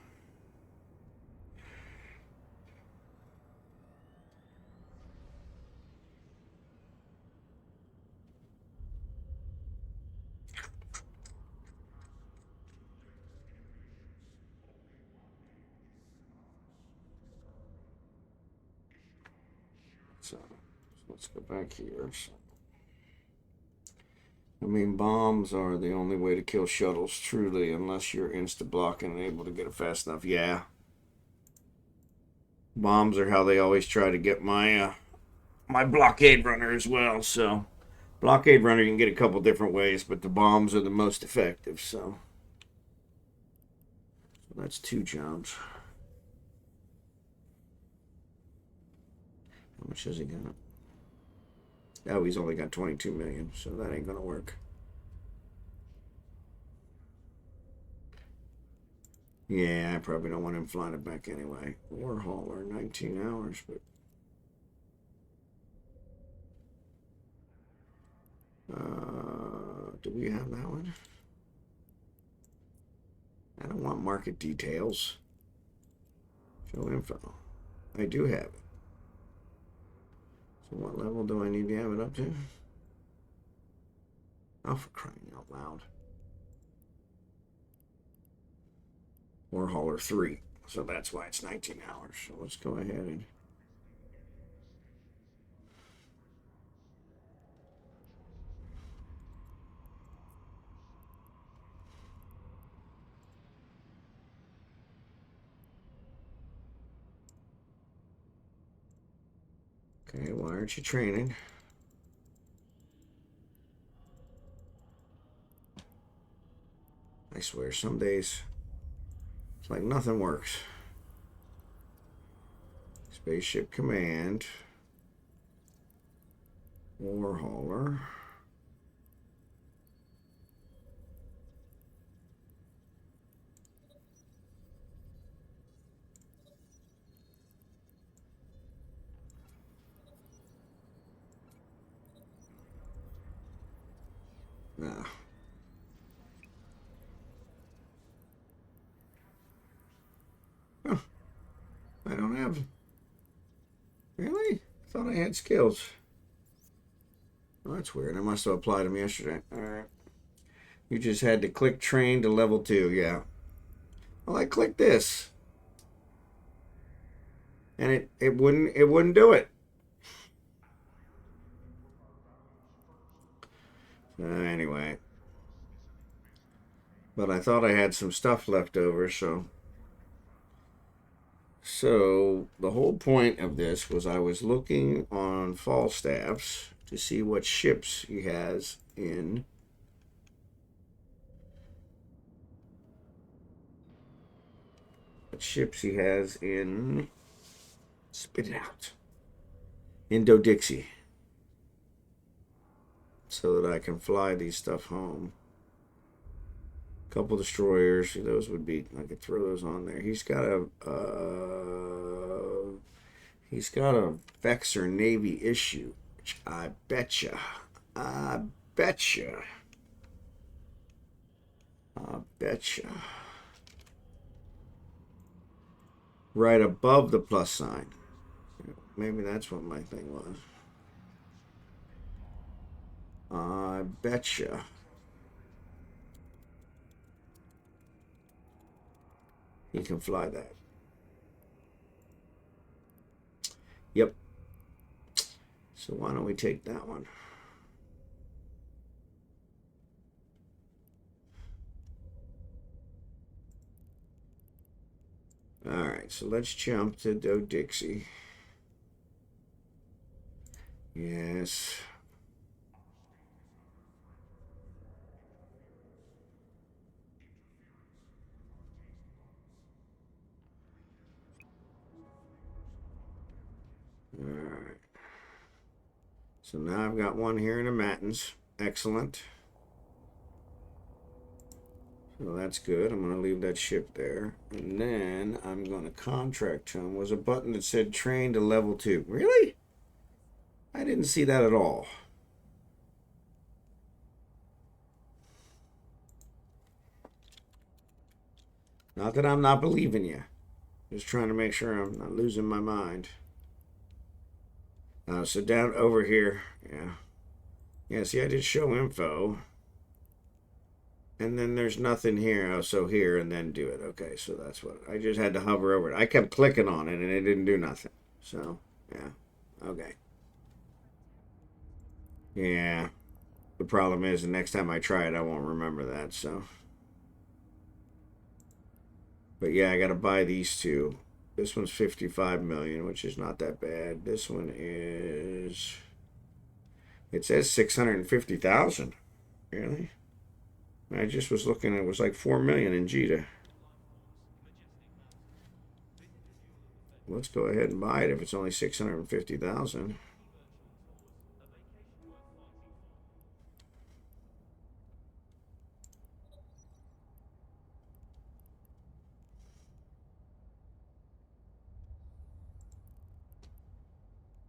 let's go back here. I mean, bombs are the only way to kill shuttles, truly, unless you're insta-blocking and able to get it fast enough. Yeah. Bombs are how they always try to get my my blockade runner as well. So, blockade runner you can get a couple different ways, but the bombs are the most effective. So that's 2 jobs. How much has he got? Oh, he's only got 22 million, so that ain't gonna work. Yeah, I probably don't want him flying it back anyway. War hauler, 19 hours, but do we have that one? I don't want market details. Show info. I do have it. So what level do I need to have it up to? Oh, for crying out loud. War hauler 3. So that's why it's 19 hours. So let's go ahead and okay, why aren't you training? I swear, some days it's like nothing works. Spaceship command. War hauler. Nah. Huh. I don't have. Really? I thought I had skills. Oh, that's weird. I must have applied them yesterday. Alright. You just had to click train to level 2. Yeah. Well, I clicked this. And it wouldn't do it. Anyway. But I thought I had some stuff left over, so the whole point of this was I was looking on Falstaff's to see what ships he has in spit it out, Indo-Dixie, so that I can fly these stuff home. Couple destroyers, those would be, I could throw those on there. He's got a Vexor Navy issue, which I betcha right above the plus sign. Maybe that's what my thing was. I betcha. He can fly that. Yep. So why don't we take that one? All right, so let's jump to Do Dixie. Yes. All right. So now I've got one here in the Mattins. Excellent. So that's good. I'm going to leave that ship there. And then I'm going to contract him. Was a button that said train to level 2. Really? I didn't see that at all. Not that I'm not believing you. Just trying to make sure I'm not losing my mind. So down over here. Yeah. Yeah, see, I did show info. And then there's nothing here. Oh, so here and then do it. Okay, so that's what. I just had to hover over it. I kept clicking on it and it didn't do nothing. So, yeah. Okay. Yeah. The problem is the next time I try it, I won't remember that, so. But yeah, I got to buy these two. This one's 55 million, which is not that bad. This one is. It says 650,000. Really? I just was looking, it was like 4 million in Jita. Let's go ahead and buy it if it's only 650,000.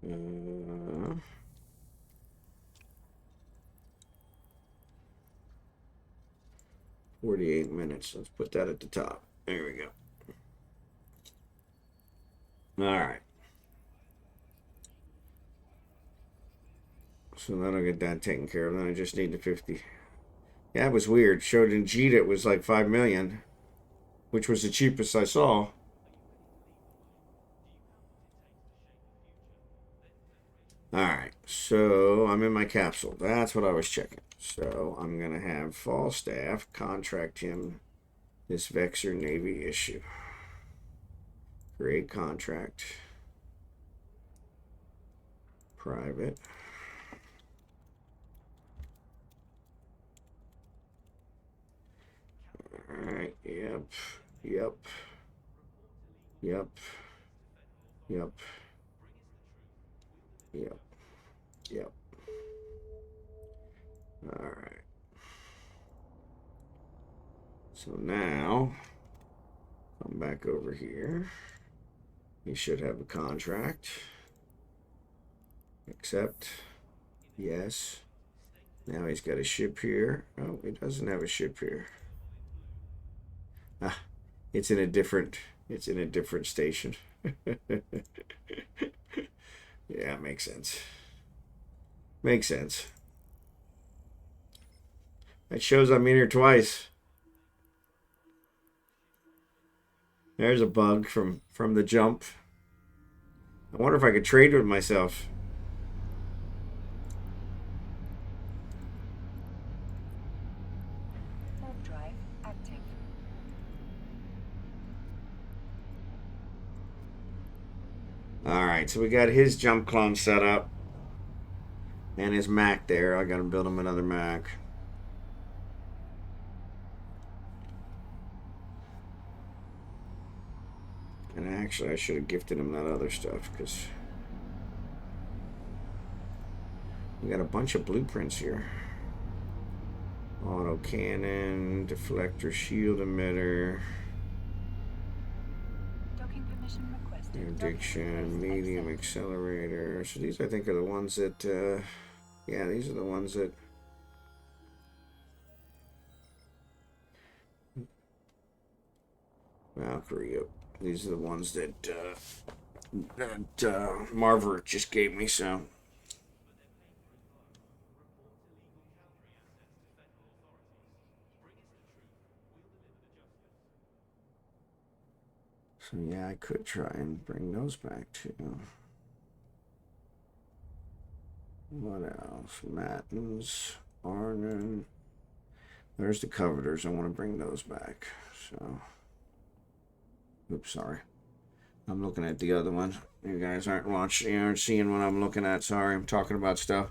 Uh, 48 minutes. Let's put that at the top. There we go. All right. So that'll get that taken care of. Then I just need the 50. Yeah, it was weird. Showed in Jita it was like 5 million, which was the cheapest I saw. All right, so I'm in my capsule. That's what I was checking. So I'm going to have Falstaff contract him this Vexor Navy issue. Great contract. Private. All right, yep, yep, yep, yep, yep, yep. All right. So now, come back over here. He should have a contract. Accept. Yes. Now he's got a ship here. Oh, he doesn't have a ship here. Ah, it's in a different station. Yeah, makes sense. Makes sense. That shows I'm in here twice. There's a bug from the jump. I wonder if I could trade with myself. Warp drive active. All right, so we got his jump clone set up. And his Mac there. I got to build him another Mac. And actually, I should have gifted him that other stuff because we got a bunch of blueprints here. Auto cannon, deflector, shield emitter, Docking permission requested. interdiction, medium accelerator. So these, I think, are the ones that, yeah, these are the ones that. Valkyrie. These are the ones that Marver just gave me. So So yeah, I could try and bring those back too. What else? Matins, Arnon. There's the coveters. I want to bring those back. So, oops, sorry. I'm looking at the other one. You guys aren't watching, you aren't seeing what I'm looking at. Sorry, I'm talking about stuff.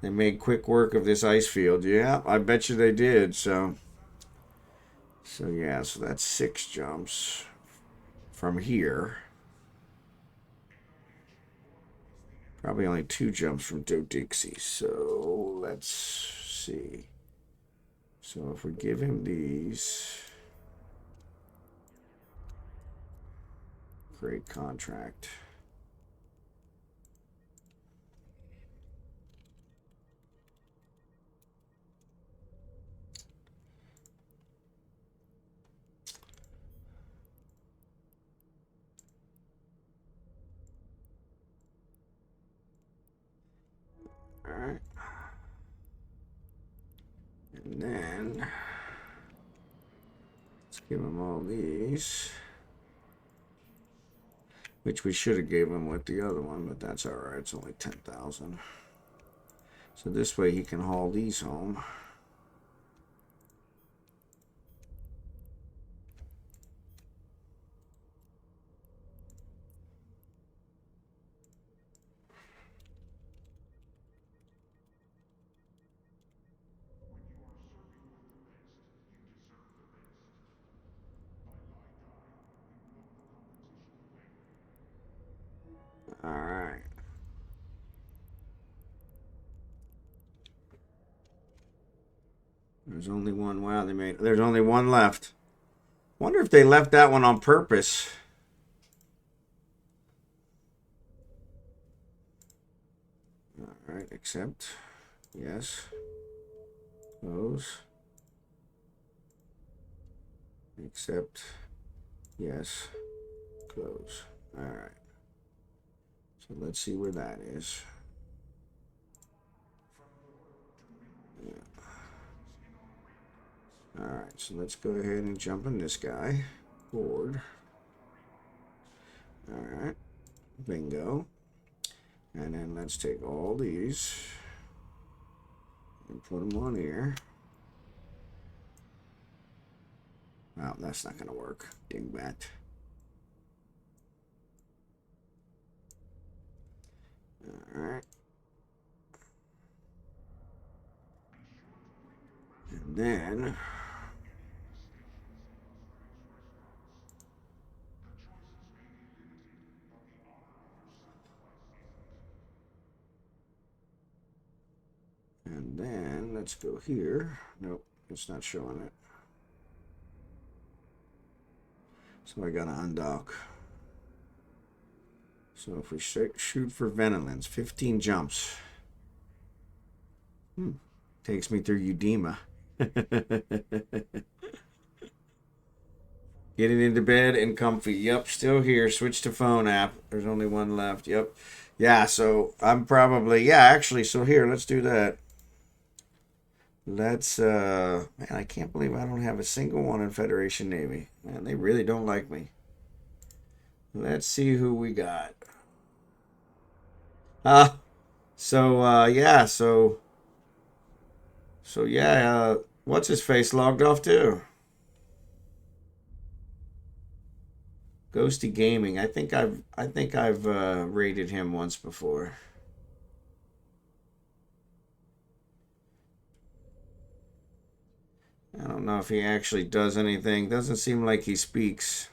They made quick work of this ice field. Yeah, I bet you they did. So yeah, so that's 6 jumps from here. Probably only 2 jumps from Dodixie. So let's see. So if we give him these, great contract. All right. And then let's give him all these, which we should have gave him with the other one, but that's all right. It's only 10,000. So this way he can haul these home. All right. There's only one. Wow, there's only one left. Wonder if they left that one on purpose. All right, accept. Yes. Close. Accept. Yes. Close. All right. So let's see where that is. Yeah. All right, so let's go ahead and jump in this guy. Board. All right. Bingo. And then let's take all these and put them on here. Wow, that's not going to work. Dingbat. All right. And then let's go here. Nope, it's not showing it. So I gotta undock. So if we shoot for Venolins, 15 jumps. Takes me through Udema. Getting into bed and comfy. Yep, still here. Switch to phone app. There's only one left. Yep. Yeah, so I'm probably, yeah, actually, so here, let's do that. Let's, man, I can't believe I don't have a single one in Federation Navy. Man, they really don't like me. Let's see who we got. Yeah, yeah, what's his face logged off too? Ghosty Gaming. I think I've rated him once before. I don't know if he actually does anything. Doesn't seem like he speaks.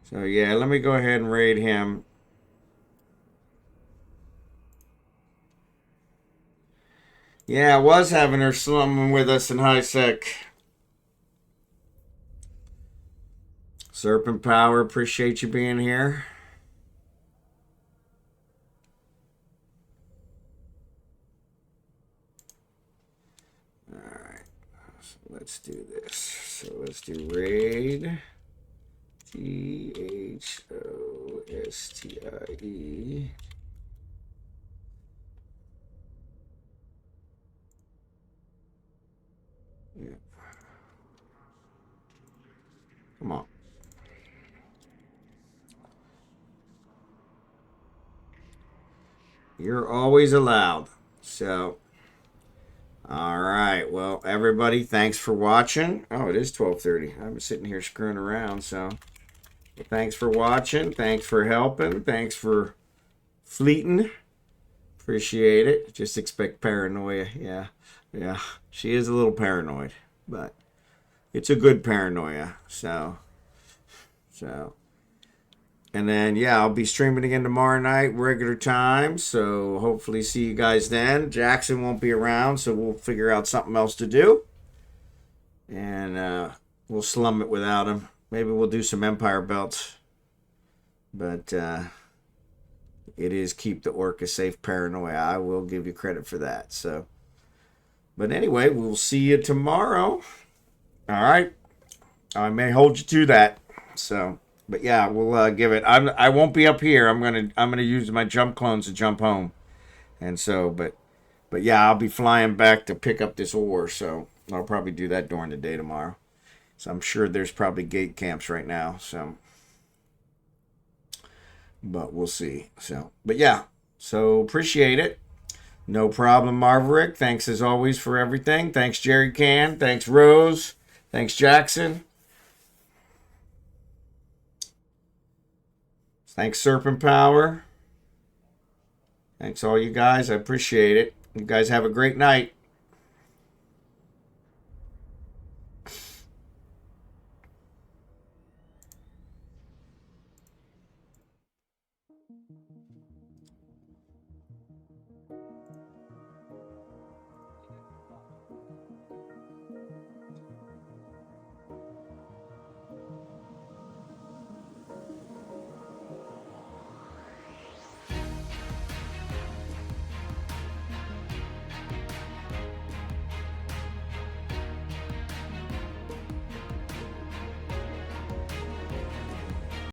So yeah, let me go ahead and raid him. Yeah, I was having her slumming with us in high sec. Serpent Power, appreciate you being here. Alright, so let's do this. So let's do raid. THOSTIE. Come on. You're always allowed. So, all right. Well, everybody, thanks for watching. Oh, it is 12:30. I'm sitting here screwing around. So, thanks for watching. Thanks for helping. Thanks for fleeting. Appreciate it. Just expect paranoia. Yeah. Yeah. She is a little paranoid, but it's a good paranoia. So. And then, yeah, I'll be streaming again tomorrow night, regular time. So hopefully see you guys then. Jackson won't be around, so we'll figure out something else to do. And we'll slum it without him. Maybe we'll do some Empire belts. But it is keep the orca safe paranoia. I will give you credit for that. So, but anyway, we'll see you tomorrow. All right. I may hold you to that. So. But yeah, we'll give it. I won't be up here. I'm gonna use my jump clones to jump home, and so but yeah, I'll be flying back to pick up this ore. So I'll probably do that during the day tomorrow. So I'm sure there's probably gate camps right now. So, but we'll see. So, but yeah, so appreciate it. No problem, Marverick. Thanks as always for everything. Thanks, Jerry Can. Thanks, Rose. Thanks, Jackson. Thanks, Serpent Power. Thanks, all you guys. I appreciate it. You guys have a great night.